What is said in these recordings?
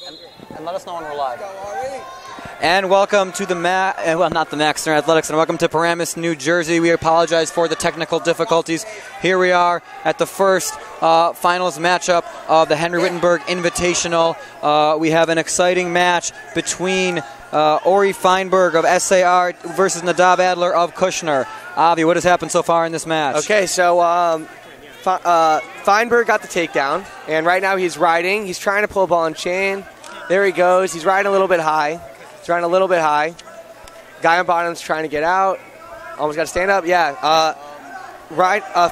and let us know when we're live. And welcome to the not the Max Center Athletics, and welcome to Paramus, New Jersey. We apologize for the technical difficulties. Here we are at the first finals matchup of the Henry Wittenberg Invitational. We have an exciting match between Ori Feinberg of SAR versus Nadav Adler of Kushner. Avi, what has happened so far in this match? Okay, so Feinberg got the takedown, and right now he's riding. He's trying to pull a ball and chain. There he goes. He's riding a little bit high. Guy on bottom's trying to get out. Almost got to stand up. Yeah.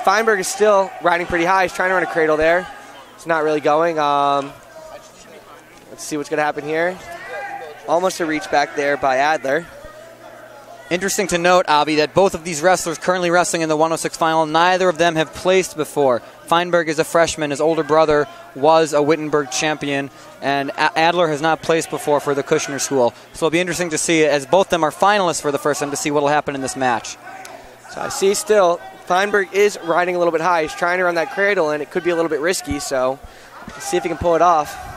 Feinberg is still riding pretty high. He's trying to run a cradle there. It's not really going. Let's see what's going to happen here. Almost a reach back there by Adler. Interesting to note, Avi, that both of these wrestlers currently wrestling in the 106 final, neither of them have placed before. Feinberg is a freshman. His older brother was a Wittenberg champion, and Adler has not placed before for the Kushner school. So it'll be interesting to see, as both of them are finalists for the first time, to see what will happen in this match. So I see still Feinberg is riding a little bit high. He's trying to run that cradle, and it could be a little bit risky, so let's see if he can pull it off.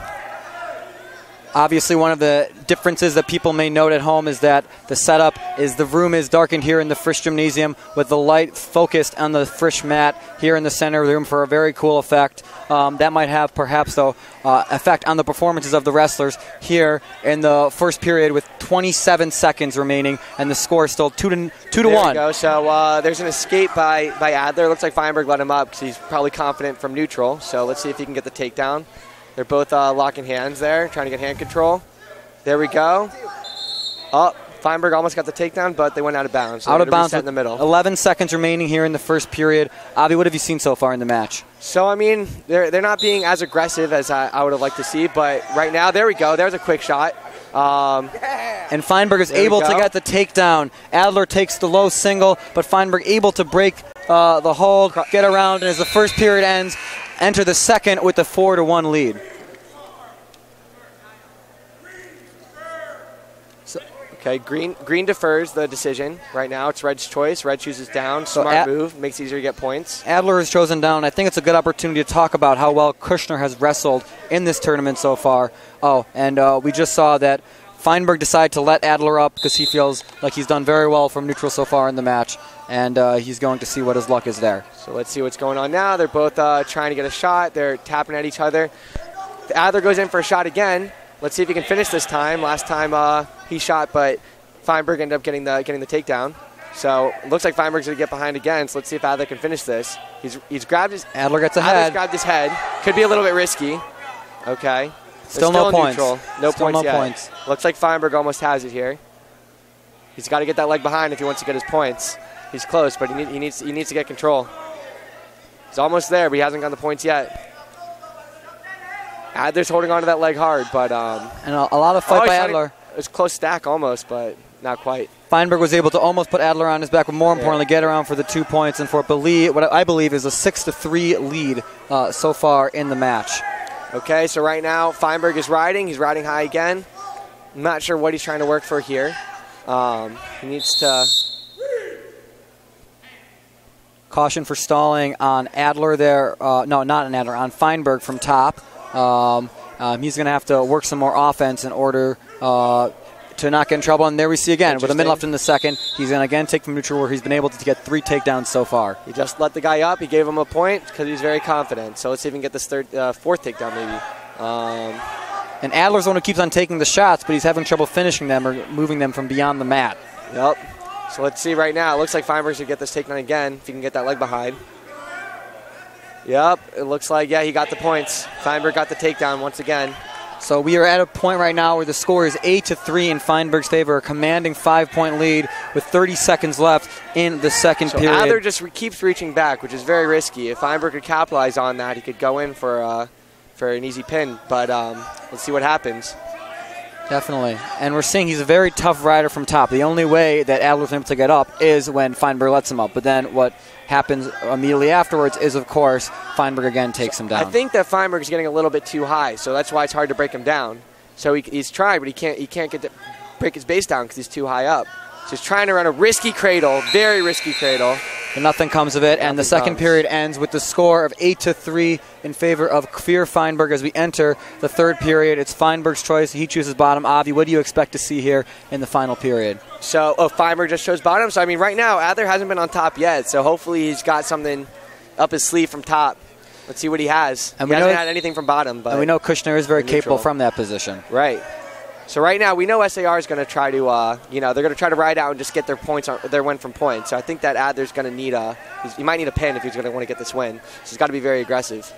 Obviously, one of the differences that people may note at home is that the setup is the room is darkened here in the Frisch gymnasium with the light focused on the Frisch mat here in the center of the room for a very cool effect. That might have perhaps, though, effect on the performances of the wrestlers here in the first period with 27 seconds remaining, and the score is still 2 to 1. There we go. So there's an escape by Adler. Looks like Feinberg let him up because he's probably confident from neutral. So let's see if he can get the takedown. They're both locking hands there, trying to get hand control. There we go. Oh, Feinberg almost got the takedown, but they went out of bounds. So out of bounds in the middle. 11 seconds remaining here in the first period. Avi, what have you seen so far in the match? So, I mean, they're not being as aggressive as I would have liked to see, but right now, there we go. There's a quick shot. And Feinberg is able to get the takedown. Adler takes the low single, but Feinberg able to break the hold, get around, and as the first period ends, enter the second with a 4-1 lead. Okay, Green defers the decision. Right now it's Red's choice. Red chooses down. Smart move. Makes it easier to get points. Adler has chosen down. I think it's a good opportunity to talk about how well Kushner has wrestled in this tournament so far. Oh, and we just saw that Feinberg decided to let Adler up because he feels like he's done very well from neutral so far in the match, and he's going to see what his luck is there. So let's see what's going on now. They're both trying to get a shot. They're tapping at each other. Adler goes in for a shot again. Let's see if he can finish this time. Last time he shot, but Feinberg ended up getting the takedown. So it looks like Feinberg's going to get behind again. So let's see if Adler can finish this. He's grabbed his. Adler gets ahead. Adler's grabbed his head. Could be a little bit risky. Okay. Still no points. No points yet. Looks like Feinberg almost has it here. He's got to get that leg behind if he wants to get his points. He's close, but he needs to get control. He's almost there, but he hasn't got the points yet. Adler's holding on to that leg hard, but and a lot of fight by Adler. It was a close stack almost, but not quite. Feinberg was able to almost put Adler on his back, but more importantly, get around for the 2 points and for what I believe is a 6-3 lead so far in the match. Okay, so right now Feinberg is riding. He's riding high again. I'm not sure what he's trying to work for here. He needs to. Caution for stalling on Adler there. No, not on Adler, on Feinberg from top. He's going to have to work some more offense in order to not get in trouble. And there we see again, with a minute left in the second, he's going to again take from neutral where he's been able to get 3 takedowns so far. He just let the guy up. He gave him a point because he's very confident. So let's see if we can get this fourth takedown maybe. And Adler's the one who keeps on taking the shots, but he's having trouble finishing them or moving them from beyond the mat. Yep. So let's see right now. It looks like Feinberg's going to get this takedown again if he can get that leg behind. Yep, it looks like, he got the points. Feinberg got the takedown once again. So we are at a point right now where the score is 8-3 in Feinberg's favor, a commanding 5-point lead with 30 seconds left in the second period. Adler just keeps reaching back, which is very risky. If Feinberg could capitalize on that, he could go in for an easy pin. But let's see what happens. Definitely. And we're seeing he's a very tough rider from top. The only way that Adler's able to get up is when Feinberg lets him up. But then what happens immediately afterwards is, of course, Feinberg again takes him down. I think that Feinberg is getting a little bit too high, so that's why it's hard to break him down. So he's tried, but he can't break his base down because he's too high up. So he's trying to run a risky cradle, very risky cradle. but nothing comes of it. And the second period ends with the score of 8-3 in favor of Kfir Feinberg as we enter the third period. It's Feinberg's choice. He chooses bottom. Avi, what do you expect to see here in the final period? So, Feinberg just chose bottom. So, I mean, right now, Adler hasn't been on top yet. So, hopefully he's got something up his sleeve from top. Let's see what he has. And he hasn't had anything from bottom. But and we know Kushner is very capable from that position. Right. So right now we know SAR is going to try to, they're going to try to ride out and just get their points, their win from points. So I think that Adler's going to need he might need a pin if he's going to want to get this win. So he's got to be very aggressive.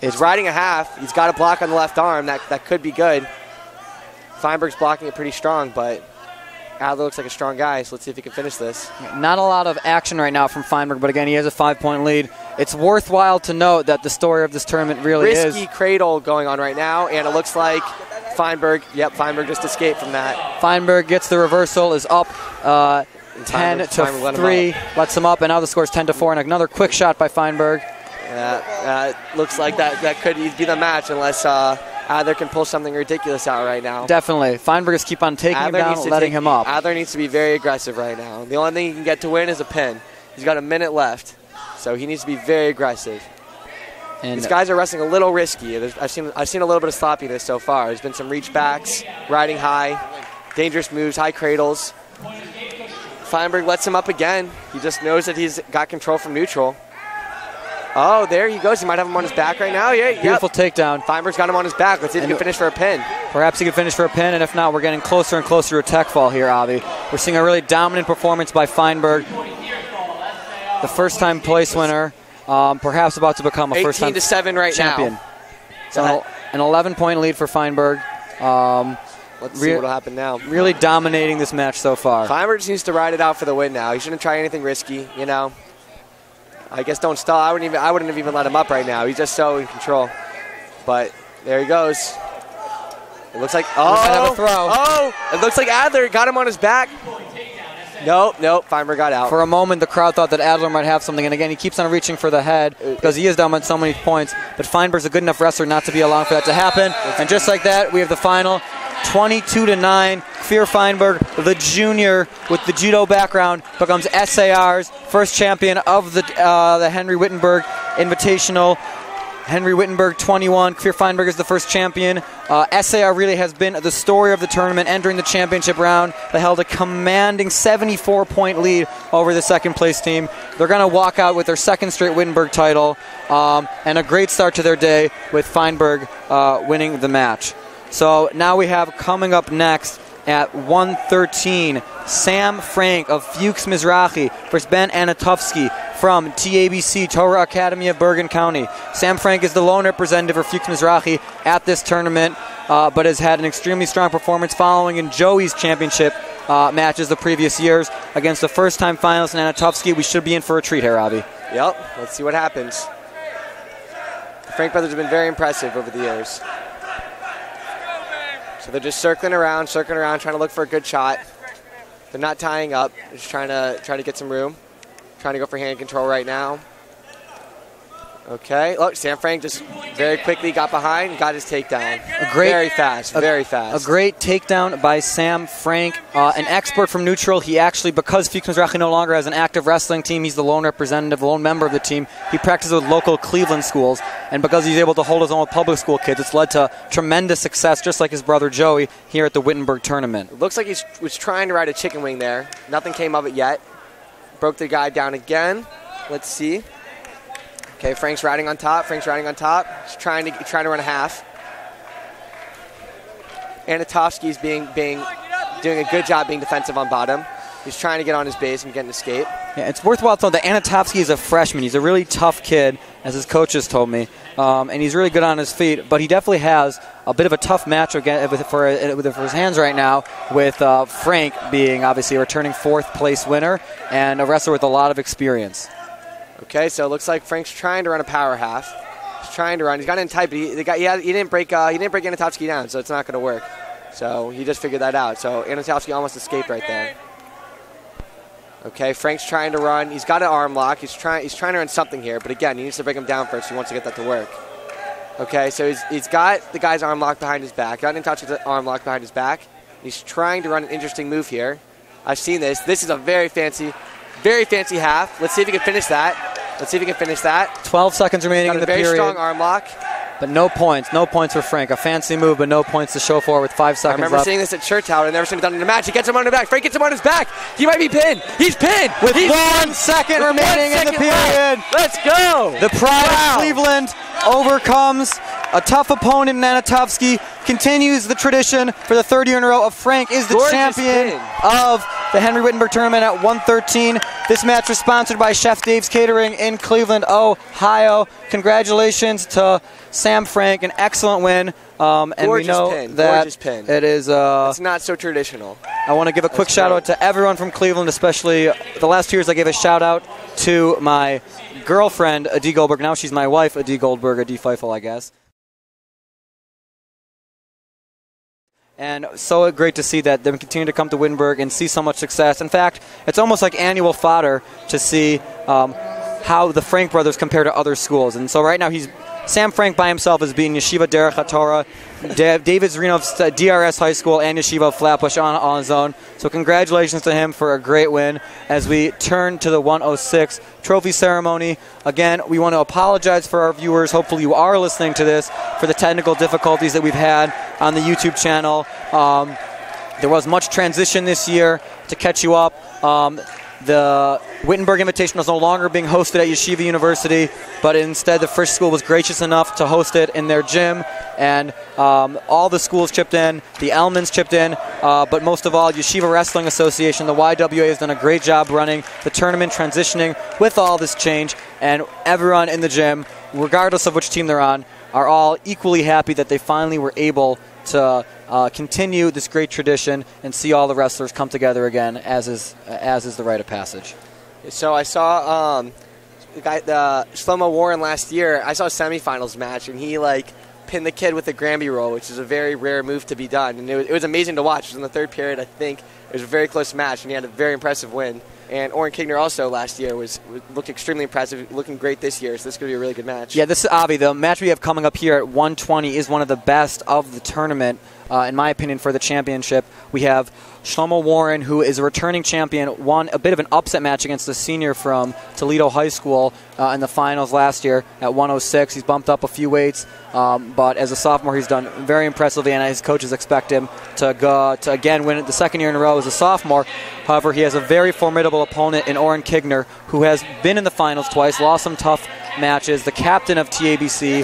He's riding a half. He's got a block on the left arm. That could be good. Feinberg's blocking it pretty strong, but Adler looks like a strong guy, so let's see if he can finish this. Not a lot of action right now from Feinberg, but again, he has a 5-point lead. It's worthwhile to note that the story of this tournament really is risky cradle going on right now, and it looks like Feinberg just escaped from that. Feinberg gets the reversal, is up 10-3, lets him up, and now the score is 10-4, and another quick shot by Feinberg. Looks like that could be the match unless Adler can pull something ridiculous out right now. Definitely. Feinberg is keep on taking him down, letting him up. Adler needs to be very aggressive right now. The only thing he can get to win is a pin. He's got a minute left, so he needs to be very aggressive. And these guys are wrestling a little risky. I've seen a little bit of sloppiness so far. There's been some reach backs, riding high, dangerous moves, high cradles. Feinberg lets him up again. He just knows that he's got control from neutral. Oh, there he goes. He might have him on his back right now. Yeah, beautiful takedown. Feinberg's got him on his back. Let's see if he can finish for a pin. Perhaps he can finish for a pin, and if not, we're getting closer and closer to a tech fall here, Avi. We're seeing a really dominant performance by Feinberg. The first-time place winner. Perhaps about to become a first-time 18-7 right champion. Now. So an 11-point lead for Feinberg. Let's see what will happen now. Really dominating this match so far. Feinberg just needs to ride it out for the win now. He shouldn't try anything risky, you know. I guess don't stall. I wouldn't have even let him up right now. He's just so in control. But there he goes. It looks like have a throw. It looks like Adler got him on his back. Nope, Feinberg got out. For a moment, the crowd thought that Adler might have something, and again, he keeps on reaching for the head because he is down on so many points, but Feinberg's a good enough wrestler not to be allowing for that to happen. And just like that, we have the final, 22-9. Kfir Feinberg, the junior with the judo background, becomes SAR's first champion of the Henry Wittenberg Invitational. Henry Wittenberg 21. Kfir Feinberg is the first champion. SAR really has been the story of the tournament. Entering the championship round, they held a commanding 74-point lead over the second place team. They're going to walk out with their second straight Wittenberg title and a great start to their day with Feinberg winning the match. So now we have coming up next at 1:13, Sam Frank of Fuchs Mizrahi versus Ben Anatovsky from TABC, Torah Academy of Bergen County. Sam Frank is the lone representative for Fuchs Mizrahi at this tournament, but has had an extremely strong performance following in Joey's championship matches the previous years against the first-time finalist in Anatovsky. We should be in for a treat here, Avi. Yep, let's see what happens. The Frank brothers have been very impressive over the years. So they're just circling around, trying to look for a good shot. They're not tying up. They're just trying to get some room. Trying to go for hand control right now. Okay. Look, Sam Frank just very quickly got behind and got his takedown. Very fast. A great takedown by Sam Frank, an expert from neutral. He actually, because Fuchs Mizrahi no longer has an active wrestling team, he's the lone representative, the lone member of the team. He practices with local Cleveland schools, and because he's able to hold his own with public school kids, it's led to tremendous success, just like his brother Joey here at the Wittenberg tournament. It looks like he was trying to ride a chicken wing there. Nothing came of it yet. Broke the guy down again. Let's see. Okay, Frank's riding on top. He's trying to run a half. Anatovsky's doing a good job being defensive on bottom. He's trying to get on his base and get an escape. Yeah, it's worthwhile to know that Anatovsky is a freshman. He's a really tough kid, as his coaches told me, and he's really good on his feet. But he definitely has a bit of a tough match for his hands right now, with Frank being obviously a returning fourth-place winner and a wrestler with a lot of experience. Okay, so it looks like Frank's trying to run a power half. He's trying to run. He's got in tight, but he didn't break Anatovsky down, so it's not going to work. So he just figured that out. So Anatovsky almost escaped right there. Okay, Frank's trying to run. He's got an arm lock. He's trying to run something here, but again, he needs to break him down first. He wants to get that to work. Okay, so he's got the guy's arm locked behind his back. Got Anatovsky's arm locked behind his back. He's trying to run an interesting move here. I've seen this. This is a very fancy Very fancy half. Let's see if he can finish that. 12 seconds remaining in the period. Very strong arm lock. But no points. No points for Frank. A fancy move, but no points to show for it with 5 seconds left. I remember seeing this at Church Tower. I've never seen it done in a match. He gets him on the back. Frank gets him on his back. He might be pinned. He's pinned. With 1 second remaining in the period. Let's go. The pride of Cleveland overcomes a tough opponent, Nanatovsky, continues the tradition for the 3rd year in a row of Frank is the champion of the Henry Wittenberg tournament at 113. This match was sponsored by Chef Dave's Catering in Cleveland, Ohio. Congratulations to Sam Frank, an excellent win. And we know that it is... it's not so traditional. I want to give a quick shout out to everyone from Cleveland, especially the last 2 years I gave a shout out to my girlfriend, Adi Goldberg. Now she's my wife, Adi Goldberg, Adi Feifel, I guess. And so great to see that they continue to come to Wittenberg and see so much success. In fact, it's almost like annual fodder to see how the Frank brothers compare to other schools. And so right now Sam Frank by himself is beating Yeshiva Derech HaTorah, David Zrinov's DRS High School, and Yeshiva Flatbush on his own. So congratulations to him for a great win as we turn to the 106 trophy ceremony. Again, we want to apologize for our viewers. Hopefully you are listening to this for the technical difficulties that we've had on the YouTube channel. There was much transition this year to catch you up. The Wittenberg Invitational is no longer being hosted at Yeshiva University, but instead the Frisch School was gracious enough to host it in their gym, and all the schools chipped in, the Elmans chipped in, but most of all, Yeshiva Wrestling Association, the YWA, has done a great job running the tournament, transitioning with all this change, and everyone in the gym, regardless of which team they're on, are all equally happy that they finally were able to continue this great tradition and see all the wrestlers come together again, as is the rite of passage. So I saw the Shlomo Warren last year. I saw a semifinals match, and he pinned the kid with a Granby roll, which is a very rare move to be done. And it was amazing to watch. It was in the 3rd period, I think. It was a very close match, and he had a very impressive win. And Oren Kigner also last year looked extremely impressive, looking great this year. So this is going to be a really good match. Yeah, this is Avi. The match we have coming up here at 120 is one of the best of the tournament, in my opinion, for the championship. We have Shlomo Warren, who is a returning champion, won a bit of an upset match against a senior from Toledo High School in the finals last year at 106. He's bumped up a few weights, but as a sophomore, he's done very impressively, and his coaches expect him to again win it the 2nd year in a row as a sophomore. However, he has a very formidable opponent in Oren Kigner, who has been in the finals twice, lost some tough matches. The captain of TABC,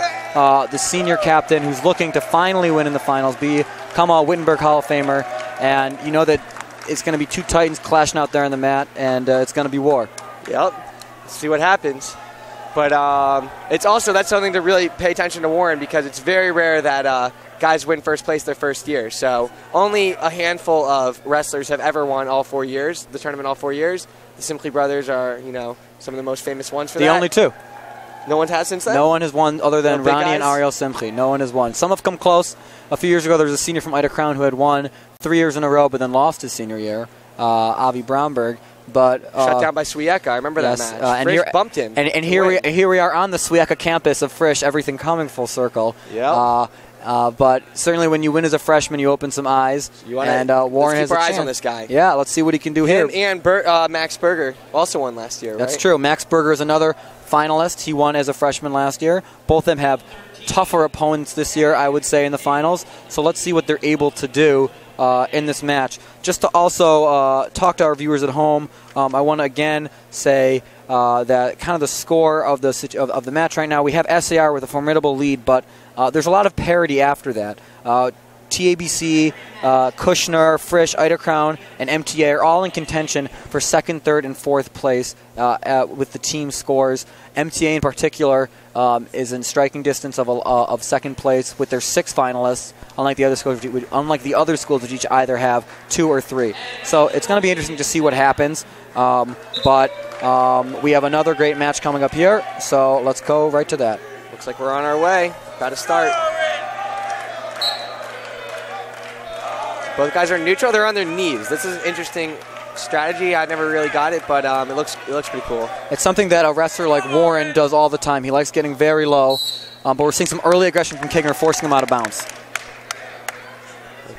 the senior captain, who's looking to finally win in the finals, become a Wittenberg Hall of Famer. And you know that it's going to be 2 Titans clashing out there on the mat, and it's going to be war. Yep. Let's see what happens. But that's something to really pay attention to Warren, because it's very rare that guys win first place their first year. So only a handful of wrestlers have ever won all 4 years, the tournament all 4 years. The Simply brothers are, some of the most famous ones for that. The only 2. No one has since then? No one has won other than Ronnie and Ariel Simchi. No one has won. Some have come close. A few years ago, there was a senior from Ida Crown who had won 3 years in a row, but then lost his senior year, Avi Bromberg. But shut down by Swieka. I remember that match. Frisch bumped him. And here we are on the Swieka campus of Frisch. Everything coming full circle. Yeah. But certainly when you win as a freshman, you open some eyes. Warren has a chance. Eyes on this guy. Yeah, let's see what he can do here. And Max Berger also won last year, right? That's true. Max Berger is another finalist. He won as a freshman last year. Both of them have tougher opponents this year, I would say, in the finals. So let's see what they're able to do in this match. Just to also talk to our viewers at home, I want to again say that kind of the score of the match right now, we have SAR with a formidable lead, but there's a lot of parity after that. TABC, Kushner, Frisch, Ida Crown, and MTA are all in contention for 2nd, 3rd, and 4th place with the team scores. MTA in particular is in striking distance of 2nd place with their 6 finalists, unlike the other schools which each either have 2 or 3. So it's going to be interesting to see what happens. But we have another great match coming up here, so let's go right to that. Looks like we're on our way. About to start. Both guys are neutral. They're on their knees. This is an interesting strategy. I never really got it, but it looks pretty cool. It's something that a wrestler like Warren does all the time. He likes getting very low, but we're seeing some early aggression from Kigner, forcing him out of bounds.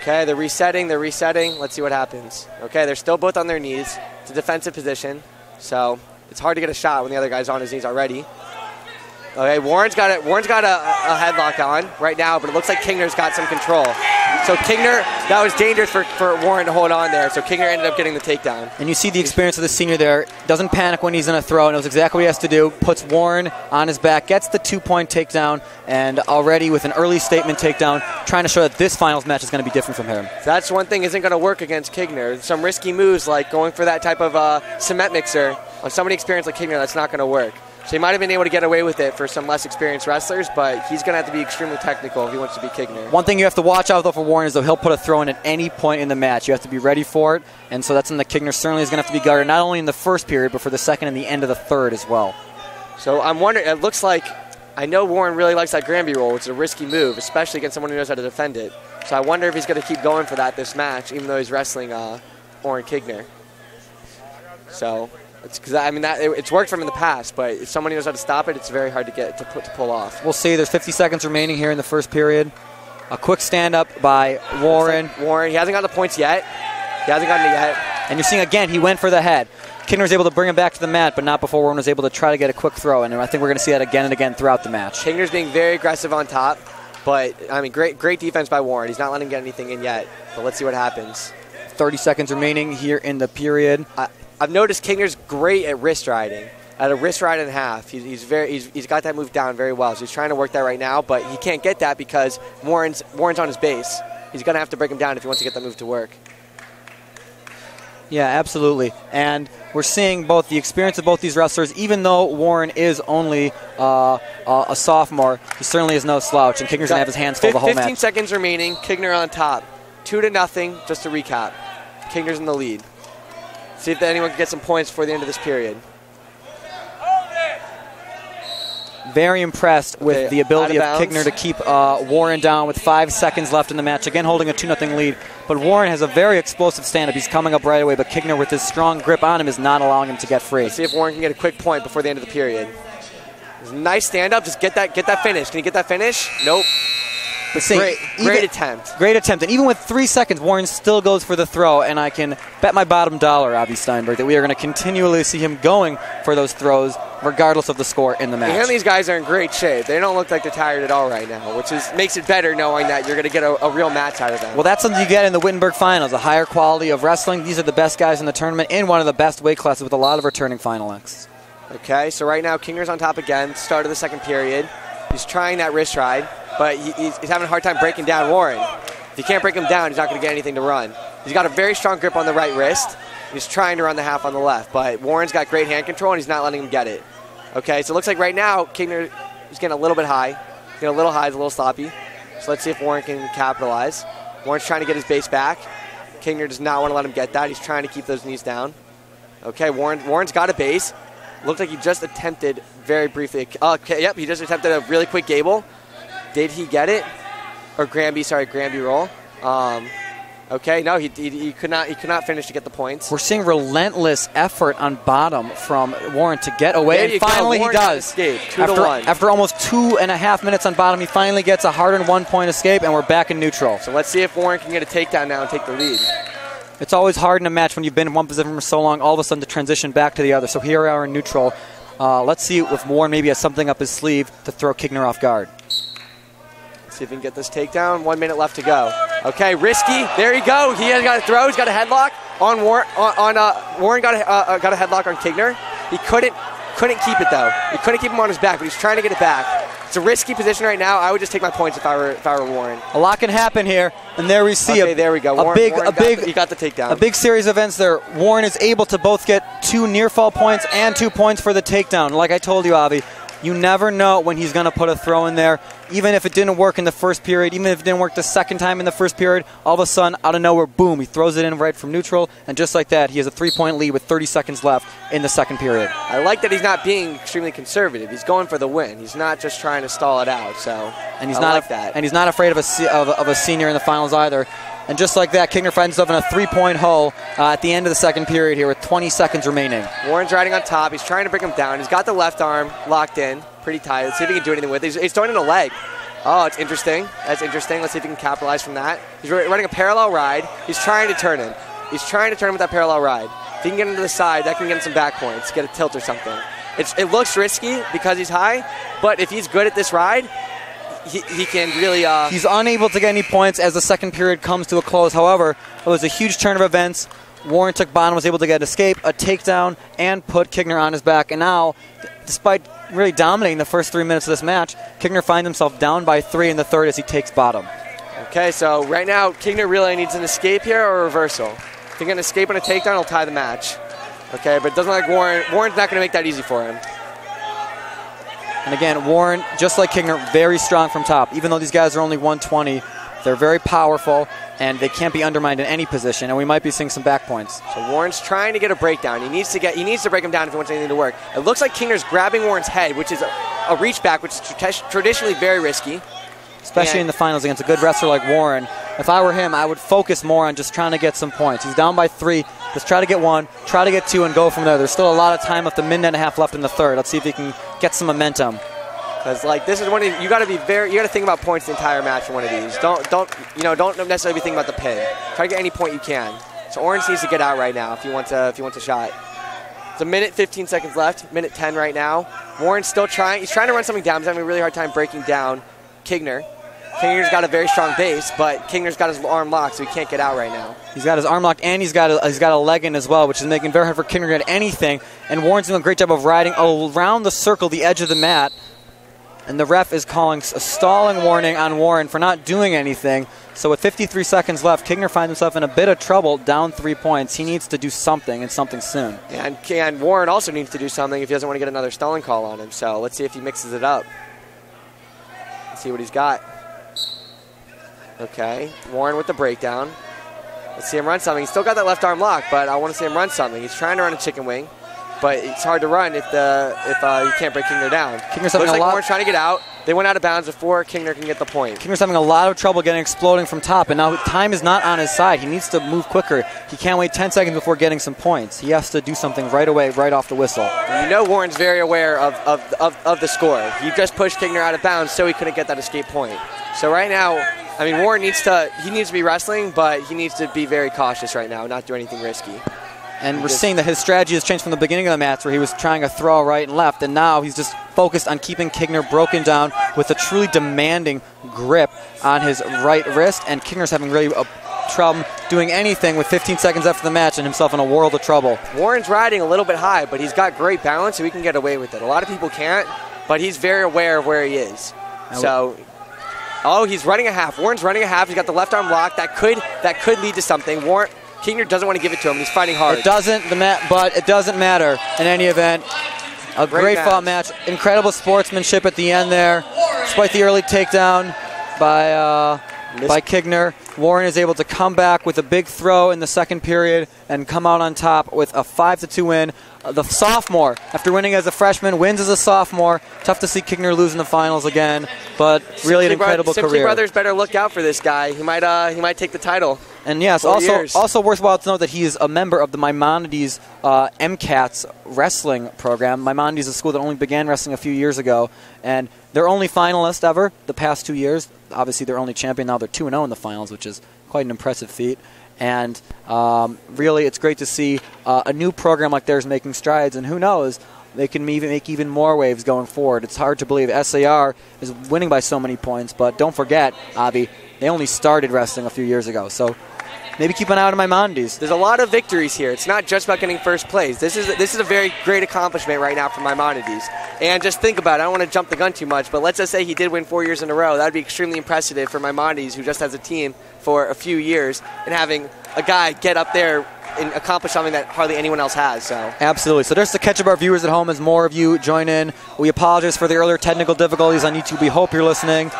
Okay, they're resetting. Let's see what happens. Okay, they're still both on their knees. It's a defensive position. So it's hard to get a shot when the other guy's on his knees already. Okay, Warren's got it. Warren's got a headlock on right now, but it looks like Kingner's got some control. So Kingner, that was dangerous for Warren to hold on there. So Kingner ended up getting the takedown. And you see the experience of the senior there. Doesn't panic when he's in a throw. Knows exactly what he has to do. Puts Warren on his back. Gets the 2-point takedown. And already with an early statement takedown, trying to show that this finals match is going to be different from him. So that's one thing isn't going to work against Kingner. Some risky moves like going for that type of cement mixer on somebody experienced like Kingner, that's not going to work. So he might have been able to get away with it for some less experienced wrestlers, but he's going to have to be extremely technical if he wants to be Kingner. One thing you have to watch out though for Warren is that he'll put a throw in at any point in the match. You have to be ready for it, and so that's something that Kingner certainly is going to have to be guarded, not only in the first period, but for the second and the end of the third as well. So I'm wondering, it looks like, I know Warren really likes that Granby roll, which is a risky move, especially against someone who knows how to defend it. So I wonder if he's going to keep going for that this match, even though he's wrestling Warren Kingner. So... it's worked for him in the past, but if somebody knows how to stop it, it's very hard to pull off. We'll see. There's 50 seconds remaining here in the first period. A quick stand-up by Warren. Warren, he hasn't got the points yet. He hasn't gotten it yet. And you're seeing, again, he went for the head. Kingner was able to bring him back to the mat, but not before Warren was able to try to get a quick throw, and I think we're going to see that again and again throughout the match. Kingner's being very aggressive on top, but, great defense by Warren. He's not letting him get anything in yet, but let's see what happens. 30 seconds remaining here in the period. I've noticed Kingner's great at wrist riding. At a wrist ride and a half, he's got that move down very well. So he's trying to work that right now, but he can't get that because Warren's on his base. He's going to have to break him down if he wants to get that move to work. Yeah, absolutely. And we're seeing both the experience of both these wrestlers. Even though Warren is only a sophomore, he certainly is no slouch, and Kingner's going to have his hands full the whole match. 15 seconds remaining. Kingner on top. 2-0. Just to recap, Kingner's in the lead. See if anyone can get some points before the end of this period. Very impressed with the ability of Kingner to keep Warren down with 5 seconds left in the match. Again, holding a 2-0 lead. But Warren has a very explosive stand-up. He's coming up right away, but Kingner, with his strong grip on him, is not allowing him to get free. Let's see if Warren can get a quick point before the end of the period. Nice stand-up. Just get that finish. Can you get that finish? Nope. But great attempt. Great attempt. And even with 3 seconds, Warren still goes for the throw, and I can bet my bottom dollar, Avi Steinberg, that we are going to continually see him going for those throws regardless of the score in the match. And these guys are in great shape. They don't look like they're tired at all right now, which makes it better knowing that you're going to get a real match out of them. Well, that's something you get in the Wittenberg finals, a higher quality of wrestling. These are the best guys in the tournament in one of the best weight classes with a lot of returning finalists. Okay, so right now Kingner's on top again, start of the second period. He's trying that wrist ride, but he's having a hard time breaking down Warren. If you can't break him down, he's not going to get anything to run. He's got a very strong grip on the right wrist. He's trying to run the half on the left, but Warren's got great hand control, and he's not letting him get it. Okay, so it looks like right now Kingner is getting a little bit high. He's getting a little high, he's a little sloppy. So let's see if Warren can capitalize. Warren's trying to get his base back. Kingner does not want to let him get that. He's trying to keep those knees down. Okay, Warren's got a base. Looked like he just attempted very briefly. Okay, yep, he just attempted a really quick gable. Did he get it? Or Granby roll. Okay, no, he could not finish to get the points. We're seeing relentless effort on bottom from Warren to get away, and finally he does. Escape, 2-1. After almost 2.5 minutes on bottom, he finally gets a hard-earned 1-point escape, and we're back in neutral. So let's see if Warren can get a takedown now and take the lead. It's always hard in a match when you've been in one position for so long, all of a sudden to transition back to the other. So here we are in neutral. Let's see if Warren maybe has something up his sleeve to throw Kingner off guard. See if he can get this takedown. 1 minute left to go. Okay, risky. There you go. He has got a throw. He's got a headlock on Warren. Warren got a headlock on Kingner. He couldn't keep it though. He couldn't keep him on his back, but he's trying to get it back. It's a risky position right now. I would just take my points if I were Warren. A lot can happen here, and there we see there we go. He got the takedown. A big series of events there. Warren is able to both get 2 near fall points and 2 points for the takedown. Like I told you, Avi, you never know when he's going to put a throw in there. Even if it didn't work in the first period, even if it didn't work the second time in the first period, all of a sudden, out of nowhere, boom, he throws it in right from neutral, and just like that, he has a 3-point lead with 30 seconds left in the second period. I like that he's not being extremely conservative. He's going for the win. He's not just trying to stall it out. And he's not afraid of a senior in the finals either. And just like that, Kingner finds himself in a 3-point hole at the end of the second period here with 20 seconds remaining. Warren's riding on top. He's trying to bring him down. He's got the left arm locked in, pretty tight. Let's see if he can do anything with it. He's throwing in a leg. Oh, it's interesting. That's interesting. Let's see if he can capitalize from that. He's running a parallel ride. He's trying to turn him. He's trying to turn him with that parallel ride. If he can get into the side, that can get him some back points, get a tilt or something. It looks risky because he's high, but if he's good at this ride, he can really... He's unable to get any points as the second period comes to a close. However, it was a huge turn of events. Warren took bottom, was able to get an escape, a takedown, and put Kigner on his back. And now, despite really dominating the first 3 minutes of this match, Kigner finds himself down by 3 in the third as he takes bottom. Okay, so right now, Kigner really needs an escape here or a reversal. If he can get an escape and a takedown, he'll tie the match. Okay, but it doesn't like Warren. Warren's not going to make that easy for him. And again, Warren, just like Kigner, very strong from top. Even though these guys are only 120, they're very powerful, and they can't be undermined in any position, and we might be seeing some back points. So Warren's trying to get a breakdown. He needs to break him down if he wants anything to work. It looks like Kigner's grabbing Warren's head, which is a reach back, which is traditionally very risky. Especially in the finals against a good wrestler like Warren. If I were him, I would focus more on just trying to get some points. He's down by 3. Just try to get 1, try to get 2, and go from there. There's still a lot of time left, a minute and a half left in the third. Let's see if he can get some momentum. Because this is one of you got to think about points the entire match for one of these. Don't necessarily be thinking about the pin. Try to get any point you can. So Orange needs to get out right now if he wants a shot. It's a minute 15 seconds left, minute 10 right now. Warren's still trying. He's trying to run something down. He's having a really hard time breaking down Kigner. Kigner's got a very strong base, but Kigner's got his arm locked, so he can't get out right now. He's got his arm locked, and he's got a leg in as well, which is making it very hard for Kigner to get anything. And Warren's doing a great job of riding around the circle, the edge of the mat. And the ref is calling a stalling warning on Warren for not doing anything. So with 53 seconds left, Kigner finds himself in a bit of trouble, down 3 points. He needs to do something, and something soon. And Warren also needs to do something if he doesn't want to get another stalling call on him. So let's see if he mixes it up. Let's see what he's got. Okay, Warren with the breakdown. Let's see him run something. He's still got that left arm lock, but I want to see him run something. He's trying to run a chicken wing, but it's hard to run if he can't break Kigner down. Kigner's having a lot. Warren's trying to get out. They went out of bounds before Kigner can get the point. Kigner's having a lot of trouble getting exploding from top, and now time is not on his side. He needs to move quicker. He can't wait 10 seconds before getting some points. He has to do something right away, right off the whistle. And Warren's very aware of the score. He just pushed Kigner out of bounds so he couldn't get that escape point. So right now, Warren needs to be wrestling, but he needs to be very cautious right now, not do anything risky. And we're seeing that his strategy has changed from the beginning of the match where he was trying to throw right and left, and now he's just focused on keeping Kigner broken down with a truly demanding grip on his right wrist, and Kigner's having really trouble doing anything with 15 seconds after the match and himself in a world of trouble. Warren's riding a little bit high, but he's got great balance, so he can get away with it. A lot of people can't, but he's very aware of where he is. He's running a half. Warren's running a half. He's got the left arm locked. That could lead to something. Kigner doesn't want to give it to him. He's fighting hard. It doesn't matter in any event. A great fought match. Incredible sportsmanship at the end there. Despite the early takedown by Kigner, Warren is able to come back with a big throw in the second period and come out on top with a 5-2 win. The sophomore, after winning as a freshman, wins as a sophomore. Tough to see Kigner lose in the finals again, but really an incredible career. Simply Brothers better look out for this guy. He might take the title. And yes, also worthwhile to note that he is a member of the Maimonides MCATS wrestling program. Maimonides is a school that only began wrestling a few years ago, and they're only finalist ever the past 2 years. Obviously, they're only champion now. They're 2-0 in the finals, which is quite an impressive feat. And really, it's great to see a new program like theirs making strides. And who knows, they can make even more waves going forward. It's hard to believe SAR is winning by so many points, but don't forget, Avi, they only started wrestling a few years ago. So maybe keep an eye out on Maimonides. There's a lot of victories here. It's not just about getting first place. This is a very great accomplishment right now for Maimonides. And just think about it. I don't want to jump the gun too much, but let's just say he did win 4 years in a row. That would be extremely impressive for Maimonides, who just has a team for a few years, and having a guy get up there and accomplish something that hardly anyone else has. So absolutely. So just to catch up our viewers at home as more of you join in, we apologize for the earlier technical difficulties on YouTube. We hope you're listening.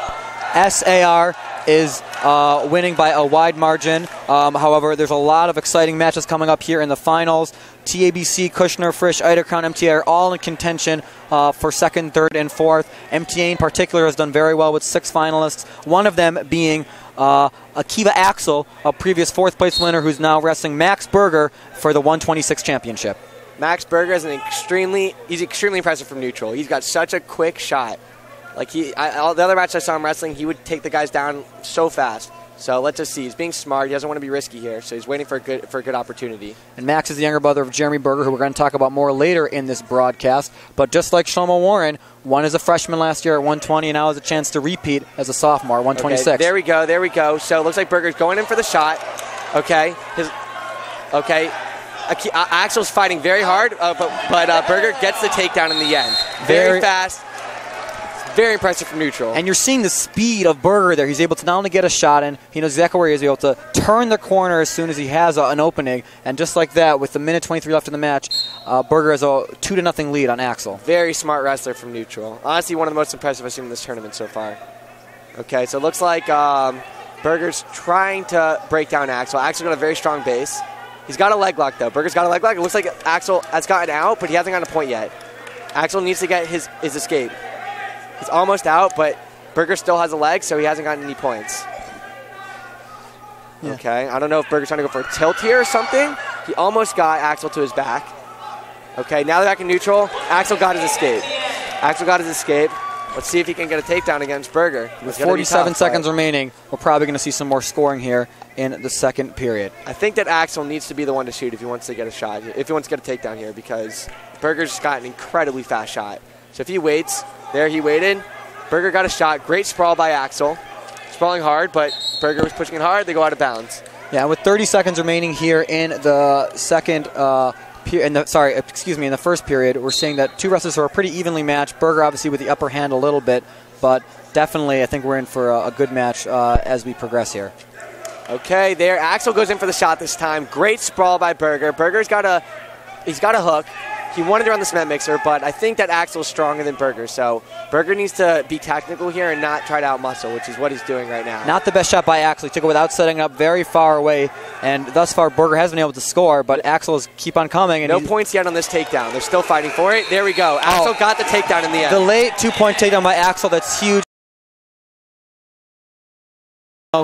SAR is winning by a wide margin. However, there's a lot of exciting matches coming up here in the finals. TABC, Kushner, Frisch, Eiderkrown, MTA are all in contention for second, third, and fourth. MTA in particular has done very well with 6 finalists, one of them being Akiva Axel, a previous fourth-place winner who's now wrestling Max Berger for the 126 championship. Max Berger is extremely impressive from neutral. He's got such a quick shot. Like the other match I saw him wrestling, he would take the guys down so fast. So let's just see. He's being smart. He doesn't want to be risky here, so he's waiting for a good opportunity. And Max is the younger brother of Jeremy Berger, who we're going to talk about more later in this broadcast. But just like Shlomo Warren, won as a freshman last year at 120, and now has a chance to repeat as a sophomore, 126. Okay, there we go. So it looks like Berger's going in for the shot. Okay. Axel's fighting very hard, but Berger gets the takedown in the end. Very fast. Very impressive from neutral. And you're seeing the speed of Berger there. He's able to not only get a shot in, he knows exactly where he is, able to turn the corner as soon as he has an opening. And just like that, with the minute 23 left in the match, Berger has a 2-0 lead on Axel. Very smart wrestler from neutral. Honestly, one of the most impressive I've seen in this tournament so far. Okay, so it looks like Berger's trying to break down Axel. Axel's got a very strong base. He's got a leg lock, though. Berger's got a leg lock. It looks like Axel has gotten out, but he hasn't gotten a point yet. Axel needs to get his escape. He's almost out, but Berger still has a leg, so he hasn't gotten any points. Yeah. Okay, I don't know if Berger's trying to go for a tilt here or something. He almost got Axel to his back. Okay, now they're back in neutral. Axel got his escape. Let's see if he can get a takedown against Berger. With 47 seconds remaining, we're probably going to see some more scoring here in the second period. I think that Axel needs to be the one to shoot if he wants to get a shot, if he wants to get a takedown here, because Berger's just got an incredibly fast shot. So if he waits, there he waited. Berger got a shot. Great sprawl by Axel. Sprawling hard, but Berger was pushing it hard. They go out of bounds. Yeah, with 30 seconds remaining here in the second in the first period, we're seeing that two wrestlers are pretty evenly matched. Berger obviously with the upper hand a little bit, but definitely I think we're in for a good match as we progress here. Okay, there. Axel goes in for the shot this time. Great sprawl by Berger. Berger's got a hook. He wanted to run the cement mixer, but I think that Axel's stronger than Berger, so Berger needs to be tactical here and not try to outmuscle, which is what he's doing right now. Not the best shot by Axel. He took it without setting up, very far away, and thus far Berger has been able to score, but Axel's keep on coming. And no points yet on this takedown. They're still fighting for it. There we go. Axel got the takedown in the end. The late 2-point takedown by Axel, that's huge.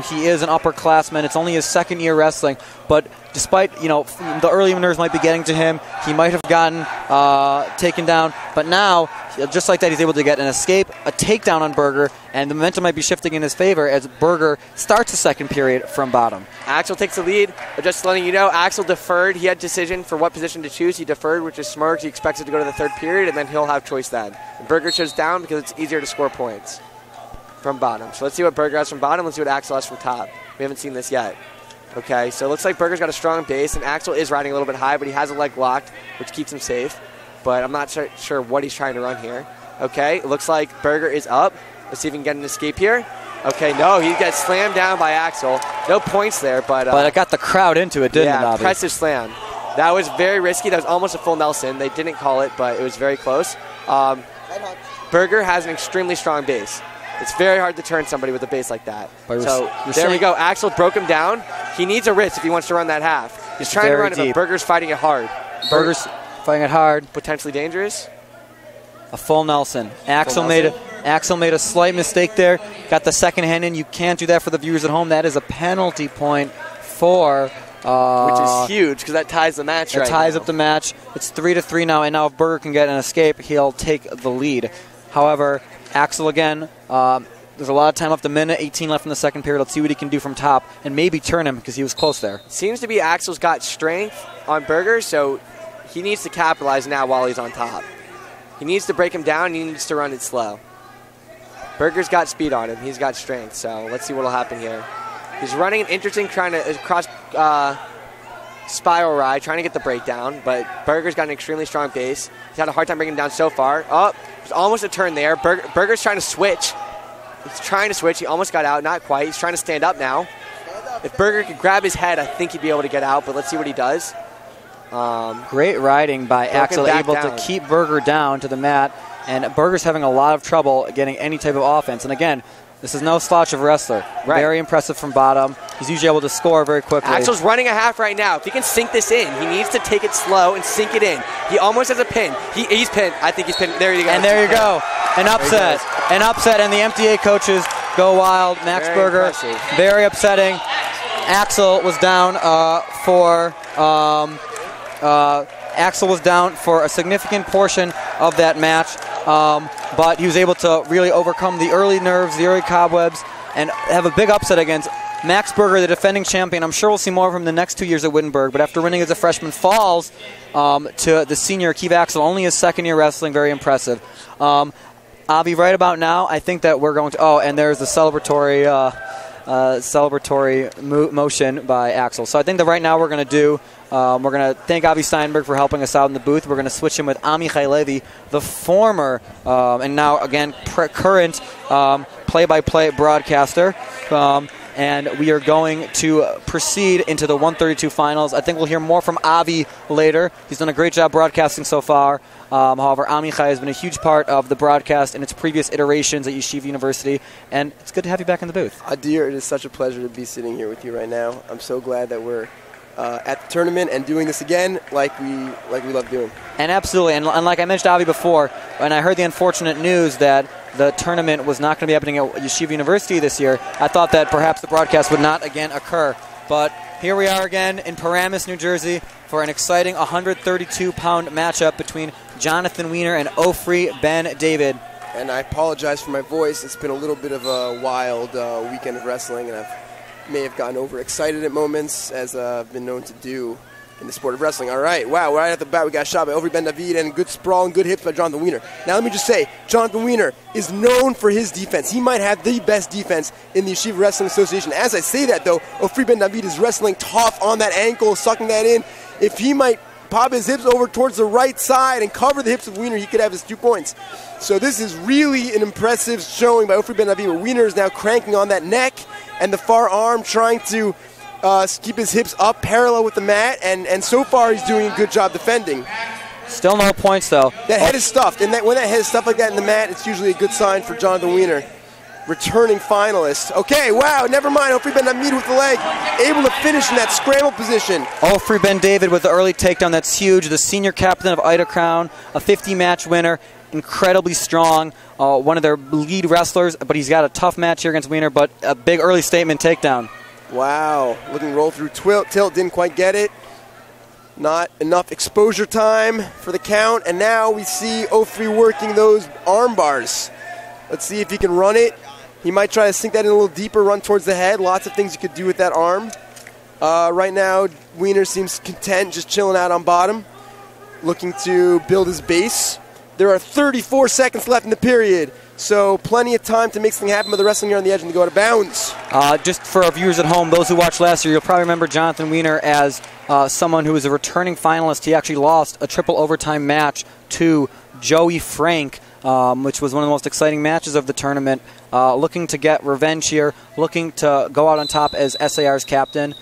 He is an upperclassman. It's only his second year wrestling, but despite the early nerves might be getting to him, he might have gotten taken down. But now, just like that, he's able to get an escape, a takedown on Berger, and the momentum might be shifting in his favor as Berger starts the second period from bottom. Axel takes the lead. Just letting you know, Axel deferred. He had decision for what position to choose. He deferred, which is smart. He expects it to go to the third period, and then he'll have choice then. And Berger chose down because it's easier to score points from bottom. So let's see what Berger has from bottom. Let's see what Axel has from top. We haven't seen this yet. Okay, so it looks like Berger's got a strong base, and Axel is riding a little bit high, but he has a leg locked, which keeps him safe. But I'm not sure what he's trying to run here. Okay, it looks like Berger is up. Let's see if he can get an escape here. Okay, no, he gets slammed down by Axel. No points there, but it got the crowd into it, didn't it, Yeah, impressive slam. That was very risky. That was almost a full Nelson. They didn't call it, but it was very close. Berger has an extremely strong base. It's very hard to turn somebody with a base like that. So there we go. Axel broke him down. He needs a wrist if he wants to run that half. He's trying to run it, but Berger's fighting it hard. Berger's fighting it hard. Potentially dangerous. A full Nelson. Axel made a slight mistake there. Got the second hand in. You can't do that for the viewers at home. That is a penalty point for... which is huge because that ties the match right now. It ties up the match. It's 3-3 now, and now if Berger can get an escape, he'll take the lead. However, Axel again, there's a lot of time left, a minute 18 left in the second period. Let's see what he can do from top and maybe turn him because he was close there. Seems to be Axel's got strength on Berger, so he needs to capitalize now while he's on top. He needs to break him down, and he needs to run it slow. Berger's got speed on him. He's got strength, so let's see what will happen here. He's running an interesting trying to cross spiral ride, trying to get the breakdown, but Berger's got an extremely strong base. He's had a hard time breaking him down so far. Oh, there's almost a turn there. Berger's trying to switch. He's trying to switch. He almost got out. Not quite. He's trying to stand up now. If Berger could grab his head, I think he'd be able to get out, but let's see what he does. Great riding by Axel, able to keep Berger down to the mat, and Berger's having a lot of trouble getting any type of offense. And again, this is no slouch of a wrestler. Right. Very impressive from bottom. He's usually able to score very quickly. Axel's running a half right now. If he can sink this in, he needs to take it slow and sink it in. He almost has a pin. He's pinned. I think he's pinned. There you go. And there you go. An upset. An upset, and the MTA coaches go wild. Max Berger, very upsetting. Axel was down Axel was down for a significant portion of that match, but he was able to really overcome the early nerves, the early cobwebs, and have a big upset against Max Berger, the defending champion. I'm sure we'll see more of him the next 2 years at Wittenberg, but after winning as a freshman, falls to the senior Keith Axel. Only his second year wrestling. Very impressive. Avi, right about now, I think that we're going to... Oh, and there's the celebratory motion by Axel. So I think that right now we're going to do... we're going to thank Avi Steinberg for helping us out in the booth. We're going to switch him with Amichai Levy, the former and now, again, current play-by-play broadcaster. And we are going to proceed into the 132 finals. I think we'll hear more from Avi later. He's done a great job broadcasting so far. However, Amichai has been a huge part of the broadcast in its previous iterations at Yeshiva University, and it's good to have you back in the booth. Adir, it is such a pleasure to be sitting here with you right now. I'm so glad that we're at the tournament and doing this again like we love doing. And absolutely, and like I mentioned Avi before, when I heard the unfortunate news that the tournament was not going to be happening at Yeshiva University this year, I thought that perhaps the broadcast would not again occur. But here we are again in Paramus, New Jersey, for an exciting 132-pound matchup between Jonathan Weiner and Ofri Ben David. And I apologize for my voice. It's been a little bit of a wild weekend of wrestling, and I may have gotten overexcited at moments, as I've been known to do in the sport of wrestling. All right, wow, right at the bat we got shot by Ofri Ben David and good sprawl and good hips by Jonathan Weiner. Now let me just say, Jonathan Weiner is known for his defense. He might have the best defense in the Yeshiva Wrestling Association. As I say that, though, Ofri Ben David is wrestling tough on that ankle, sucking that in. If he might pop his hips over towards the right side and cover the hips of Weiner, he could have his 2 points. So this is really an impressive showing by Ofri Ben David, where Weiner is now cranking on that neck and the far arm, trying to keep his hips up parallel with the mat, and so far he's doing a good job defending. Still no points, though. That head is stuffed, and when that head is stuffed like that in the mat, it's usually a good sign for Jonathan Weiner. Returning finalist. Okay, wow, never mind. Ofri Ben David with the leg, able to finish in that scramble position. Ofri Ben David with the early takedown. That's huge. The senior captain of Ida Crown, a 50-match winner, incredibly strong, one of their lead wrestlers, but he's got a tough match here against Weiner, but a big early statement takedown. Wow, looking roll through tilt, didn't quite get it. Not enough exposure time for the count, and now we see Ofri working those arm bars. Let's see if he can run it. He might try to sink that in a little deeper, run towards the head. Lots of things you could do with that arm. Right now, Weiner seems content, just chilling out on bottom, looking to build his base. There are 34 seconds left in the period, so plenty of time to make something happen with the wrestling here on the edge and to go out of bounds. Just for our viewers at home, those who watched last year, you'll probably remember Jonathan Weiner as someone who was a returning finalist. He actually lost a triple overtime match to Joey Frank, which was one of the most exciting matches of the tournament. Looking to get revenge here, looking to go out on top as SAR's captain.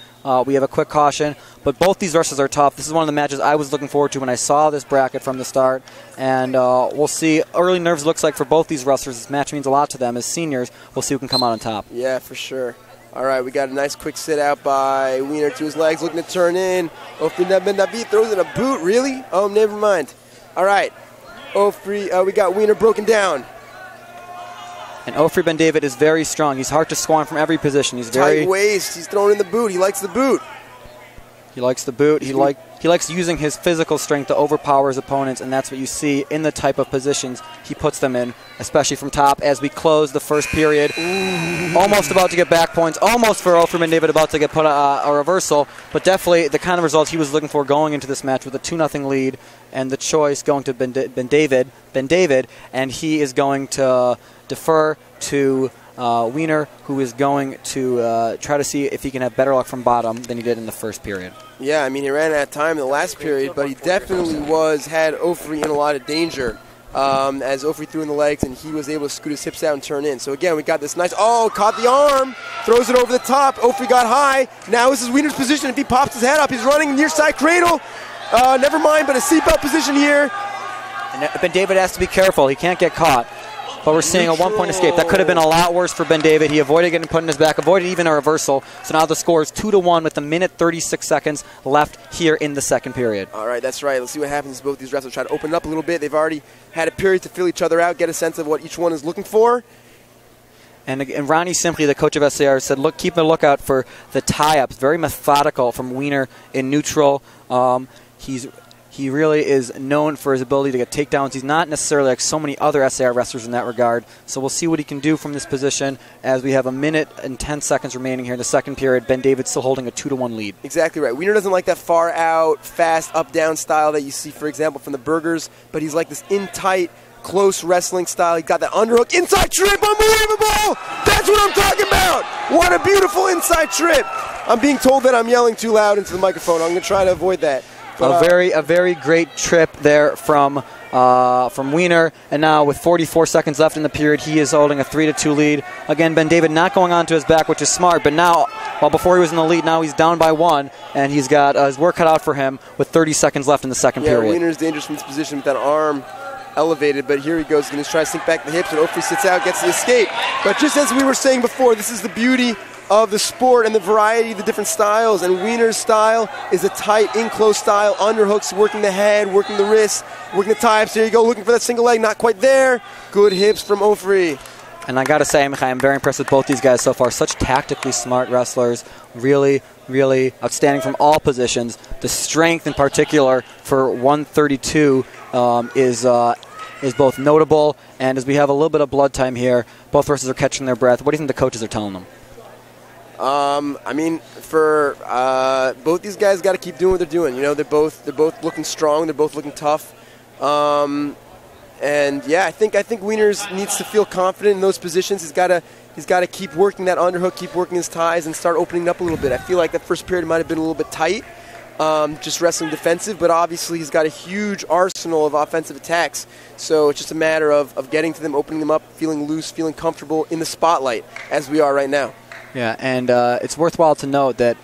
We have a quick caution, but both these wrestlers are tough. This is one of the matches I was looking forward to when I saw this bracket from the start, and we'll see. Early nerves looks like for both these wrestlers. This match means a lot to them as seniors. We'll see who can come out on top. Yeah, for sure. All right, we got a nice quick sit out by Weiner to his legs, looking to turn in. Ofri Ben David throws in a boot, really? Oh, never mind. All right, Ofri, we got Weiner broken down. And Ofri Ben David is very strong. He's hard to scorn from every position. He's very tight waist. He's throwing in the boot. He likes the boot. He likes the boot. He likes using his physical strength to overpower his opponents, and that's what you see in the type of positions he puts them in, especially from top as we close the first period. Ooh. Almost about to get back points. Almost for Ofri Ben David about to get put a reversal, but definitely the kind of results he was looking for going into this match with a 2-0 lead, and the choice going to Ben David, and he is going to defer to Weiner, who is going to try to see if he can have better luck from bottom than he did in the first period. Yeah, I mean, he ran out of time in the last period, but he definitely had Ofri in a lot of danger as Ofri threw in the legs, and he was able to scoot his hips out and turn in. So again, we got this nice, caught the arm, throws it over the top. Ofri got high. Now this is Weiner's position. If he pops his head up, he's running near side cradle. Never mind, but a seatbelt position here. And Ben David has to be careful. He can't get caught. But we're seeing a one-point escape. That could have been a lot worse for Ben David. He avoided getting put in his back, avoided even a reversal. So now the score is 2-1 with 1:36 seconds left here in the second period. All right, that's right. Let's see what happens as both these wrestlers try to open it up a little bit. They've already had a period to fill each other out, get a sense of what each one is looking for. And Ronnie Simply, the coach of SAR, said, "Look, keep a lookout for the tie-ups." Very methodical from Weiner in neutral. He's He really is known for his ability to get takedowns. He's not necessarily like so many other SAR wrestlers in that regard. So we'll see what he can do from this position as we have a minute and 10 seconds remaining here in the second period. Ben David still holding a 2-1 lead. Exactly right. Wiener doesn't like that far out, fast, up-down style that you see, for example, from the Burgers, but he's like this in-tight, close wrestling style. He's got that underhook, inside trip, unbelievable! That's what I'm talking about! What a beautiful inside trip! I'm being told that I'm yelling too loud into the microphone. I'm going to try to avoid that. But, a very great trip there from Wiener, and now with 44 seconds left in the period, he is holding a 3-2 lead. Again, Ben David not going onto his back, which is smart, but now, well, before he was in the lead, now he's down by 1, and he's got his work cut out for him with 30 seconds left in the second period. Wiener's dangerous from this position with that arm elevated, but here he goes. He's going to try to sink back the hips, and Ofri sits out, gets the escape. But just as we were saying before, this is the beauty of the sport and the variety of the different styles, and Wiener's style is a tight, in-close style, underhooks, working the head, working the wrists, working the types. There you go, looking for that single leg, not quite there. Good hips from Ofri. And I got to say, I'm very impressed with both these guys so far. Such tactically smart wrestlers, really, really outstanding from all positions. The strength in particular for 132 is both notable, and as we have a little bit of blood time here, both wrestlers are catching their breath. What do you think the coaches are telling them? I mean, for both these guys, got to keep doing what they're doing. You know, they're both looking strong. They're both looking tough. And yeah, I think Wieners needs to feel confident in those positions. He's got to keep working that underhook, keep working his ties, and start opening up a little bit. I feel like that first period might have been a little bit tight, just wrestling defensive. But obviously, he's got a huge arsenal of offensive attacks. So it's just a matter of getting to them, opening them up, feeling loose, feeling comfortable in the spotlight, as we are right now. Yeah, and it's worthwhile to note that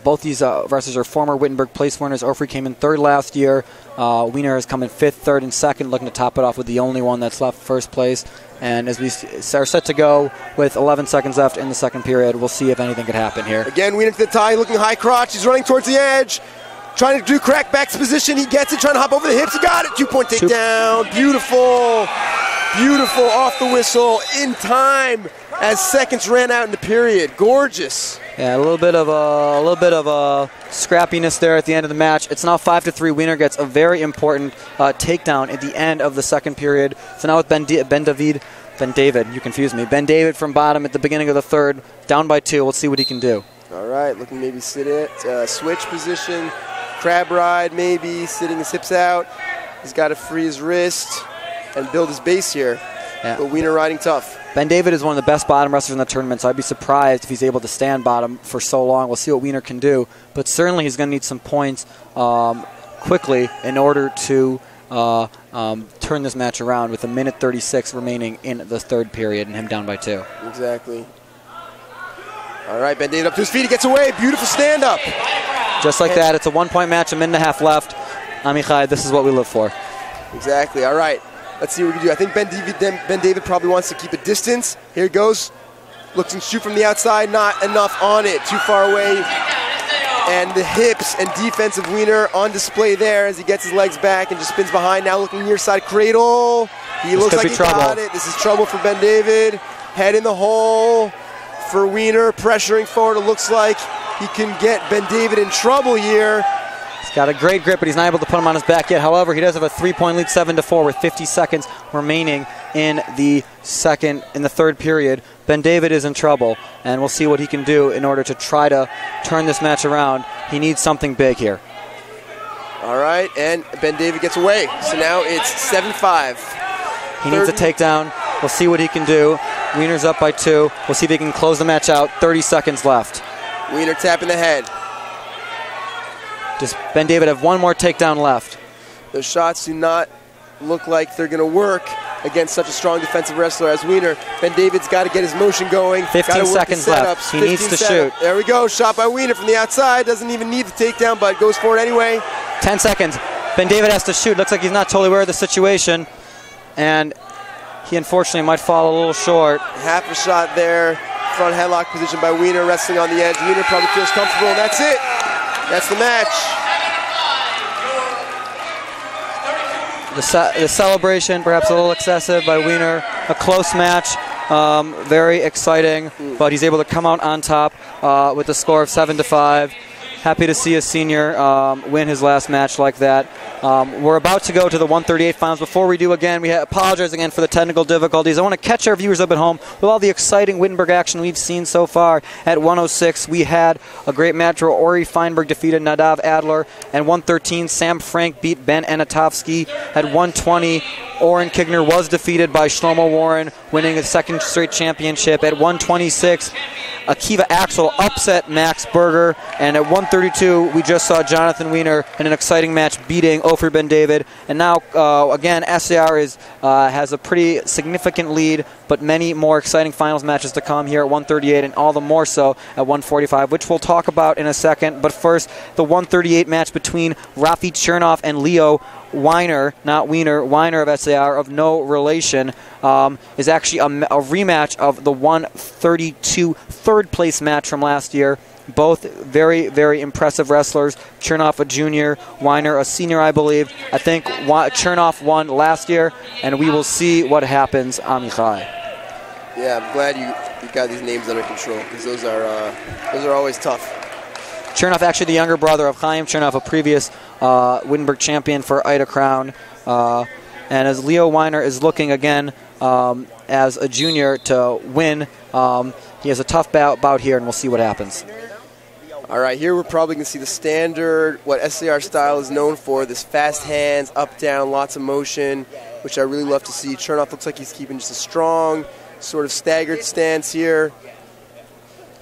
both these wrestlers are former Wittenberg place winners. Ofri came in third last year. Wiener has come in fifth, third, and second, looking to top it off with the only one that's left first place. And as we are set to go with 11 seconds left in the second period, we'll see if anything could happen here. Again, Wiener to the tie, looking high crotch. He's running towards the edge. Trying to do crackback position. He gets it, trying to hop over the hips. He got it. 2-point takedown. Beautiful. Beautiful off the whistle in time as seconds ran out in the period. Gorgeous. Yeah, a little bit of a scrappiness there at the end of the match. It's now 5-3. Wiener gets a very important takedown at the end of the second period. So now with Ben David, you confused me. Ben David from bottom at the beginning of the third, down by 2. We'll see what he can do. All right, looking maybe sit it, switch position, crab ride maybe, sitting his hips out. He's got to free his wrist and build his base here. Yeah. But Wiener riding tough. Ben David is one of the best bottom wrestlers in the tournament, so I'd be surprised if he's able to stand bottom for so long. We'll see what Wiener can do. But certainly he's going to need some points quickly in order to turn this match around with 1:36 remaining in the third period and him down by 2. Exactly. All right, Ben David up to his feet. He gets away. Beautiful stand-up. Just like that. It's a 1-point match, a minute and a half left. Amichai, this is what we live for. Exactly. All right. Let's see what we can do. I think Ben David probably wants to keep a distance. Here he goes. Looks and shoot from the outside. Not enough on it. Too far away. And the hips and defense of Wiener on display there as he gets his legs back and just spins behind. Now looking near side cradle. He looks like he got it. This is trouble for Ben David. Head in the hole for Wiener. Pressuring forward. It looks like he can get Ben David in trouble here. He's got a great grip, but he's not able to put him on his back yet. However, he does have a 3-point lead, 7-4, with 50 seconds remaining in the third period. Ben David is in trouble, and we'll see what he can do in order to try to turn this match around. He needs something big here. All right, and Ben David gets away. So now it's 7-5. He needs a takedown. We'll see what he can do. Wiener's up by 2. We'll see if he can close the match out. 30 seconds left. Wiener tapping the head. Does Ben David have one more takedown left? Those shots do not look like they're going to work against such a strong defensive wrestler as Wiener. Ben David's got to get his motion going. 15 seconds left. He needs to shoot. There we go. Shot by Wiener from the outside. Doesn't even need the takedown, but goes for it anyway. 10 seconds. Ben David has to shoot. Looks like he's not totally aware of the situation. And he unfortunately might fall a little short. Half a shot there. Front headlock position by Wiener, wrestling on the edge. Wiener probably feels comfortable, and that's it. That's the match. The celebration, perhaps a little excessive by Wiener. A close match, very exciting, but he's able to come out on top with a score of 7-5. Happy to see a senior win his last match like that. We're about to go to the 138 finals. Before we do, again, we apologize again for the technical difficulties. I want to catch our viewers up at home with all the exciting Wittenberg action we've seen so far. At 106, we had a great match where Ori Feinberg defeated Nadav Adler. And 113, Sam Frank beat Ben Anatovsky. At 120, Oren Kigner was defeated by Shlomo Warren, winning his second straight championship. At 126, Akiva Axel upset Max Berger. And at 132, we just saw Jonathan Wiener in an exciting match beating Ofer Ben David. And now, again, SAR has a pretty significant lead, but many more exciting finals matches to come here at 138, and all the more so at 145, which we'll talk about in a second. But first, the 138 match between Rafi Chernoff and Leo Weiner, not Wiener, Weiner of SAR, of no relation, is actually a rematch of the 132 third-place match from last year. Both very, very impressive wrestlers. Chernoff a junior, Weiner a senior, I believe. I think Chernoff won last year, and we will see what happens, Amichai. Yeah, I'm glad you got these names under control, because those are always tough. Chernoff, actually the younger brother of Chaim Chernoff, a previous Wittenberg champion for Ida Crown. And as Leo Weiner is looking again as a junior to win, he has a tough bout here, and we'll see what happens. All right, here we're probably going to see the standard, what SAR style is known for, this fast hands, up, down, lots of motion, which I really love to see. Chernoff looks like he's keeping just a strong, sort of staggered stance here.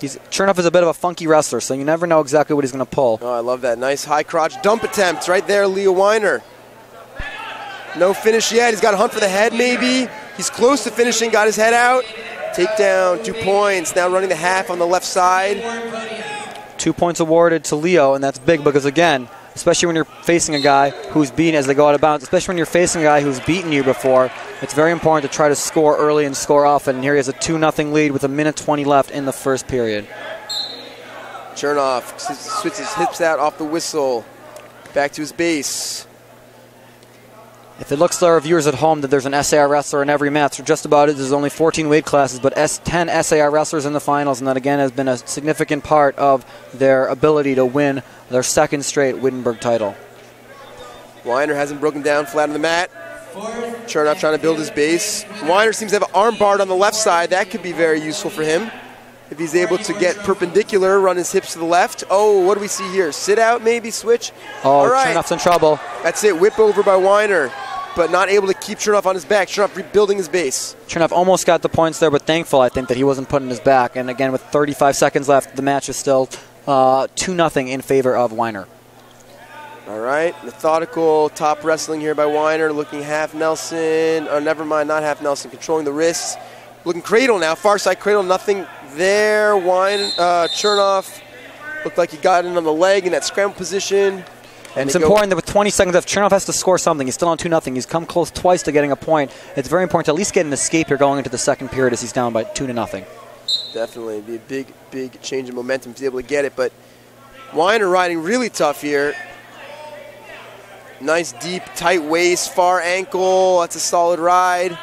Chernoff is a bit of a funky wrestler, so you never know exactly what he's going to pull. Oh, I love that. Nice high crotch dump attempt right there, Leo Weiner. No finish yet. He's got a hunt for the head, maybe. He's close to finishing, got his head out. Takedown, 2 points. Now running the half on the left side. 2 points awarded to Leo, and that's big because, again, especially when you're facing a guy who's beaten as they go out of bounds, especially when you're facing a guy who's beaten you before, it's very important to try to score early and score often. And here he has a 2-0 lead with 1:20 left in the first period. Chernoff switches his hips out off the whistle. Back to his base. If it looks to our viewers at home that there's an SAR wrestler in every match, or just about it, there's only 14 weight classes, but 10 SAR wrestlers in the finals, and that again has been a significant part of their ability to win their second straight Wittenberg title. Weiner hasn't broken down flat on the mat. Chernoff trying to build his base. Weiner seems to have an arm bar on the left side. That could be very useful for him. If he's able to get perpendicular, run his hips to the left. Oh, what do we see here? Sit out, maybe, switch? Oh, all right. Chernoff's in trouble. That's it, whip over by Weiner, but not able to keep Chernoff on his back. Chernoff rebuilding his base. Chernoff almost got the points there, but thankful, I think, that he wasn't putting his back. And again, with 35 seconds left, the match is still 2-0 in favor of Weiner. All right, methodical top wrestling here by Weiner, looking half Nelson. Oh, never mind, not half Nelson, controlling the wrists. Looking cradle now, far side cradle, nothing there. Chernoff looked like he got in on the leg in that scramble position. And it's important that with 20 seconds left, Chernoff has to score something. He's still on 2-0. He's come close twice to getting a point. It's very important to at least get an escape here going into the second period as he's down by 2-0. Definitely, be a big, big change in momentum to be able to get it. But Weiner riding really tough here. Nice deep, tight waist, far ankle. That's a solid ride.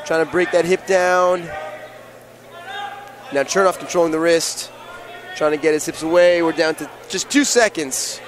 Trying to break that hip down. Now Chernoff controlling the wrist. Trying to get his hips away. We're down to just 2 seconds.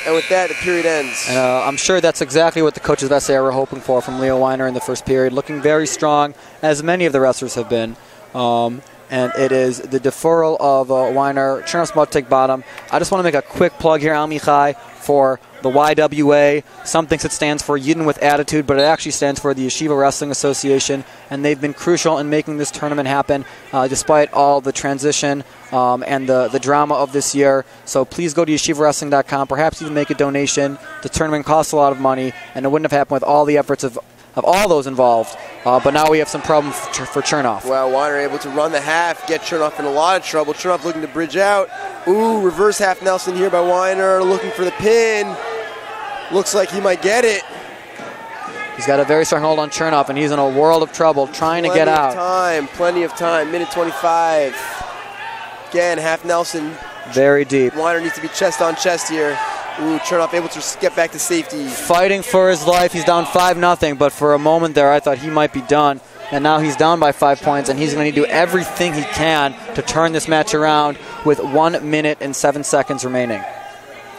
And with that, the period ends. And I'm sure that's exactly what the coaches of SAR were hoping for from Leo Weiner in the first period. Looking very strong, as many of the wrestlers have been. And it is the deferral of Weiner. Chernoff's about to take bottom. I just want to make a quick plug here, Amichai, for the YWA. Some thinks it stands for Yidden with Attitude, but it actually stands for the Yeshiva Wrestling Association, and they've been crucial in making this tournament happen despite all the transition and the drama of this year. So please go to yeshivawrestling.com, perhaps even make a donation. The tournament costs a lot of money, and it wouldn't have happened with all the efforts of all those involved. But now we have some problems for Chernoff. Well, Weiner able to run the half, get Chernoff in a lot of trouble. Chernoff looking to bridge out. Ooh, reverse half Nelson here by Weiner, looking for the pin. Looks like he might get it. He's got a very strong hold on Chernoff, and he's in a world of trouble trying to get out. Plenty of time, minute 25. Again, half Nelson. Very deep. Weiner needs to be chest on chest here. Ooh, Chernoff able to get back to safety. Fighting for his life. He's down 5-0, but for a moment there I thought he might be done. And now he's down by 5 points, and he's going to do everything he can to turn this match around with 1 minute and 7 seconds remaining.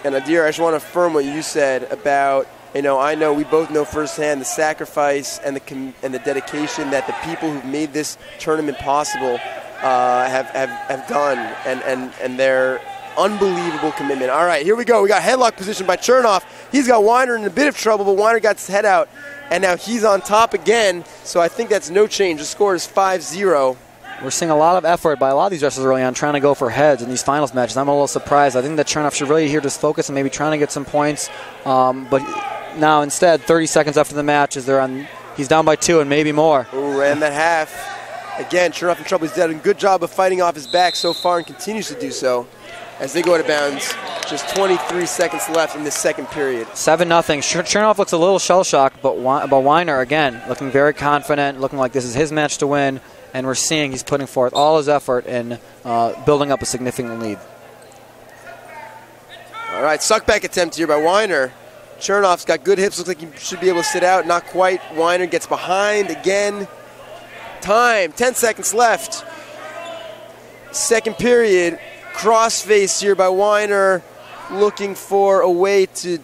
And Adir, I just want to affirm what you said about, I know we both know firsthand the sacrifice and the dedication that the people who've made this tournament possible have done, and their unbelievable commitment. All right, here we go. We got headlock position by Chernoff. He's got Weiner in a bit of trouble, but Weiner got his head out, and now he's on top again. So I think that's no change. The score is 5-0. We're seeing a lot of effort by a lot of these wrestlers early on trying to go for heads in these finals matches. I'm a little surprised. I think that Chernoff should really here just focus and maybe trying to get some points. But now instead, 30 seconds after the match, he's down by 2 and maybe more. Ooh, ran that half. Again, Chernoff in trouble. He's done a good job of fighting off his back so far and continues to do so as they go out of bounds. Just 23 seconds left in this second period. 7-0. Chernoff looks a little shell-shocked, but Weiner, again, looking very confident, looking like this is his match to win. And we're seeing he's putting forth all his effort in building up a significant lead. All right, suck-back attempt here by Weiner. Chernoff's got good hips. Looks like he should be able to sit out. Not quite. Weiner gets behind again. Time, 10 seconds left. Second period. Crossface here by Weiner, looking for a way to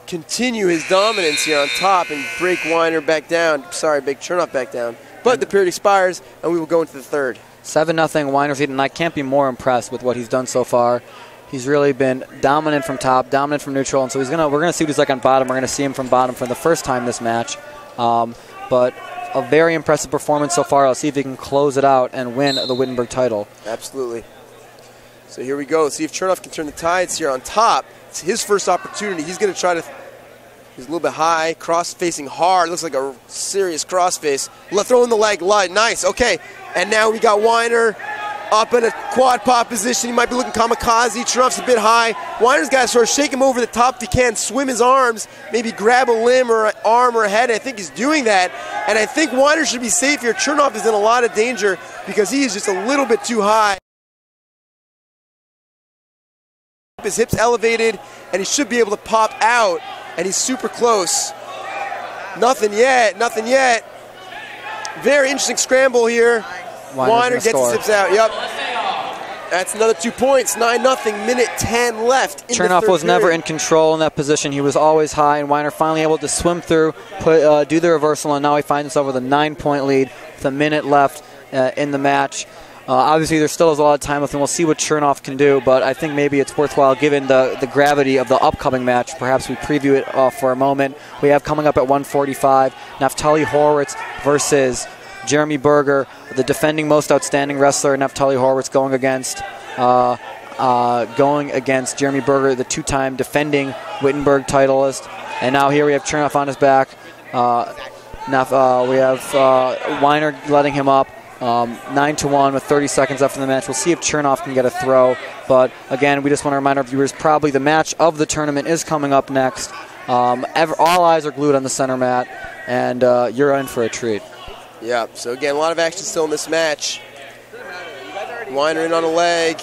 continue his dominance here on top and break Weiner back down. Sorry, break Chernoff back down. But the period expires, and we will go into the third. 7-0 Weiner's lead, and I can't be more impressed with what he's done so far. He's really been dominant from top, dominant from neutral, and so we're gonna see what he's like on bottom. We're gonna see him from bottom for the first time this match. But a very impressive performance so far. Let's see if he can close it out and win the Wittenberg title. Absolutely. So here we go. Let's see if Chernoff can turn the tides here on top. It's his first opportunity. He's going to try to... He's a little bit high, cross-facing hard. Looks like a serious cross-face. Throw in the leg. Nice. Okay. And now we got Weiner up in a quad pop position. He might be looking kamikaze. Chernoff's a bit high. Weiner's got to sort of shake him over the top if he can, swim his arms, maybe grab a limb or an arm or a head. I think he's doing that. And I think Weiner should be safe here. Chernoff is in a lot of danger because he is just a little bit too high. His hips elevated, and he should be able to pop out, and he's super close. Nothing yet. Very interesting scramble here. Weiner gets his hips out. Yep. That's another 2 points. 9-0. Minute 10 left. Chernoff was never in control in that position. He was always high, and Weiner finally able to swim through, do the reversal, and now he finds himself with a 9-point lead with a minute left in the match. Obviously, there still is a lot of time left, and we'll see what Chernoff can do, but I think maybe it's worthwhile, given the gravity of the upcoming match. Perhaps we preview it for a moment. We have coming up at 1:45, Naftali Horowitz versus Jeremy Berger, the defending most outstanding wrestler. Naftali Horowitz going against Jeremy Berger, the two-time defending Wittenberg titleist. And now here we have Chernoff on his back. We have Weiner letting him up. 9-1 with 30 seconds left in the match. We'll see if Chernoff can get a throw. But again, we just want to remind our viewers, probably the match of the tournament is coming up next. All eyes are glued on the center mat, and you're in for a treat. Yeah, so again, a lot of action still in this match. Weiner in on a leg.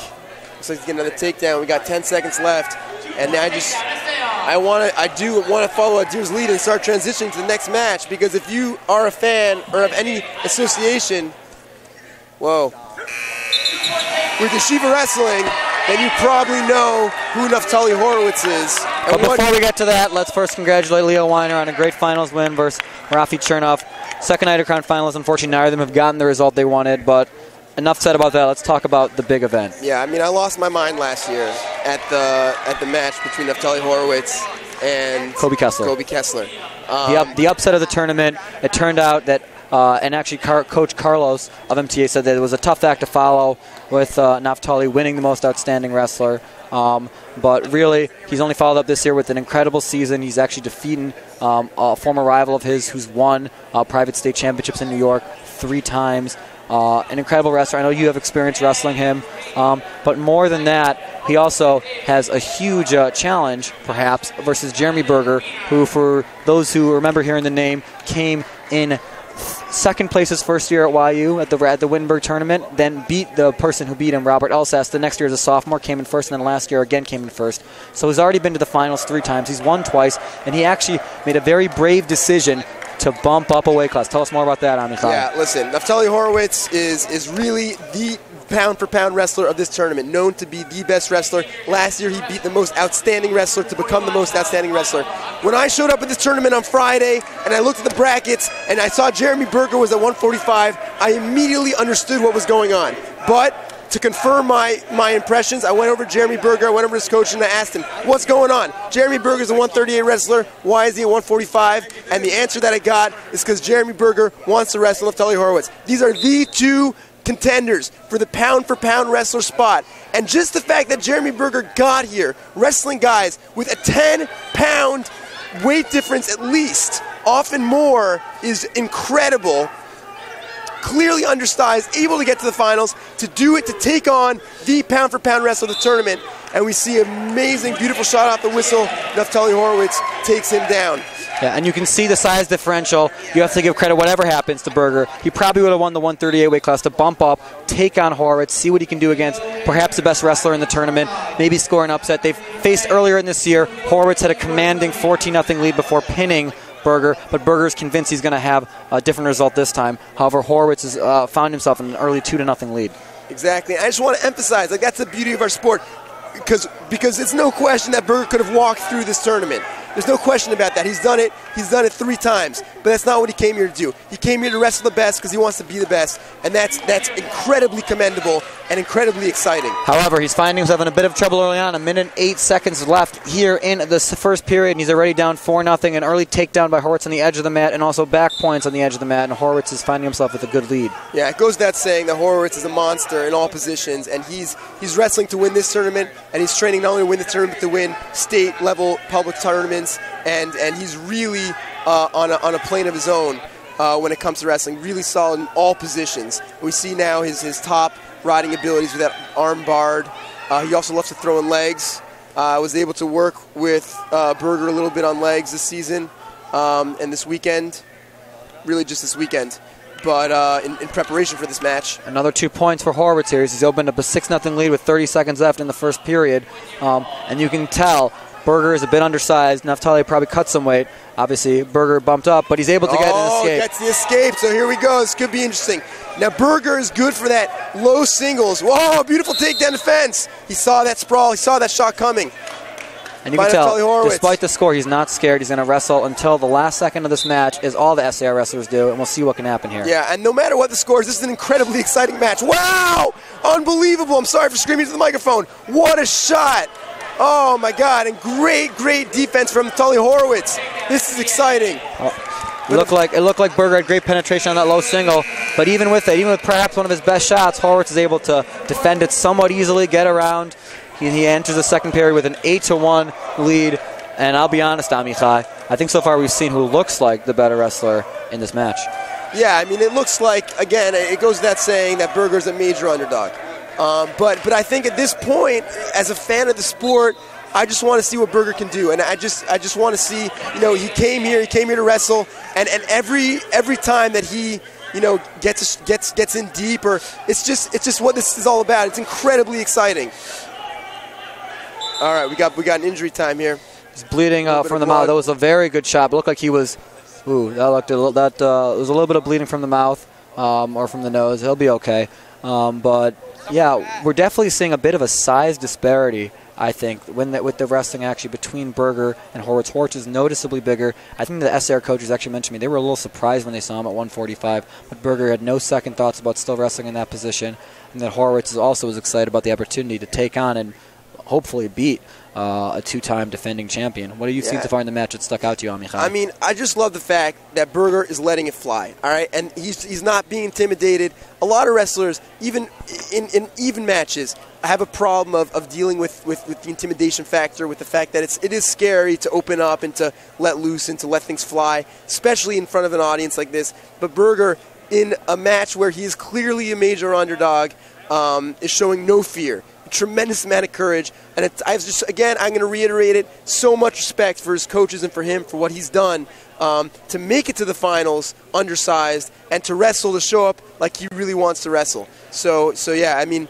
Looks like he's getting another takedown. We got 10 seconds left. And I do want to follow Adir's lead and start transitioning to the next match, because if you are a fan or have any association, with Yeshiva Wrestling, then you probably know who Naftali Horowitz is. But before we get to that, let's first congratulate Leo Weiner on a great finals win versus Rafi Chernoff. Second Night of Crown finals. Unfortunately, neither of them have gotten the result they wanted, but enough said about that. Let's talk about the big event. Yeah, I mean, I lost my mind last year at the match between Naftali Horowitz and Kobe Kessler. The upset of the tournament. It turned out that, and actually Coach Carlos of MTA said that it was a tough act to follow, with Naftali winning the most outstanding wrestler. But really, he's only followed up this year with an incredible season. He's actually defeating a former rival of his who's won private state championships in New York 3 times. An incredible wrestler. I know you have experience wrestling him. But more than that, he also has a huge challenge, perhaps, versus Jeremy Berger, who, for those who remember hearing the name, came in second place his first year at YU at the Wittenberg tournament, then beat the person who beat him, Robert Elsass. The next year as a sophomore, came in first, and then last year again came in first. So he's already been to the finals 3 times. He's won twice, and he actually made a very brave decision to bump up a weight class. Tell us more about that, Amichai. Yeah, listen, Naftali Horowitz is really the pound-for-pound wrestler of this tournament, known to be the best wrestler. Last year, he beat the most outstanding wrestler to become the most outstanding wrestler. When I showed up at this tournament on Friday, and I looked at the brackets, and I saw Jeremy Berger was at 145, I immediately understood what was going on. But to confirm my impressions, I went over to Jeremy Berger, I went over to his coach, and I asked him, what's going on? Jeremy Berger's a 138 wrestler, why is he at 145? And the answer that I got is because Jeremy Berger wants to wrestle Naftali Horowitz. These are the two contenders for the pound-for-pound wrestler spot. And just the fact that Jeremy Berger got here wrestling guys with a 10-pound weight difference at least, often more, is incredible. Clearly undersized, able to get to the finals, to do it, to take on the pound-for-pound wrestler of the tournament. And we see an amazing, beautiful shot off the whistle. Naftali Horowitz takes him down. Yeah, and you can see the size differential. You have to give credit whatever happens to Berger. He probably would have won the 138 weight class to bump up, take on Horowitz, see what he can do against perhaps the best wrestler in the tournament, maybe score an upset. They've faced earlier in this year. Horowitz had a commanding 14-0 lead before pinning Berger, but Berger's convinced he's going to have a different result this time. However, Horowitz has found himself in an early 2-0 lead. Exactly. I just want to emphasize, like, that's the beauty of our sport, because it's no question that Berger could have walked through this tournament. There's no question about that. He's done it. He's done it 3 times. But that's not what he came here to do. He came here to wrestle the best because he wants to be the best. And that's incredibly commendable and incredibly exciting. However, he's finding himself in a bit of trouble early on. 1:08 left here in the first period. And he's already down 4-0. An early takedown by Horowitz on the edge of the mat and also back points on the edge of the mat. And Horowitz is finding himself with a good lead. Yeah, it goes without saying that Horowitz is a monster in all positions. And he's wrestling to win this tournament. And he's training not only to win the tournament, but to win state-level public tournaments. And he's really on a plane of his own when it comes to wrestling. Really solid in all positions. We see now his top riding abilities with that arm barred. He also loves to throw in legs. Was able to work with Berger a little bit on legs this season and this weekend. Really just this weekend. But in preparation for this match. Another 2 points for Horowitz here. He's opened up a 6-0 lead with 30 seconds left in the first period. And you can tell Berger is a bit undersized. Naftali probably cut some weight. Obviously, Berger bumped up, but he's able to get an escape. Gets the escape, so here we go. This could be interesting. Now, Berger is good for that low singles. Whoa, beautiful takedown defense. He saw that sprawl. He saw that shot coming. And you can tell, despite the score, he's not scared. He's going to wrestle until the last second of this match, is all the SAR wrestlers do, and we'll see what can happen here. Yeah, and no matter what the score is, this is an incredibly exciting match. Wow! Unbelievable. I'm sorry for screaming to the microphone. What a shot. Oh, my God, and great defense from Naftali Horowitz. This is exciting. It looked like Berger had great penetration on that low single, but even with perhaps one of his best shots, Horowitz is able to defend it somewhat easily, get around. He enters the second period with an 8-1 lead, and I'll be honest, Amichai, I think so far we've seen who looks like the better wrestler in this match. Yeah, I mean, it looks like, again, it goes without saying that Berger's a major underdog. But I think at this point, as a fan of the sport, I just want to see what Berger can do, and I just want to see. He came here to wrestle, and every time that he gets in deep, or it's just what this is all about. It's incredibly exciting. All right, we got an injury time here. He's bleeding from the mouth. That was a very good shot. It looked like he was. Ooh, there was a little bit of bleeding from the mouth or from the nose. He'll be okay, but. Yeah, we're definitely seeing a bit of a size disparity, I think, with the wrestling actually between Berger and Horowitz. Horowitz is noticeably bigger. I think the SAR coaches actually mentioned to me they were a little surprised when they saw him at 145, but Berger had no second thoughts about still wrestling in that position, and that Horowitz also was excited about the opportunity to take on and hopefully beat a 2-time defending champion. What do you seem to find the match that stuck out to you, Amichai? I mean, I just love the fact that Berger is letting it fly, all right? And he's not being intimidated. A lot of wrestlers, even in even matches, have a problem of dealing with the intimidation factor, with the fact that it is scary to open up and to let loose and to let things fly, especially in front of an audience like this. But Berger, in a match where he is clearly a major underdog, is showing no fear. A tremendous amount of courage, and I'm going to reiterate it, so much respect for his coaches and for him for what he's done to make it to the finals undersized and to wrestle, to show up like he really wants to wrestle. So yeah, I mean,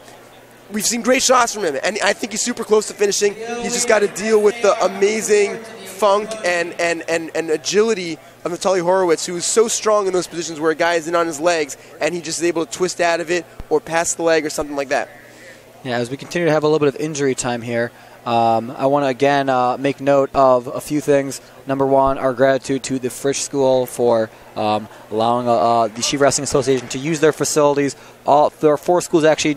we've seen great shots from him, and I think he's super close to finishing. He's just got to deal with the amazing funk and agility of Natalie Horowitz, who is so strong in those positions where a guy is in on his legs and he just is able to twist out of it or pass the leg or something like that. Yeah, as we continue to have a little bit of injury time here, I want to again make note of a few things. Number one, our gratitude to the Frisch School for allowing the Yeshiva Wrestling Association to use their facilities. There are 4 schools actually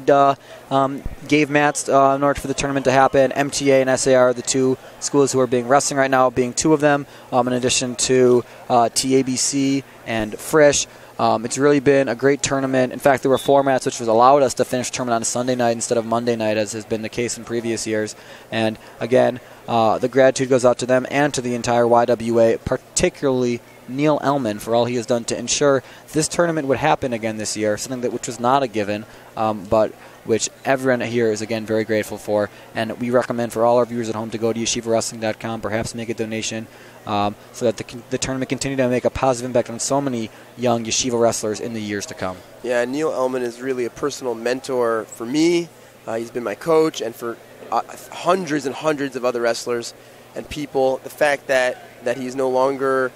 gave mats in order for the tournament to happen. MTA and SAR are the 2 schools who are being wrestling right now, being 2 of them, in addition to TABC and Frisch. It's really been a great tournament. In fact, there were 4 mats, which has allowed us to finish the tournament on a Sunday night instead of Monday night, as has been the case in previous years. And again, the gratitude goes out to them and to the entire YWA, particularly Neil Ellman for all he has done to ensure this tournament would happen again this year, something which was not a given, but which everyone here is, again, very grateful for. And we recommend for all our viewers at home to go to yeshivawrestling.com, perhaps make a donation, so that the tournament continue to make a positive impact on so many young yeshiva wrestlers in the years to come. Yeah, Neil Ellman is really a personal mentor for me. He's been my coach, and for hundreds and hundreds of other wrestlers and people. The fact that he's no longer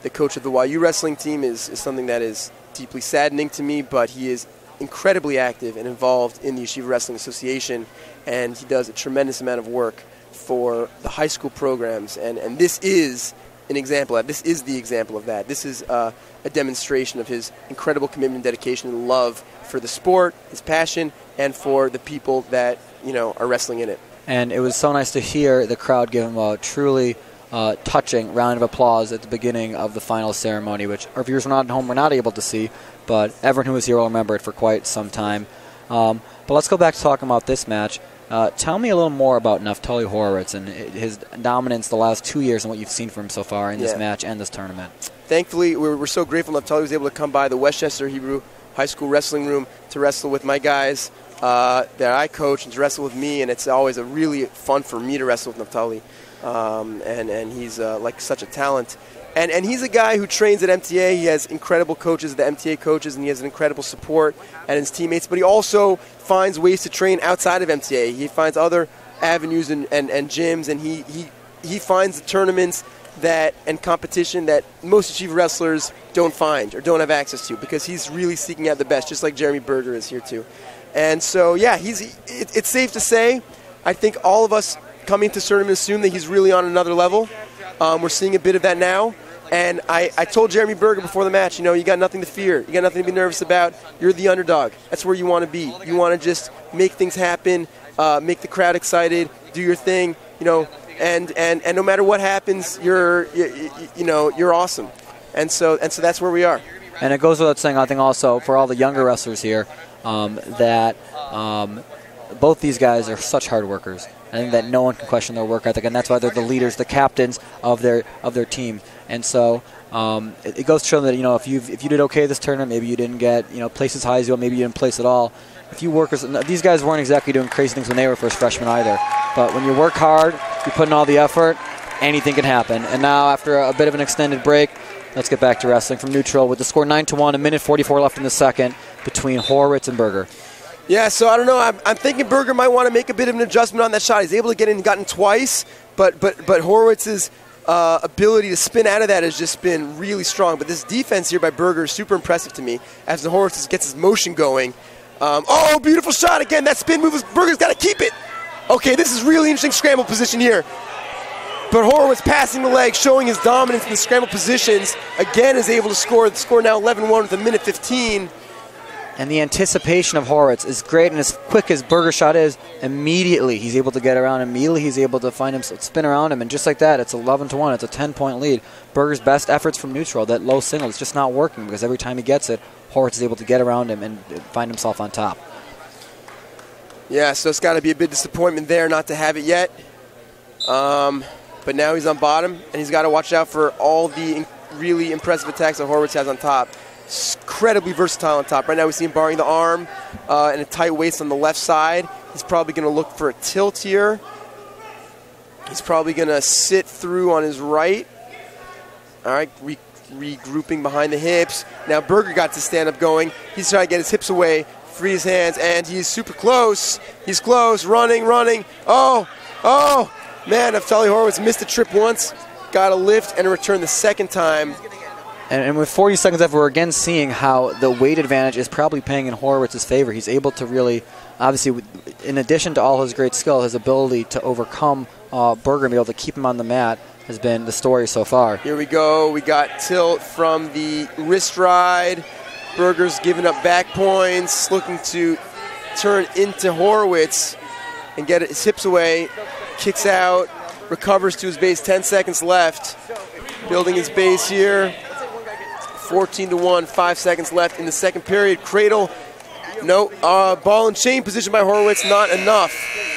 the coach of the YU wrestling team is something that is deeply saddening to me, but he is incredibly active and involved in the Yeshiva Wrestling Association, and he does a tremendous amount of work for the high school programs, and this is an example of that. This is the example of that. This is a demonstration of his incredible commitment, dedication, and love for the sport, his passion, and for the people that are wrestling in it. And it was so nice to hear the crowd give him a truly touching round of applause at the beginning of the final ceremony, which our viewers were not at home were not able to see, but everyone who was here will remember it for quite some time. But let's go back to talking about this match. Tell me a little more about Naftali Horowitz and his dominance the last 2 years and what you've seen from him so far in this match and this tournament. Thankfully, we're so grateful Naftali was able to come by the Westchester Hebrew High School Wrestling Room to wrestle with my guys that I coach and to wrestle with me, and it's always a really fun for me to wrestle with Naftali. And he's like such a talent. And he's a guy who trains at MTA. He has incredible coaches, the MTA coaches, and he has an incredible support and his teammates. But he also finds ways to train outside of MTA. He finds other avenues and gyms, and he finds the tournaments and competition that most Yeshiva wrestlers don't find or don't have access to, because he's really seeking out the best, just like Jeremy Berger is here too. And so, yeah, it's safe to say, I think all of us coming to tournament assume that he's really on another level. We're seeing a bit of that now. And I told Jeremy Berger before the match, you got nothing to fear. You got nothing to be nervous about. You're the underdog. That's where you want to be. You want to just make things happen, make the crowd excited, do your thing, and no matter what happens, you're awesome. And so that's where we are. And it goes without saying, I think also for all the younger wrestlers here, that both these guys are such hard workers. I think that no one can question their work ethic, and that's why they're the leaders, the captains of their team. And so it goes to show that if you did okay this tournament, maybe you didn't get place as high as you want, maybe you didn't place at all. If you work, these guys weren't exactly doing crazy things when they were first freshmen either. But when you work hard, you put in all the effort, anything can happen. And now after a bit of an extended break, let's get back to wrestling from neutral with the score 9-1, a minute 44 left in the second between Horowitz and Berger. Yeah, so I don't know. I'm thinking Berger might want to make a bit of an adjustment on that shot. He's able to get in and gotten twice, but Horowitz's ability to spin out of that has just been really strong. But this defense here by Berger is super impressive to me as the Horowitz gets his motion going. Beautiful shot again. That spin move, Berger's got to keep it. Okay, this is really interesting scramble position here. But Horowitz passing the leg, showing his dominance in the scramble positions, again is able to score. The score now 11-1 with a minute 15. And the anticipation of Horowitz is great, and as quick as Berger's shot is, immediately he's able to get around. Immediately he's able to find him, spin around him, and just like that, it's 11-1. It's a 10-point lead. Berger's best efforts from neutral, that low single, it's just not working because every time he gets it, Horowitz is able to get around him and find himself on top. Yeah, so it's got to be a big disappointment there not to have it yet. But now he's on bottom, and he's got to watch out for all the really impressive attacks that Horowitz has on top. Incredibly versatile on top. Right now we see him barring the arm and a tight waist on the left side. He's probably going to look for a tilt here. He's probably going to sit through on his right. All right, regrouping behind the hips. Now Berger got to stand up going. He's trying to get his hips away, free his hands, and he's super close. He's close, running. Oh, man, Naftali Horowitz missed the trip once. got a lift and a return the second time. And with 40 seconds left, we're again seeing how the weight advantage is probably paying in Horowitz's favor. He's able to really, obviously, in addition to all his great skill, his ability to overcome Berger and be able to keep him on the mat has been the story so far. Here we go. We got tilt from the wrist ride. Berger's giving up back points, looking to turn into Horowitz and get his hips away. Kicks out, recovers to his base, 10 seconds left. Building his base here. 14-1, 5 seconds left in the second period. Cradle, no, ball and chain position by Horowitz, not enough.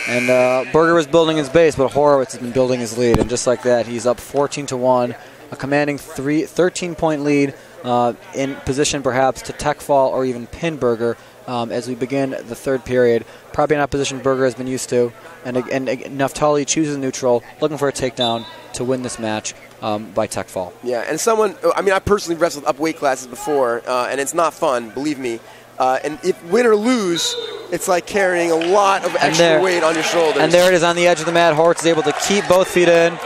And Berger was building his base, but Horowitz has been building his lead. And just like that, he's up 14-1, a commanding 13-point lead in position perhaps to tech fall or even pin Berger as we begin the third period. Probably not a position Berger has been used to. And Naftali chooses neutral, looking for a takedown to win this match by tech fall. Yeah, and I personally wrestled up weight classes before, and it's not fun, believe me. And if win or lose, it's like carrying a lot of extra weight on your shoulders. And there it is on the edge of the mat. Horowitz is able to keep both feet in,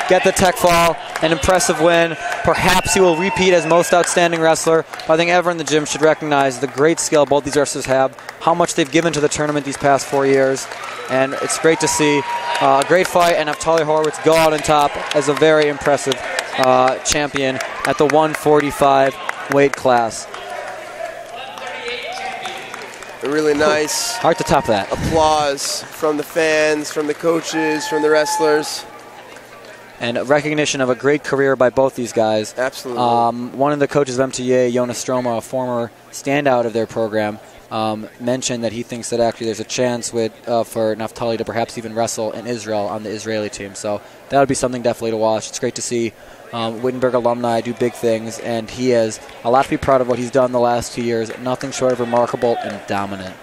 get the tech fall, an impressive win. Perhaps he will repeat as most outstanding wrestler. I think everyone in the gym should recognize the great skill both these wrestlers have, how much they've given to the tournament these past 4 years. And it's great to see a great fight and Naftali Horowitz go out on top as a very impressive champion at the 145 weight class. Really nice. Hard to top that. Applause from the fans, from the coaches, from the wrestlers. And a recognition of a great career by both these guys. Absolutely. One of the coaches of MTA, Jonas Stroma, a former standout of their program, mentioned that he thinks that actually there's a chance for Naftali to perhaps even wrestle in Israel on the Israeli team. So that would be something definitely to watch. It's great to see Wittenberg alumni do big things, and he has a lot to be proud of what he's done the last 2 years. Nothing short of remarkable and dominant.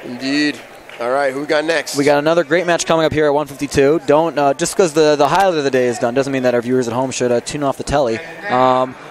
Indeed. All right, who we got next? We got another great match coming up here at 152. Don't just because the highlight of the day is done doesn't mean that our viewers at home should tune off the telly.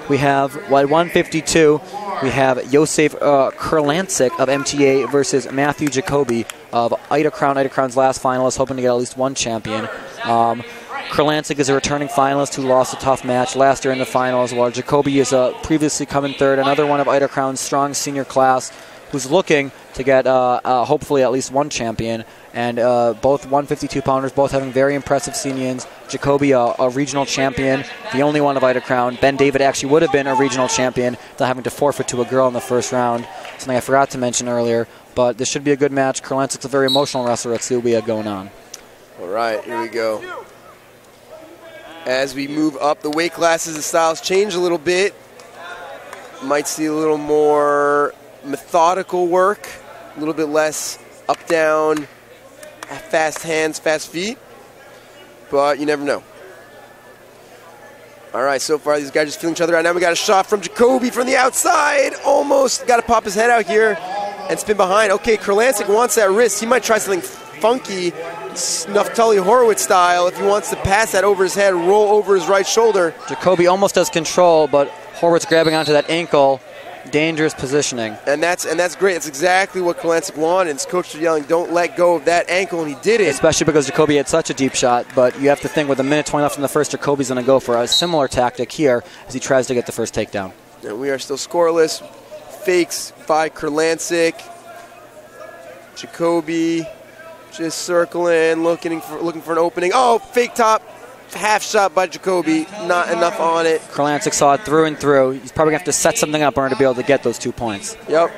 We have at 152. We have Josef Kurlancik of MTA versus Matthew Jacoby of Ida Crown. Ida Crown's last finalist, hoping to get at least one champion. Kurlancik is a returning finalist who lost a tough match last year in the finals, while Jacoby is previously come in third. Another one of Ida Crown's strong senior class who's looking to get hopefully at least one champion. And both 152-pounders, both having very impressive seniors. Jacoby, a regional champion, the only one of Ida Crown. Ben David actually would have been a regional champion, without having to forfeit to a girl in the first round. Something I forgot to mention earlier. But this should be a good match. Kurlancik's a very emotional wrestler. Let's see what we have going on. All right, here we go. As we move up the weight classes, the styles change a little bit. Might see a little more methodical work, a little bit less up, down, fast hands, fast feet, but you never know. All right, so far these guys just feeling each other out. Now we got a shot from Jacoby from the outside. Almost got to pop his head out here and spin behind. Okay, Kurlancik wants that wrist. He might try something funky, Naftali Horowitz style, if he wants to pass that over his head, roll over his right shoulder. Jacoby almost has control, but Horowitz grabbing onto that ankle. Dangerous positioning. And that's great. That's exactly what Kurlancik wanted. His coach was yelling, don't let go of that ankle, and he did it. Especially because Jacoby had such a deep shot, but you have to think with a minute 20 left in the first, Jacoby's going to go for a similar tactic here as he tries to get the first takedown. And we are still scoreless. Fakes by Kurlancik. Jacoby just circling, looking for an opening. Oh, fake top. Half shot by Jacoby, not enough on it. Kurlancik saw it through and through. He's probably going to have to set something up in order to be able to get those 2 points. Yep.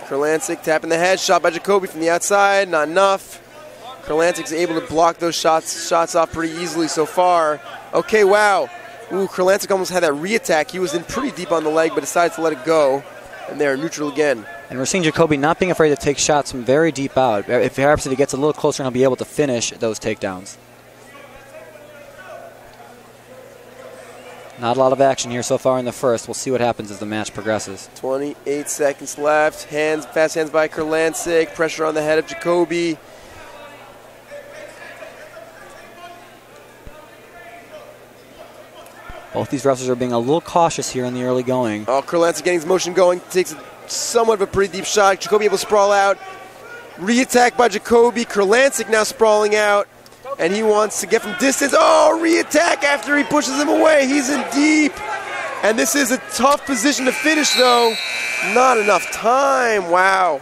Kurlancik tapping the head, shot by Jacoby from the outside, not enough. Kurlancik's able to block those shots off pretty easily so far. Okay, wow. Ooh, Kurlancik almost had that re-attack. He was in pretty deep on the leg, but decided to let it go. And they're neutral again. And we're seeing Jacoby not being afraid to take shots from very deep out. Perhaps if he gets a little closer, he'll be able to finish those takedowns. Not a lot of action here so far in the first. We'll see what happens as the match progresses. 28 seconds left. Fast hands by Kurlancik. Pressure on the head of Jacoby. Both these wrestlers are being a little cautious here in the early going. Oh, Kurlancik getting his motion going. Takes somewhat of a pretty deep shot. Jacoby able to sprawl out. Re-attack by Jacoby. Kurlancik now sprawling out. and he wants to get from distance. Oh, re-attack after he pushes him away. He's in deep. And this is a tough position to finish, though. Not enough time. Wow.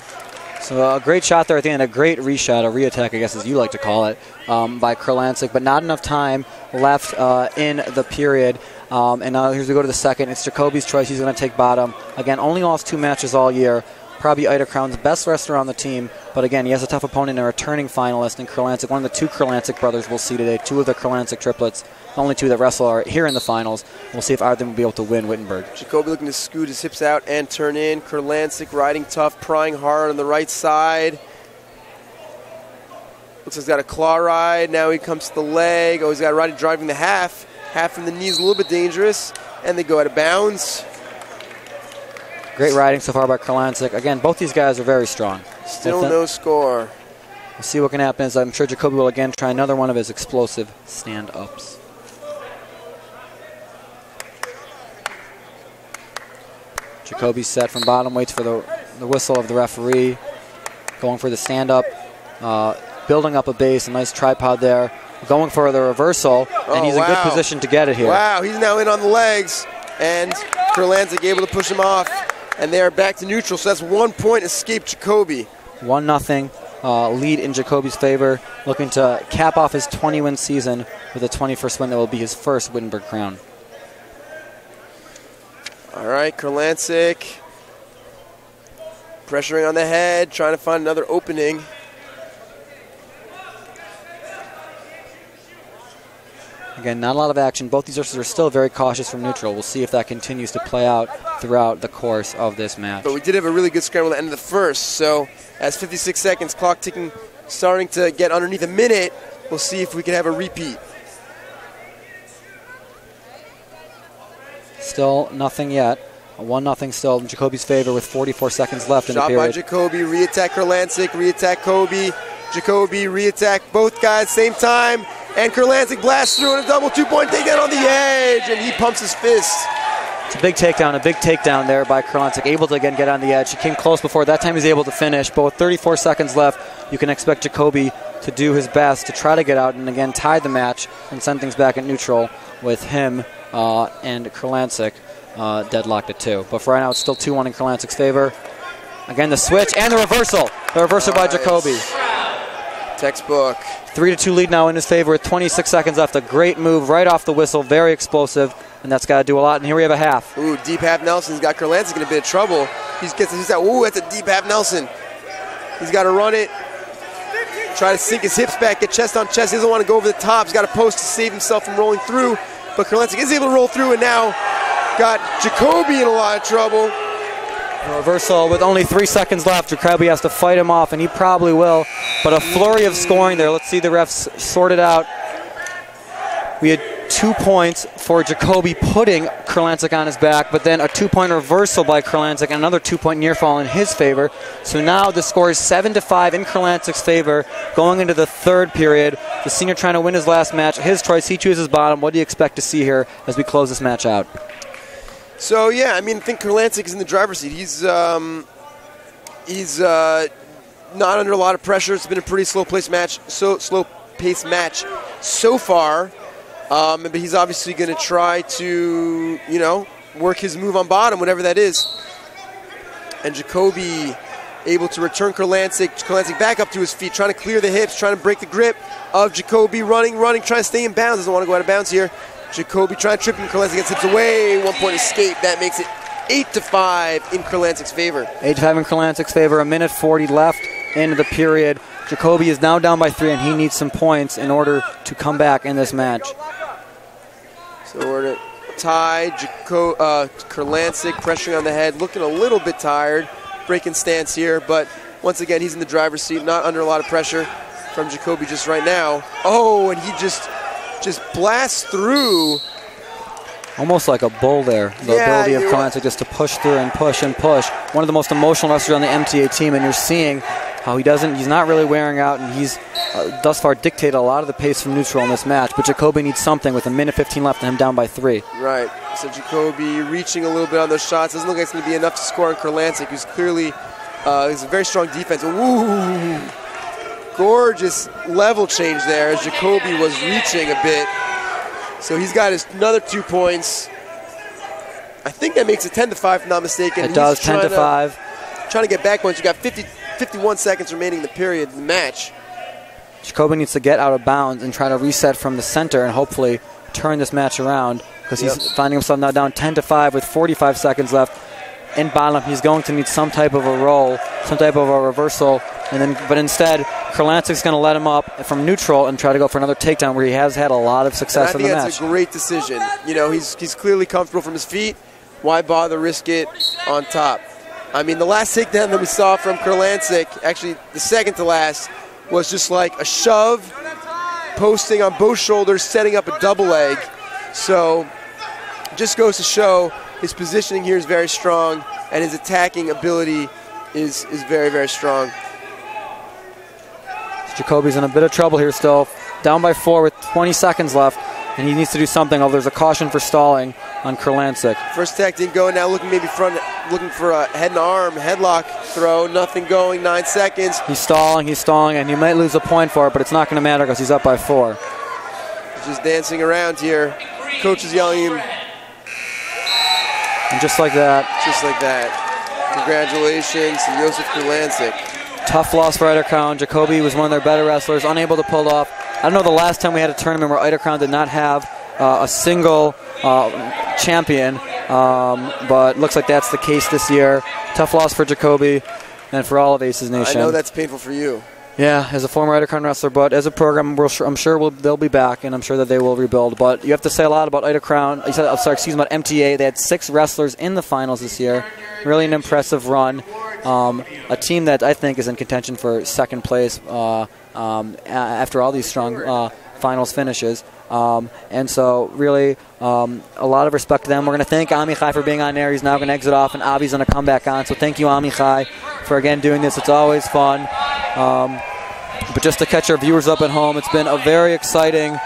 So a great shot there at the end, a great reshot, a re-attack, I guess as you like to call it, by Kurlancic, but not enough time left in the period. And now here's we go to the second. It's Jacoby's choice. He's going to take bottom. Again, only lost 2 matches all year. Probably Ida Crown's best wrestler on the team, but again, he has a tough opponent and a returning finalist in Kurlancic, one of the 2 Kurlancic brothers we'll see today, 2 of the Kurlancic triplets, the only 2 that wrestle are here in the finals. We'll see if either of them will be able to win Wittenberg. Jacoby looking to scoot his hips out and turn in. Kurlancic riding tough, prying hard on the right side. Looks like he's got a claw ride. Now he comes to the leg. Oh, he's got a ride driving the half. Half from the knee is a little bit dangerous, and they go out of bounds. Great riding so far by Kurlancic. Again, both these guys are very strong. Still no score. We'll see what can happen. I'm sure Jacoby will again try another one of his explosive stand-ups. Jacoby's set from bottom, waits for the whistle of the referee. Going for the stand-up, building up a base, a nice tripod there. Going for the reversal, and he's in good position to get it here. Wow, he's now in on the legs, and Kurlancic able to push him off. And they are back to neutral, so that's 1 point escape Jacoby. 1-0 lead in Jacoby's favor, looking to cap off his 20-win season with a 21st win that will be his first Wittenberg crown. All right, Kurlancic pressuring on the head, trying to find another opening. Again, not a lot of action. Both these wrestlers are still very cautious from neutral. We'll see if that continues to play out throughout the course of this match. But we did have a really good scramble at the end of the first. So as 56 seconds, clock ticking, starting to get underneath a minute, we'll see if we can have a repeat. Still nothing yet. 1-0 still in Jacoby's favor with 44 seconds left in the period. Shot by Jacoby, re-attack Kurlancic, re-attack Kobe. Jacoby, re-attack both guys, same time. And Kurlancic blasts through and a double 2-point takedown on the edge, and he pumps his fist. It's a big takedown there by Kurlancic, able to again get on the edge. He came close before. That time he's able to finish, but with 34 seconds left, you can expect Jacoby to do his best to try to get out and again tie the match and send things back at neutral with him and Kurlancic deadlocked at 2. But for right now, it's still 2-1 in Kurlancic's favor. Again, the switch and the reversal. The reversal by Jacoby. Textbook. 3-2 lead now in his favor with 26 seconds left. A great move right off the whistle, very explosive, and that's got to do a lot. And here we have a half. Ooh, deep half Nelson's got Kurlancic in a bit of trouble. He's got, ooh, that's a deep half Nelson. He's got to run it, try to sink his hips back, get chest on chest. He doesn't want to go over the top. He's got a post to save himself from rolling through, but Kurlancic is able to roll through, and now got Jacoby in a lot of trouble. Reversal with only 3 seconds left. Jacoby has to fight him off, and he probably will. But a flurry of scoring there. Let's see the refs sort it out. We had 2 points for Jacoby putting Kurlancic on his back, but then a 2-point reversal by Kurlancic and another 2-point near fall in his favor. So now the score is 7-5 in Kurlancic's favor going into the third period. The senior trying to win his last match. His choice, he chooses bottom. What do you expect to see here as we close this match out? So, yeah, I mean, I think Kurlancic is in the driver's seat. He's not under a lot of pressure. It's been a pretty slow-paced match so far. But he's obviously going to try to, work his move on bottom, whatever that is. And Jacoby able to return Kurlancic back up to his feet, trying to clear the hips, trying to break the grip of Jacoby, running, trying to stay in bounds. Doesn't want to go out of bounds here. Jacoby trying to trip him. Kurlancic gets hips away. 1-point escape. That makes it 8-5 in Kurlancic's favor. 8-5 in Kurlancic's favor. 1:40 left into the period. Jacoby is now down by 3, and he needs some points in order to come back in this match. So we're at a tie. Kurlancic pressuring on the head, looking a little bit tired. Breaking stance here, but once again, he's in the driver's seat, not under a lot of pressure from Jacoby just right now. Oh, and he just blasts through. Almost like a bull there. The ability of Kurlancic just to push through and push and push. One of the most emotional wrestlers on the MTA team, and you're seeing how he's not really wearing out, and he's thus far dictated a lot of the pace from neutral in this match. But Jacoby needs something with 1:15 left and him down by 3. Right. So Jacoby reaching a little bit on those shots. Doesn't look like it's going to be enough to score on Kurlancic, who's clearly has a very strong defense. Ooh. gorgeous level change there as Jacoby was reaching a bit. So he's got another 2 points. I think that makes it 10-5, if I'm not mistaken. It does, 10-5. Trying to get back points. You got 51 seconds remaining in the period, in the match. Jacoby needs to get out of bounds and try to reset from the center and hopefully turn this match around, because he's finding himself now down 10-5 with 45 seconds left. In bottom, he's going to need some type of a roll, some type of a reversal, but instead, Kurlancic's going to let him up from neutral and try to go for another takedown where he has had a lot of success in the match. I think that's a great decision. You know, he's clearly comfortable from his feet. Why bother risk it on top? I mean, the last takedown that we saw from Kurlancic, actually the second to last, was just like a shove, posting on both shoulders, setting up a double leg. So, just goes to show his positioning here is very strong, and his attacking ability is very, very strong. Jacoby's in a bit of trouble here still. Down by 4 with 20 seconds left, and he needs to do something. Oh, there's a caution for stalling on Kurlancic. First attack didn't go, now looking looking for a head and arm, headlock throw. Nothing going, 9 seconds. He's stalling, and he might lose a point for it, but it's not going to matter because he's up by 4. He's just dancing around here. Coach is yelling him. And just like that. Just like that. Congratulations to Josef Kurlancic. Tough loss for Eiderkrown. Jacoby was one of their better wrestlers, unable to pull off. I don't know the last time we had a tournament where Eiderkrown did not have a single champion, but looks like that's the case this year. Tough loss for Jacoby and for all of Aces Nation. I know that's painful for you. Yeah, as a former Eiderkrown wrestler, but as a program, I'm sure they'll be back, and I'm sure that they will rebuild. But you have to say a lot about Eiderkrown. About MTA. They had 6 wrestlers in the finals this year. Really an impressive run. A team that I think is in contention for second place after all these strong finals finishes. And so really a lot of respect to them. We're going to thank Amichai for being on air. He's now going to exit off, and Avi's going to come back on. So thank you, Amichai, for again doing this. It's always fun. But just to catch our viewers up at home, it's been a very exciting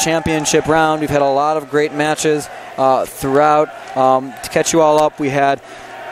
championship round. We've had a lot of great matches throughout. To catch you all up, we had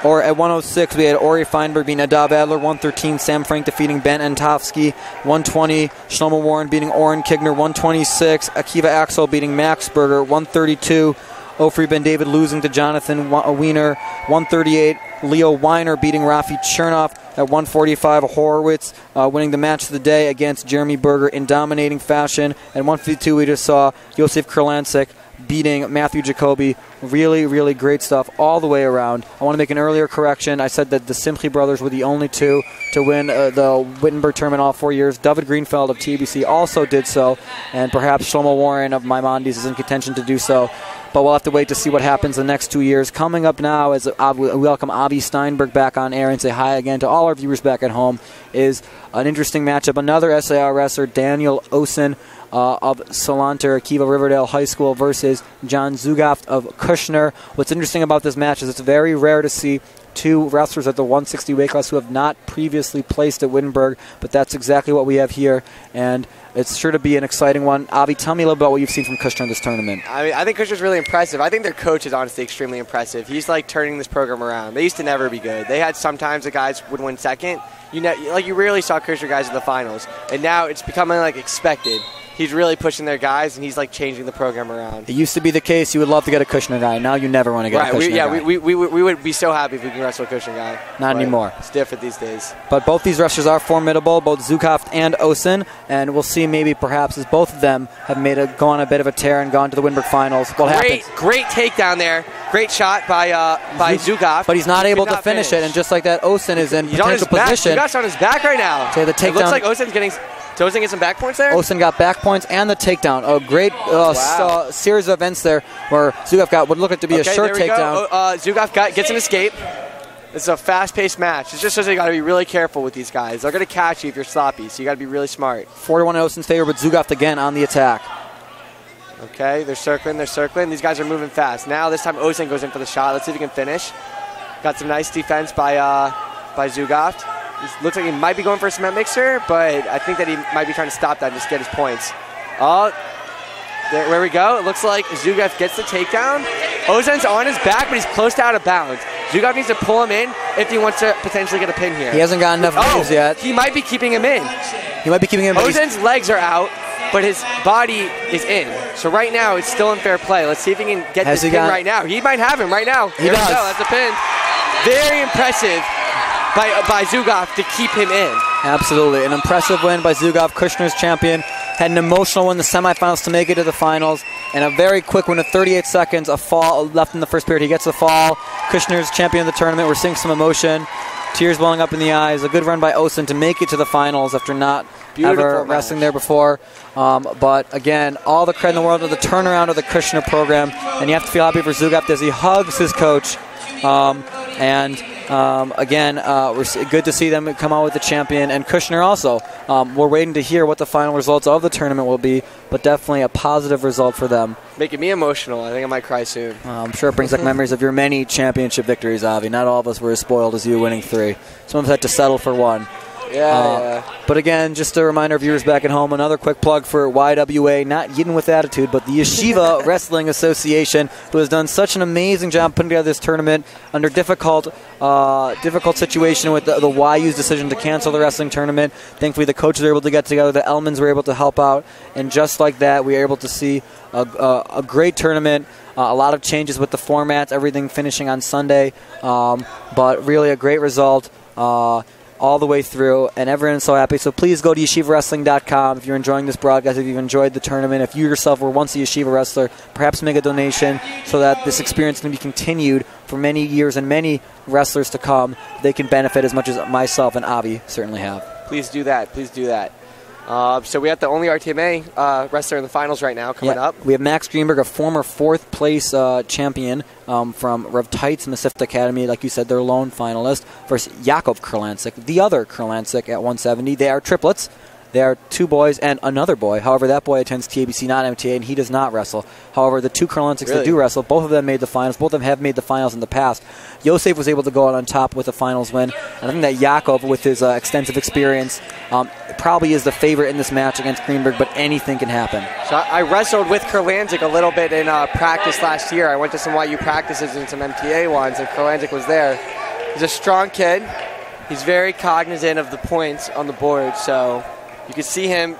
at 106, we had Ori Feinberg beating Adav Adler. 113, Sam Frank defeating Ben Antofsky. 120, Shlomo Warren beating Oren Kigner. 126, Akiva Axel beating Max Berger. 132, Ofri Ben David losing to Jonathan Wiener. 138, Leo Weiner beating Rafi Chernoff. At 145, Horowitz winning the match of the day against Jeremy Berger in dominating fashion. At 152, we just saw Josef Kurlancic beating Matthew Jacoby. Really, really great stuff all the way around. I want to make an earlier correction. I said that the Simchi brothers were the only 2 to win the Wittenberg tournament all 4 years. David Greenfeld of TBC also did so, and perhaps Shlomo Warren of Maimonides is in contention to do so. But we'll have to wait to see what happens the next 2 years. Coming up now, as we welcome Avi Steinberg back on air and say hi again to all our viewers back at home, is an interesting matchup. Another SAR wrestler, Daniel Osen of Solanter, Akiva Riverdale High School versus John Zugaft of Kushner. What's interesting about this match is it's very rare to see 2 wrestlers at the 160 weight class who have not previously placed at Wittenberg, but that's exactly what we have here, and it's sure to be an exciting one. Avi, tell me a little about what you've seen from Kushner in this tournament. I think Kushner's really impressive. I think their coach is honestly extremely impressive. He's like turning this program around. They used to never be good. They had sometimes the guys would win second. You rarely saw Kushner guys in the finals, and now it's becoming like expected. He's really pushing their guys, and he's like changing the program around. It used to be the case you would love to get a Kushner guy. Now you never want to get a Kushner guy. We would be so happy if we could wrestle a Kushner guy. Not anymore. It's different these days. But both these wrestlers are formidable, both Zukaft and Osen, and we'll see maybe perhaps as both of them have gone on a bit of a tear and gone to the Wittenberg finals. What happens? Great takedown there. Great shot by Zukaft. But he's not able to finish it, and just like that, Osen is in potential position. Zukaft's on his back right now. So the takedown. It looks like Osen's getting... Osen get some back points there? Osen got back points and the takedown. A great series of events there where Zugaft got what looked like to be a short takedown. Zugaft gets an escape. It's a fast-paced match. It just shows you got to be really careful with these guys. They're going to catch you if you're sloppy, so you got to be really smart. 4-1 in Osen's favor, but Zugaft again on the attack. Okay, they're circling. These guys are moving fast. Now this time Osen goes in for the shot. Let's see if he can finish. Got some nice defense by Zugaft. Looks like he might be going for a cement mixer, but I think that he might be trying to stop that and just get his points. Oh, there we go. It looks like Zugaft gets the takedown. Osen's on his back, but he's close to out of bounds. Zugaft needs to pull him in if he wants to potentially get a pin here. He hasn't got enough moves yet. He might be keeping him in. He might be keeping him. Ozen's legs are out, but his body is in. So right now, it's still in fair play. Let's see if he can get this pin right now. He might have him right now. He does. That's a pin. Very impressive by Zugov to keep him in. Absolutely. An impressive win by Zugov, Kushner's champion. Had an emotional win in the semifinals to make it to the finals. And a very quick win of 38 seconds, a fall left in the first period. He gets the fall. Kushner's champion of the tournament. We're seeing some emotion. Tears welling up in the eyes. A good run by Osen to make it to the finals after not ever wrestling there before. But again, all the credit in the world of the turnaround of the Kushner program. And you have to feel happy for Zugov as he hugs his coach. Again, we're good to see them come out with the champion. And Kushner also. We're waiting to hear what the final results of the tournament will be, but definitely a positive result for them. Making me emotional. I think I might cry soon. I'm sure it brings back memories of your many championship victories, Avi. Not all of us were as spoiled as you winning 3. Some of us had to settle for 1. Yeah. But again, just a reminder, viewers back at home, another quick plug for YWA, not Yidden with Attitude, but the Yeshiva Wrestling Association, who has done such an amazing job putting together this tournament under difficult situation with the YU's decision to cancel the wrestling tournament. Thankfully, the coaches were able to get together, the Elmans were able to help out, and just like that, we were able to see a great tournament. A lot of changes with the formats, everything finishing on Sunday, but really a great result. All the way through, and everyone's so happy. So please go to yeshivawrestling.com if you're enjoying this broadcast, if you've enjoyed the tournament, if you yourself were once a yeshiva wrestler, perhaps make a donation so that this experience can be continued for many years and many wrestlers to come. They can benefit as much as myself and Avi certainly have. Please do that. Please do that. So we have the only RTMA wrestler in the finals right now coming up. We have Max Greenberg, a former 4th place champion from Rev Tights Masifta Academy. Like you said, they're lone finalist versus Yakov Kurlansik, the other Kurlansik at 170. They are triplets. They are 2 boys and another boy. However, that boy attends TABC, not MTA, and he does not wrestle. However, the 2 Kurlansiks that do wrestle, both of them made the finals. Both of them have made the finals in the past. Yosef was able to go out on top with a finals win. And I think that Yakov, with his extensive experience, probably is the favorite in this match against Greenberg, but anything can happen. So I wrestled with Kurlansik a little bit in practice last year. I went to some YU practices and some MTA ones, and Kurlansik was there. He's a strong kid. He's very cognizant of the points on the board, so you can see him